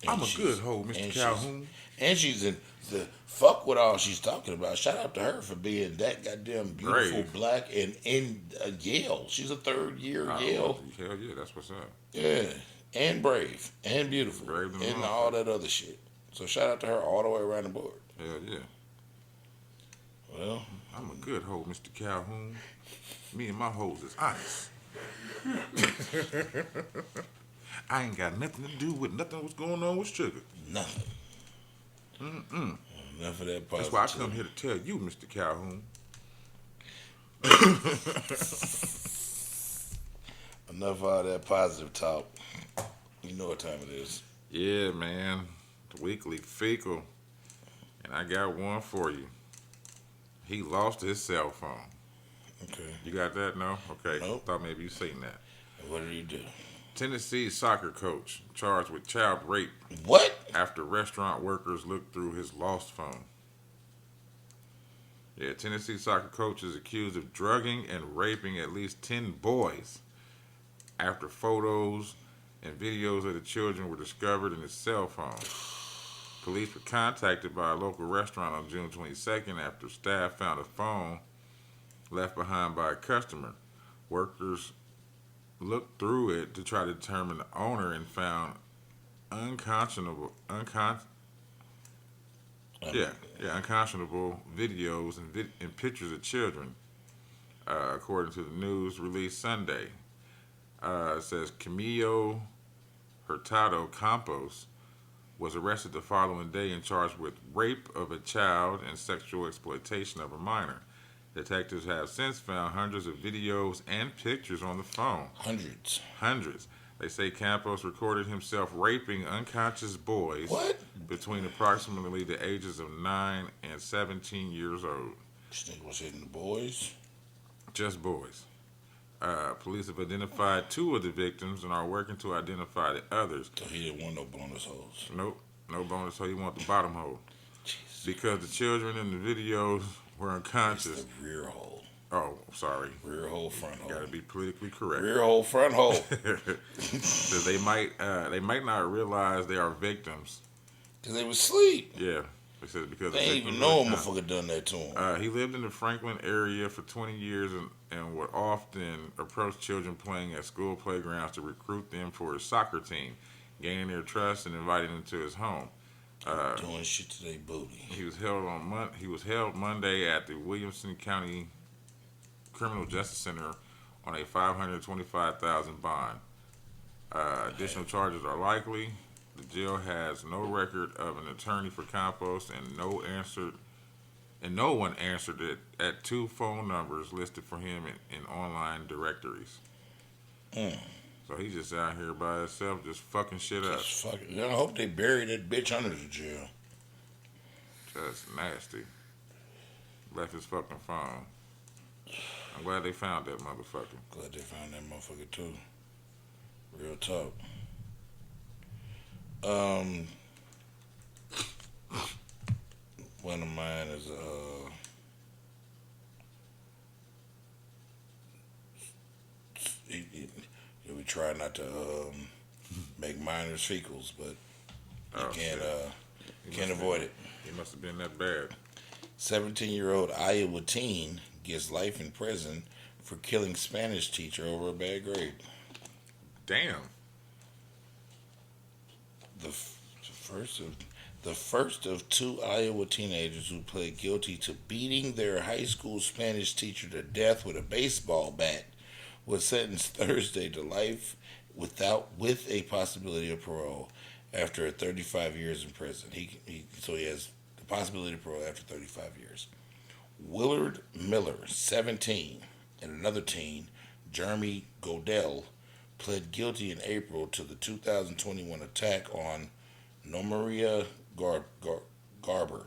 I'm And a she's- good hoe, Mr. and Calhoun. And she's in the fuck with all she's talking about. Shout out to her for being that goddamn beautiful Brave. black and in Yale. She's a third year Yale. Hell yeah, that's what's up. Yeah, and brave and beautiful Brave than a and all that other shit. So shout out to her all the way around the board. Hell yeah. Well, I'm a good hoe, Mr. Calhoun. Me and my hoes is honest. I ain't got nothing to do with nothing what's going on with sugar. nothing. Mm-mm. Enough of that positive. That's why I come here to tell you, Mr. Calhoun. Enough of all that positive talk. You know what time it is. Yeah, man. The weekly fecal. And I got one for you. He lost his cell phone. Okay. You got that? No? Okay. Nope. Thought maybe you seen that. What did he do? Tennessee soccer coach charged with child rape What? after restaurant workers looked through his lost phone. Yeah, Tennessee soccer coach is accused of drugging and raping at least 10 boys after photos and videos of the children were discovered in his cell phone. Police were contacted by a local restaurant on June 22nd after staff found a phone left behind by a customer. Workers looked through it to try to determine the owner and found unconscionable videos and pictures of children, according to the news released Sunday. It says Camilo Hurtado Campos was arrested the following day and charged with rape of a child and sexual exploitation of a minor. Detectives have since found hundreds of videos and pictures on the phone. Hundreds. They say Campos recorded himself raping unconscious boys What? between approximately the ages of 9 and 17 years old. This nigga was hitting the boys. Just boys. Police have identified 2 of the victims and are working to identify the others. So he didn't want no bonus holes. Nope, no bonus hole. You want the bottom hole Jesus. because the children in the videos were It's unconscious. the rear hole. Oh, sorry. Rear hole, front hole. Got to be politically correct. Rear hole, front hole. So they might not realize they are victims. Because they was asleep. Yeah, they said because They the ain't victims even know a were unconscious. motherfucker done that to him. He lived in the Franklin area for 20 years and would often approach children playing at school playgrounds to recruit them for his soccer team, gaining their trust and inviting them to his home. Doing shit to their booty. He was held Monday at the Williamson County Criminal Justice Center on a $525,000 bond. Additional charges are likely. The jail has no record of an attorney for Compost, and no one answered it at 2 phone numbers listed for him in online directories. So he's just out here by himself, just fucking shit up. Just fucking, I hope they bury that bitch under the jail. That's nasty. Left his fucking phone. I'm glad they found that motherfucker. Glad they found that motherfucker too. Real talk. One of mine is we try not to make minors fecals, but you Oh, can't He can't must avoid have- it. He must have been that bad. 17-year-old Iowa teen gets life in prison for killing Spanish teacher over a bad grade. Damn. The first of 2 Iowa teenagers who pled guilty to beating their high school Spanish teacher to death with a baseball bat was sentenced Thursday to life with a possibility of parole after 35 years in prison. So he has the possibility of parole after 35 years. Willard Miller, 17, and another teen, Jeremy Godell, pled guilty in April to the 2021 attack on Nomaria Garber.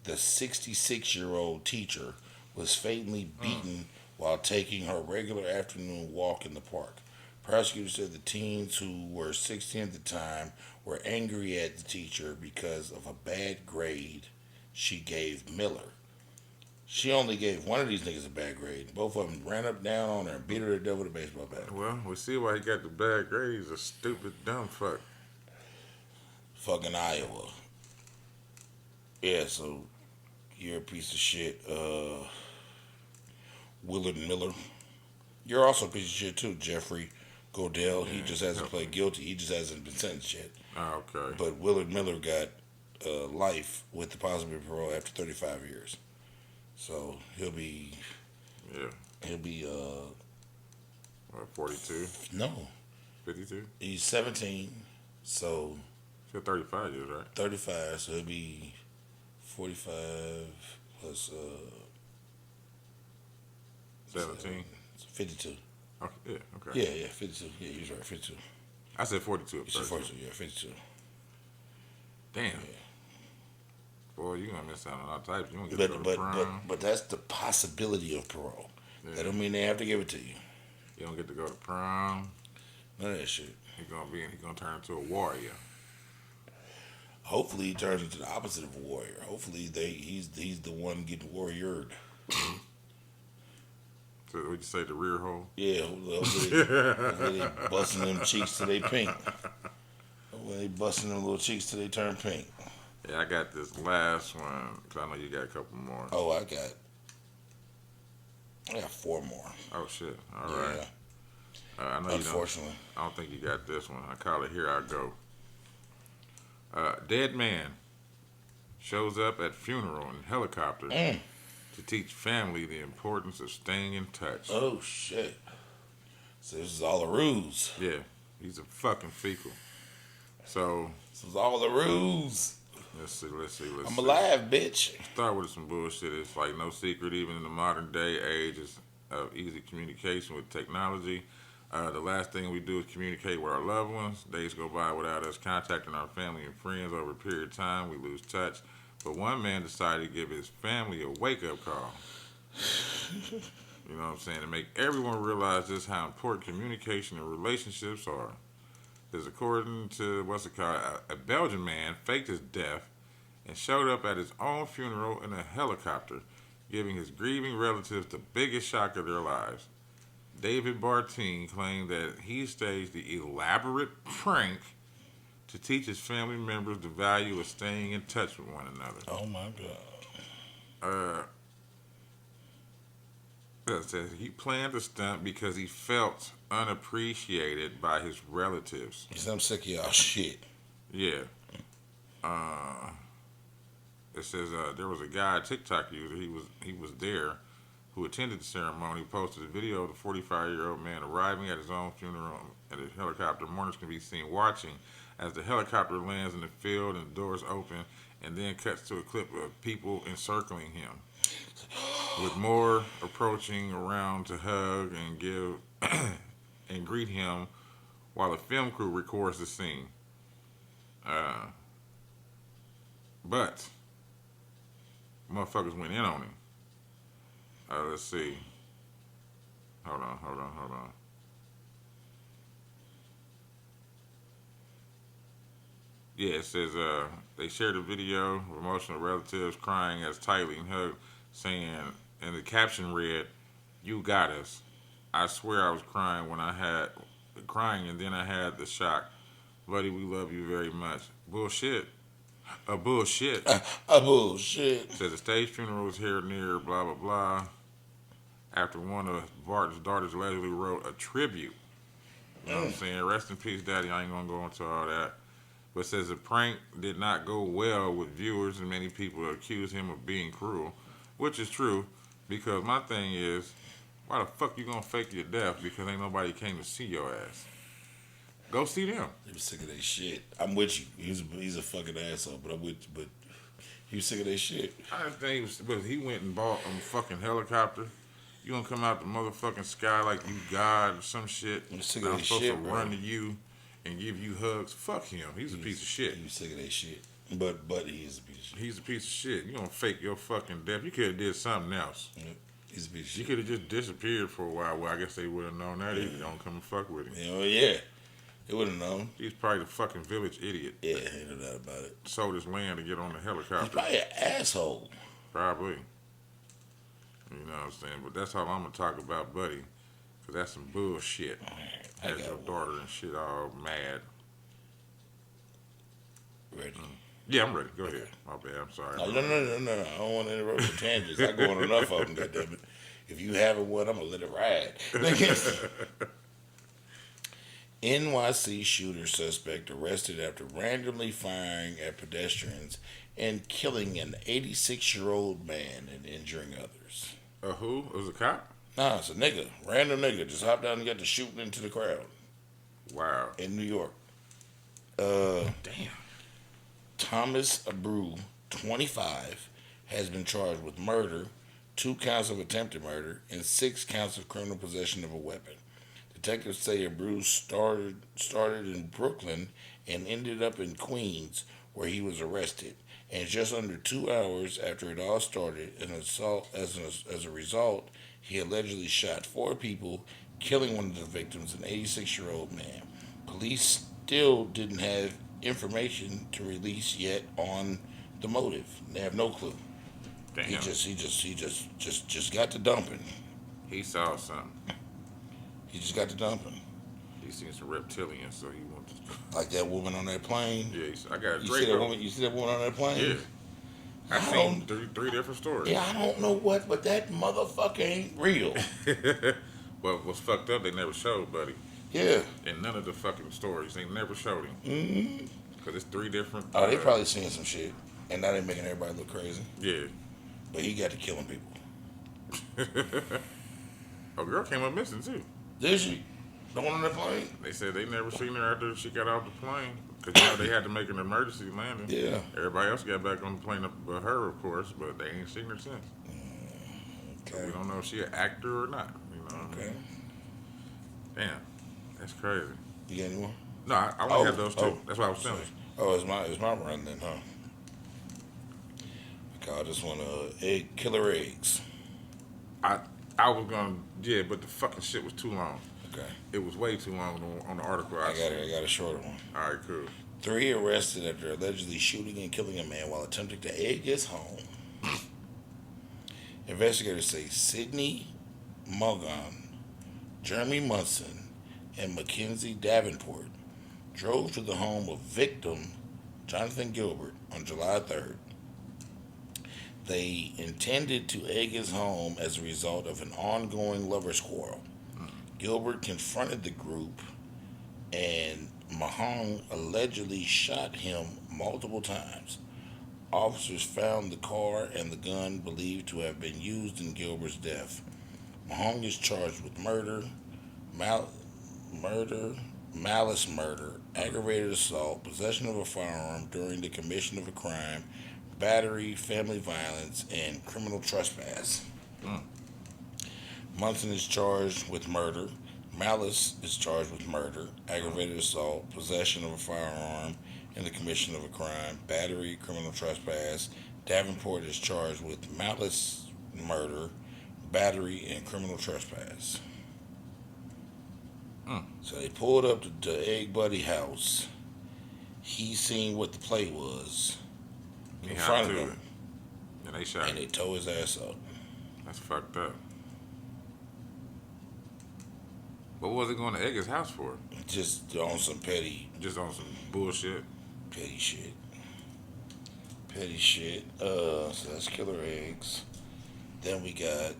The 66-year-old teacher was fatally beaten while taking her regular afternoon walk in the park. Prosecutors said the teens, who were 16 at the time, were angry at the teacher because of a bad grade she gave Miller. She only gave one of these niggas a bad grade. Both of them ran up down on her and beat her to death with a baseball bat. Well, we see why he got the bad grade. He's a stupid, dumb fuck. Fucking Iowa. Yeah, so you're a piece of shit. Willard Miller. You're also a piece of shit too, Jeffrey Godell. He just hasn't pled guilty. He just hasn't been sentenced yet. Oh, okay. But Willard Miller got life with the possibility of parole after 35 years. So he'll be Yeah. 42? no, 52? he's 17, so He's got 35 years, right? 35, so he'll be 45 plus 17? 52. Okay, yeah, okay. Yeah, 52. Yeah, he's right, 52. I said 42 at It's the first. first one, yeah, 52. Damn. Boy, you gonna miss out on all types. You gonna get to go to But prom. but that's the possibility of parole. Yeah. That don't mean they have to give it to you. You don't get to go to prom. None of that shit. He gonna turn into a warrior. Hopefully he turns into the opposite of a warrior. Hopefully he's the one getting warriored. So would you say the rear hole? Yeah, hopefully they busting them cheeks till they pink. Hopefully they busting them little cheeks till they turn pink. Yeah, I got this last one because I know you got a couple more. Oh, I got 4 more. Oh shit! All Yeah, right. I know you don't. unfortunately. I don't think you got this one. I call it Here I Go. Dead man shows up at funeral in helicopter to teach family the importance of staying in touch. Oh shit! So this is all a ruse. Yeah, he's a fucking fecal. So This is all a ruse. let's see. I'm alive, bitch. Start with some bullshit. It's like no secret, even in the modern day age of easy communication with technology. The last thing we do is communicate with our loved ones. Days go by without us contacting our family and friends. Over a period of time, we lose touch. But one man decided to give his family a wake-up call. You know what I'm saying? To make everyone realize just how important communication and relationships are. Because according to what's it called, a Belgian man faked his death and showed up at his own funeral in a helicopter, giving his grieving relatives the biggest shock of their lives. David Bartine claimed that he staged the elaborate prank to teach his family members the value of staying in touch with one another. Oh my God. It says he planned the stunt because he felt unappreciated by his relatives. He said, I'm sick of y'all shit. Yeah. It says there was a guy, a TikTok user. He was there, who attended the ceremony. Posted a video of the 45-year-old man arriving at his own funeral at a helicopter. Mourners can be seen watching as the helicopter lands in the field and the doors open, and then cuts to a clip of people encircling him, with more approaching around to hug and give and greet him, while a film crew records the scene. But motherfuckers went in on him. Let's see. Hold on. Yeah, it says they shared a video of emotional relatives crying as tightly and hugged, saying, and the caption read, "You got us. I swear I was crying and then I had the shock. Buddy, we love you very much." Bullshit. A bullshit. A bullshit. Says the stage funeral was here near blah blah blah. After one of Barton's daughters allegedly wrote a tribute. You know what I'm saying? Rest in peace, Daddy. I ain't gonna go into all that. But says the prank did not go well with viewers, and many people accuse him of being cruel, which is true. Because my thing is, why the fuck you gonna fake your death because ain't nobody came to see your ass? Go see them. He was sick of that shit. I'm with you. He's a fucking asshole, but I'm with you. But he was sick of that shit. I just think he went and bought a fucking helicopter. You gonna come out the motherfucking sky like you God or some shit? I'm sick I'm of that supposed shit, to bro. run to you and give you hugs. Fuck him. He's a piece of shit. He was sick of that shit. But he is a piece of shit. He's a piece of shit. You gonna fake your fucking death? You could have did something else. Yep. He's a piece of You shit. could have just disappeared for a while. Well, I guess they would have known that if you don't come and fuck with him. Hell yeah. They would have known. He's probably the fucking village idiot. Yeah, ain't no doubt about it. Sold his land to get on the He's helicopter. probably an asshole. Probably. You know what I'm saying? But that's all I'm going to talk about, buddy. Because that's some bullshit. I Has got your one. daughter and shit all mad. Ready? Yeah, I'm ready. Go ahead. My bad. I'm sorry. No. I don't want to interrupt your tangents. I go on enough of them, goddammit. If you having one, I'm going to let it ride. NYC shooter suspect arrested after randomly firing at pedestrians and killing an 86-year-old man and injuring others. Who? It was a cop? Nah, it's a nigga. Random nigga. Just hopped down and got to shooting into the crowd Wow. in New York. Damn. Thomas Abreu, 25, has been charged with murder, 2 counts of attempted murder, and 6 counts of criminal possession of a weapon. Detectives say Abreu started in Brooklyn and ended up in Queens, where he was arrested. And just under 2 hours after it all started, as a result, he allegedly shot 4 people, killing one of the victims, an 86-year-old man. Police still didn't have information to release yet on the motive. They have no clue. Damn. He just got to dumping. He saw something. He just got to dumping. He seen some reptilians, so he wanted to. Like that woman on that plane. Yeah, I got a You see that Draco. woman? You see that woman on that plane? Yeah. I I seen don't- three different stories. Yeah, I don't know what, but that motherfucker ain't real. Well, what's fucked up, they never showed, buddy. Yeah. In none of the fucking stories, they never showed him. Mm-hmm. Because it's 3 different. Oh, they probably seen some shit, and now they making everybody look crazy. Yeah. But he got to killing people. A girl came up missing, too. Did she? The one on the plane? They said they never seen her after she got off the plane. Because, they had to make an emergency landing. Yeah. Everybody else got back on the plane but her, of course, but they ain't seen her since. So Okay. we don't know if she an actor or not, Okay. Damn. That's crazy. You got any more? No, I only have those 2. That's what I was telling you. Oh, it's my run then, huh? I call this one killer eggs. I was gonna, yeah, but the fucking shit was too long. Okay. It was way too long on the article I I got seen. it. I got a shorter one. All right, cool. 3 arrested after allegedly shooting and killing a man while attempting to egg his home. Investigators say Sidney Mulgan, Jeremy Munson, and Mackenzie Davenport drove to the home of victim Jonathan Gilbert on July 3rd. They intended to egg his home as a result of an ongoing lovers' quarrel. Gilbert confronted the group, and Mahong allegedly shot him multiple times. Officers found the car and the gun believed to have been used in Gilbert's death. Mahong is charged with malice murder, aggravated assault, possession of a firearm during the commission of a crime, battery, family violence, and criminal trespass. Munson is charged with murder. Malice is charged with murder, aggravated assault, possession of a firearm in the commission of a crime, battery, criminal trespass. Davenport is charged with malice murder, battery, and criminal trespass. So they pulled up to Egg Buddy house. He seen what the play was, confronted him, And they shot and they him. tore his ass up. That's fucked up. What was it going to egg his house for? Just on some Just on some bullshit. petty shit. Petty shit. So that's killer eggs. Then we got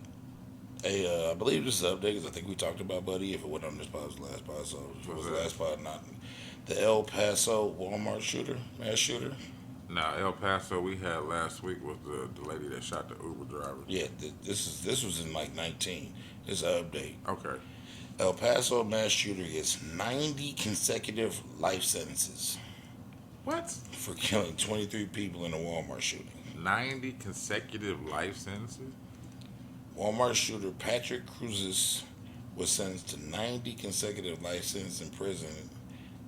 I believe this is update because I think we talked about Buddy. If it went on this pod, it was the last pod. So if it was the last pod, not the El Paso Walmart mass shooter. Now, El Paso we had last week was the lady that shot the Uber driver. Yeah, this was in like 19. This is an update. Okay. El Paso mass shooter gets 90 consecutive life sentences What? for killing 23 people in a Walmart shooting. 90 consecutive life sentences? Walmart shooter Patrick Cruzes was sentenced to 90 consecutive life sentences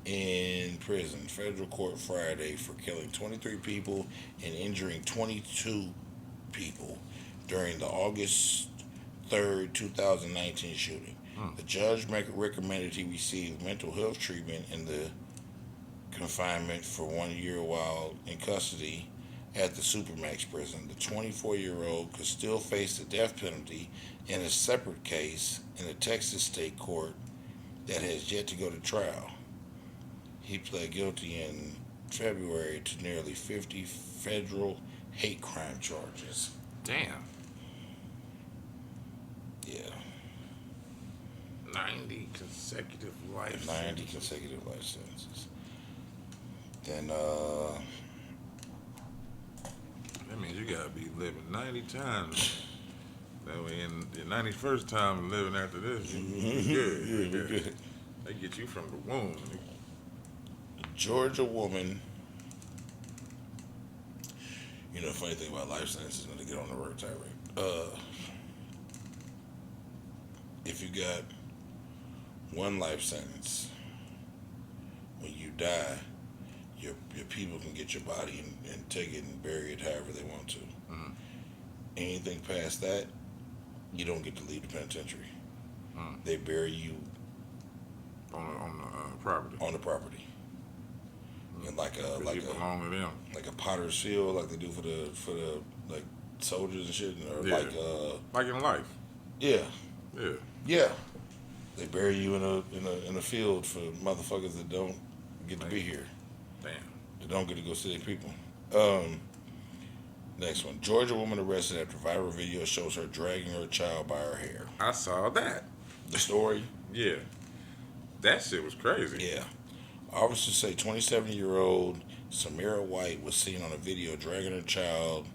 in prison, federal court Friday for killing 23 people and injuring 22 people during the August 3rd, 2019 shooting. The judge recommended he receive mental health treatment in the confinement for 1 year while in custody at the Supermax prison. The 24-year-old could still face the death penalty in a separate case in a Texas state court that has yet to go to trial. He pled guilty in February to nearly 50 federal hate crime charges. Damn. Yeah, 90 consecutive life 90 sentences. consecutive life sentences. Then, That means you gotta be living 90 times. That way, in your 91st time living after this, you good. They get you from the womb. Georgia woman. You know, the funny thing about life sentences when they get on the road tirade. If you got one life sentence, when you die, your people can get your body and take it and bury it however they want to. Mhm. Anything past that, you don't get to leave the penitentiary. Mm. They bury you On the property. on the property. And like a You belong to them. like a potter's field, like they do for the like soldiers and shit, or Yeah. like Like in life. yeah, Yeah. they bury you in a field for motherfuckers that don't get to be here, Damn. that don't get to go see their people. Next one, Georgia woman arrested after viral video shows her dragging her child by her hair. I saw that. The story, Yeah. That shit was crazy. yeah. Officers say 27-year-old Samira White was seen on a video dragging her child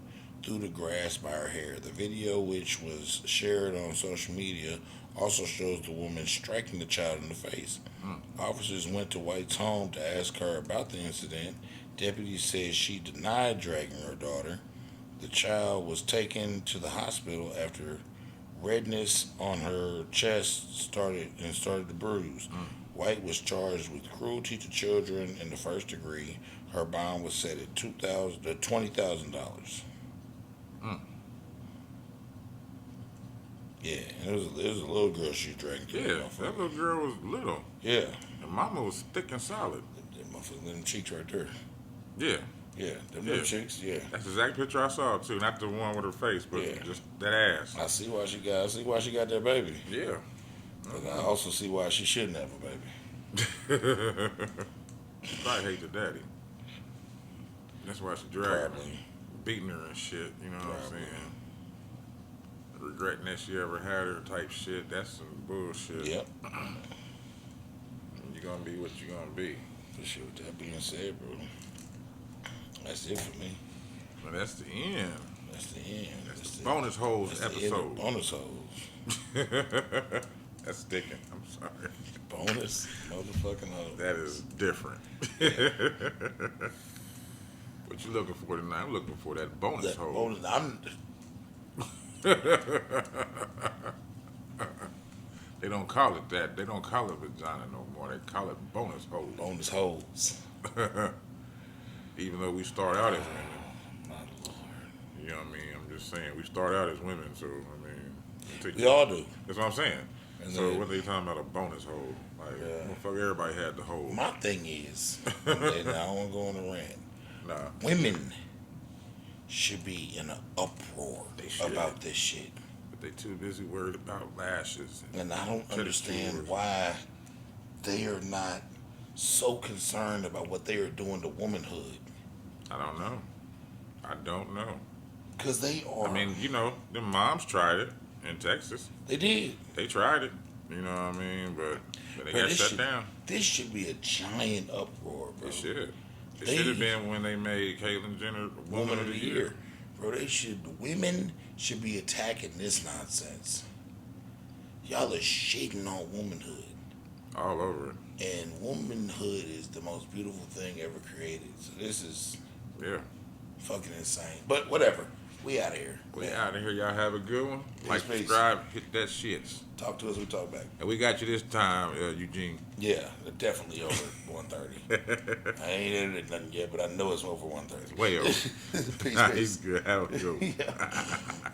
through the grass by her hair. The video, which was shared on social media, also shows the woman striking the child in the face. Officers went to White's home to ask her about the incident. Deputies said she denied dragging her daughter. The child was taken to the hospital after redness on her chest started to bruise. White was charged with cruelty to children in the first degree. Her bond was set at $20,000. Yeah, it was a little girl she drank. Yeah, that little girl was little. Yeah. And mama was thick and solid. Them motherfucking them cheeks right there. Yeah. Yeah, them Yeah. little cheeks. Yeah. That's the exact picture I saw too. Not the one with her face, but Yeah. just that ass. I see why she got that baby. Yeah. But I also see why she shouldn't have a baby. Probably hate the daddy. That's why she dragging Probably. him, beating her and shit. You know what I'm Probably. saying? Regretting that she ever had her type shit. That's some bullshit. Yep. You're gonna be what you're gonna be. For sure. With that being said, bro, that's it for me. But that's the end. That's the end. That's the bonus holes that's the end of episode. bonus holes. That's sticking. I'm sorry. Bonus motherfucking holes. That is different. What you looking for tonight? I'm looking for that bonus That hole. bonus. They don't call it that. They don't call it vagina no more. They call it bonus hole. Bonus holes. Even though we start out as women. My lord. You know what I mean? I'm just saying. We start out as women, so, I mean. We all do. That's what I'm saying. And So then- what they talking about a bonus hole? Like, Yeah. motherfucker, everybody had the hole. My thing is, and I don't want to go on a rant. Nah. Women should be in an uproar They should. about this shit. But they too busy worried about lashes. And I don't Pedicures. understand why they are not so concerned about what they are doing to womanhood. I don't know. I don't know. Because they are. I mean, you know, them moms tried it in Texas. they did. They tried it. You know what I mean? But they Bro, got this shut should- down. This should be a giant uproar, bro. It should. It They- should have been when they made Caitlyn Jenner Woman of the Year. Bro, women should be attacking this nonsense. Y'all are shitting on womanhood. All over it. And womanhood is the most beautiful thing ever created. So this is Yeah. fucking insane. But whatever. We out of here. We out of here. Y'all have a good one. Like, peace. subscribe, hit that shits. Talk to us, we talk back. And we got you this time, Eugene. Yeah, definitely over 1:30. I ain't edited nothing yet, but I know it's over 1:30. Way over. Peace, Nah, peace. he's good. Have a good one. Yeah.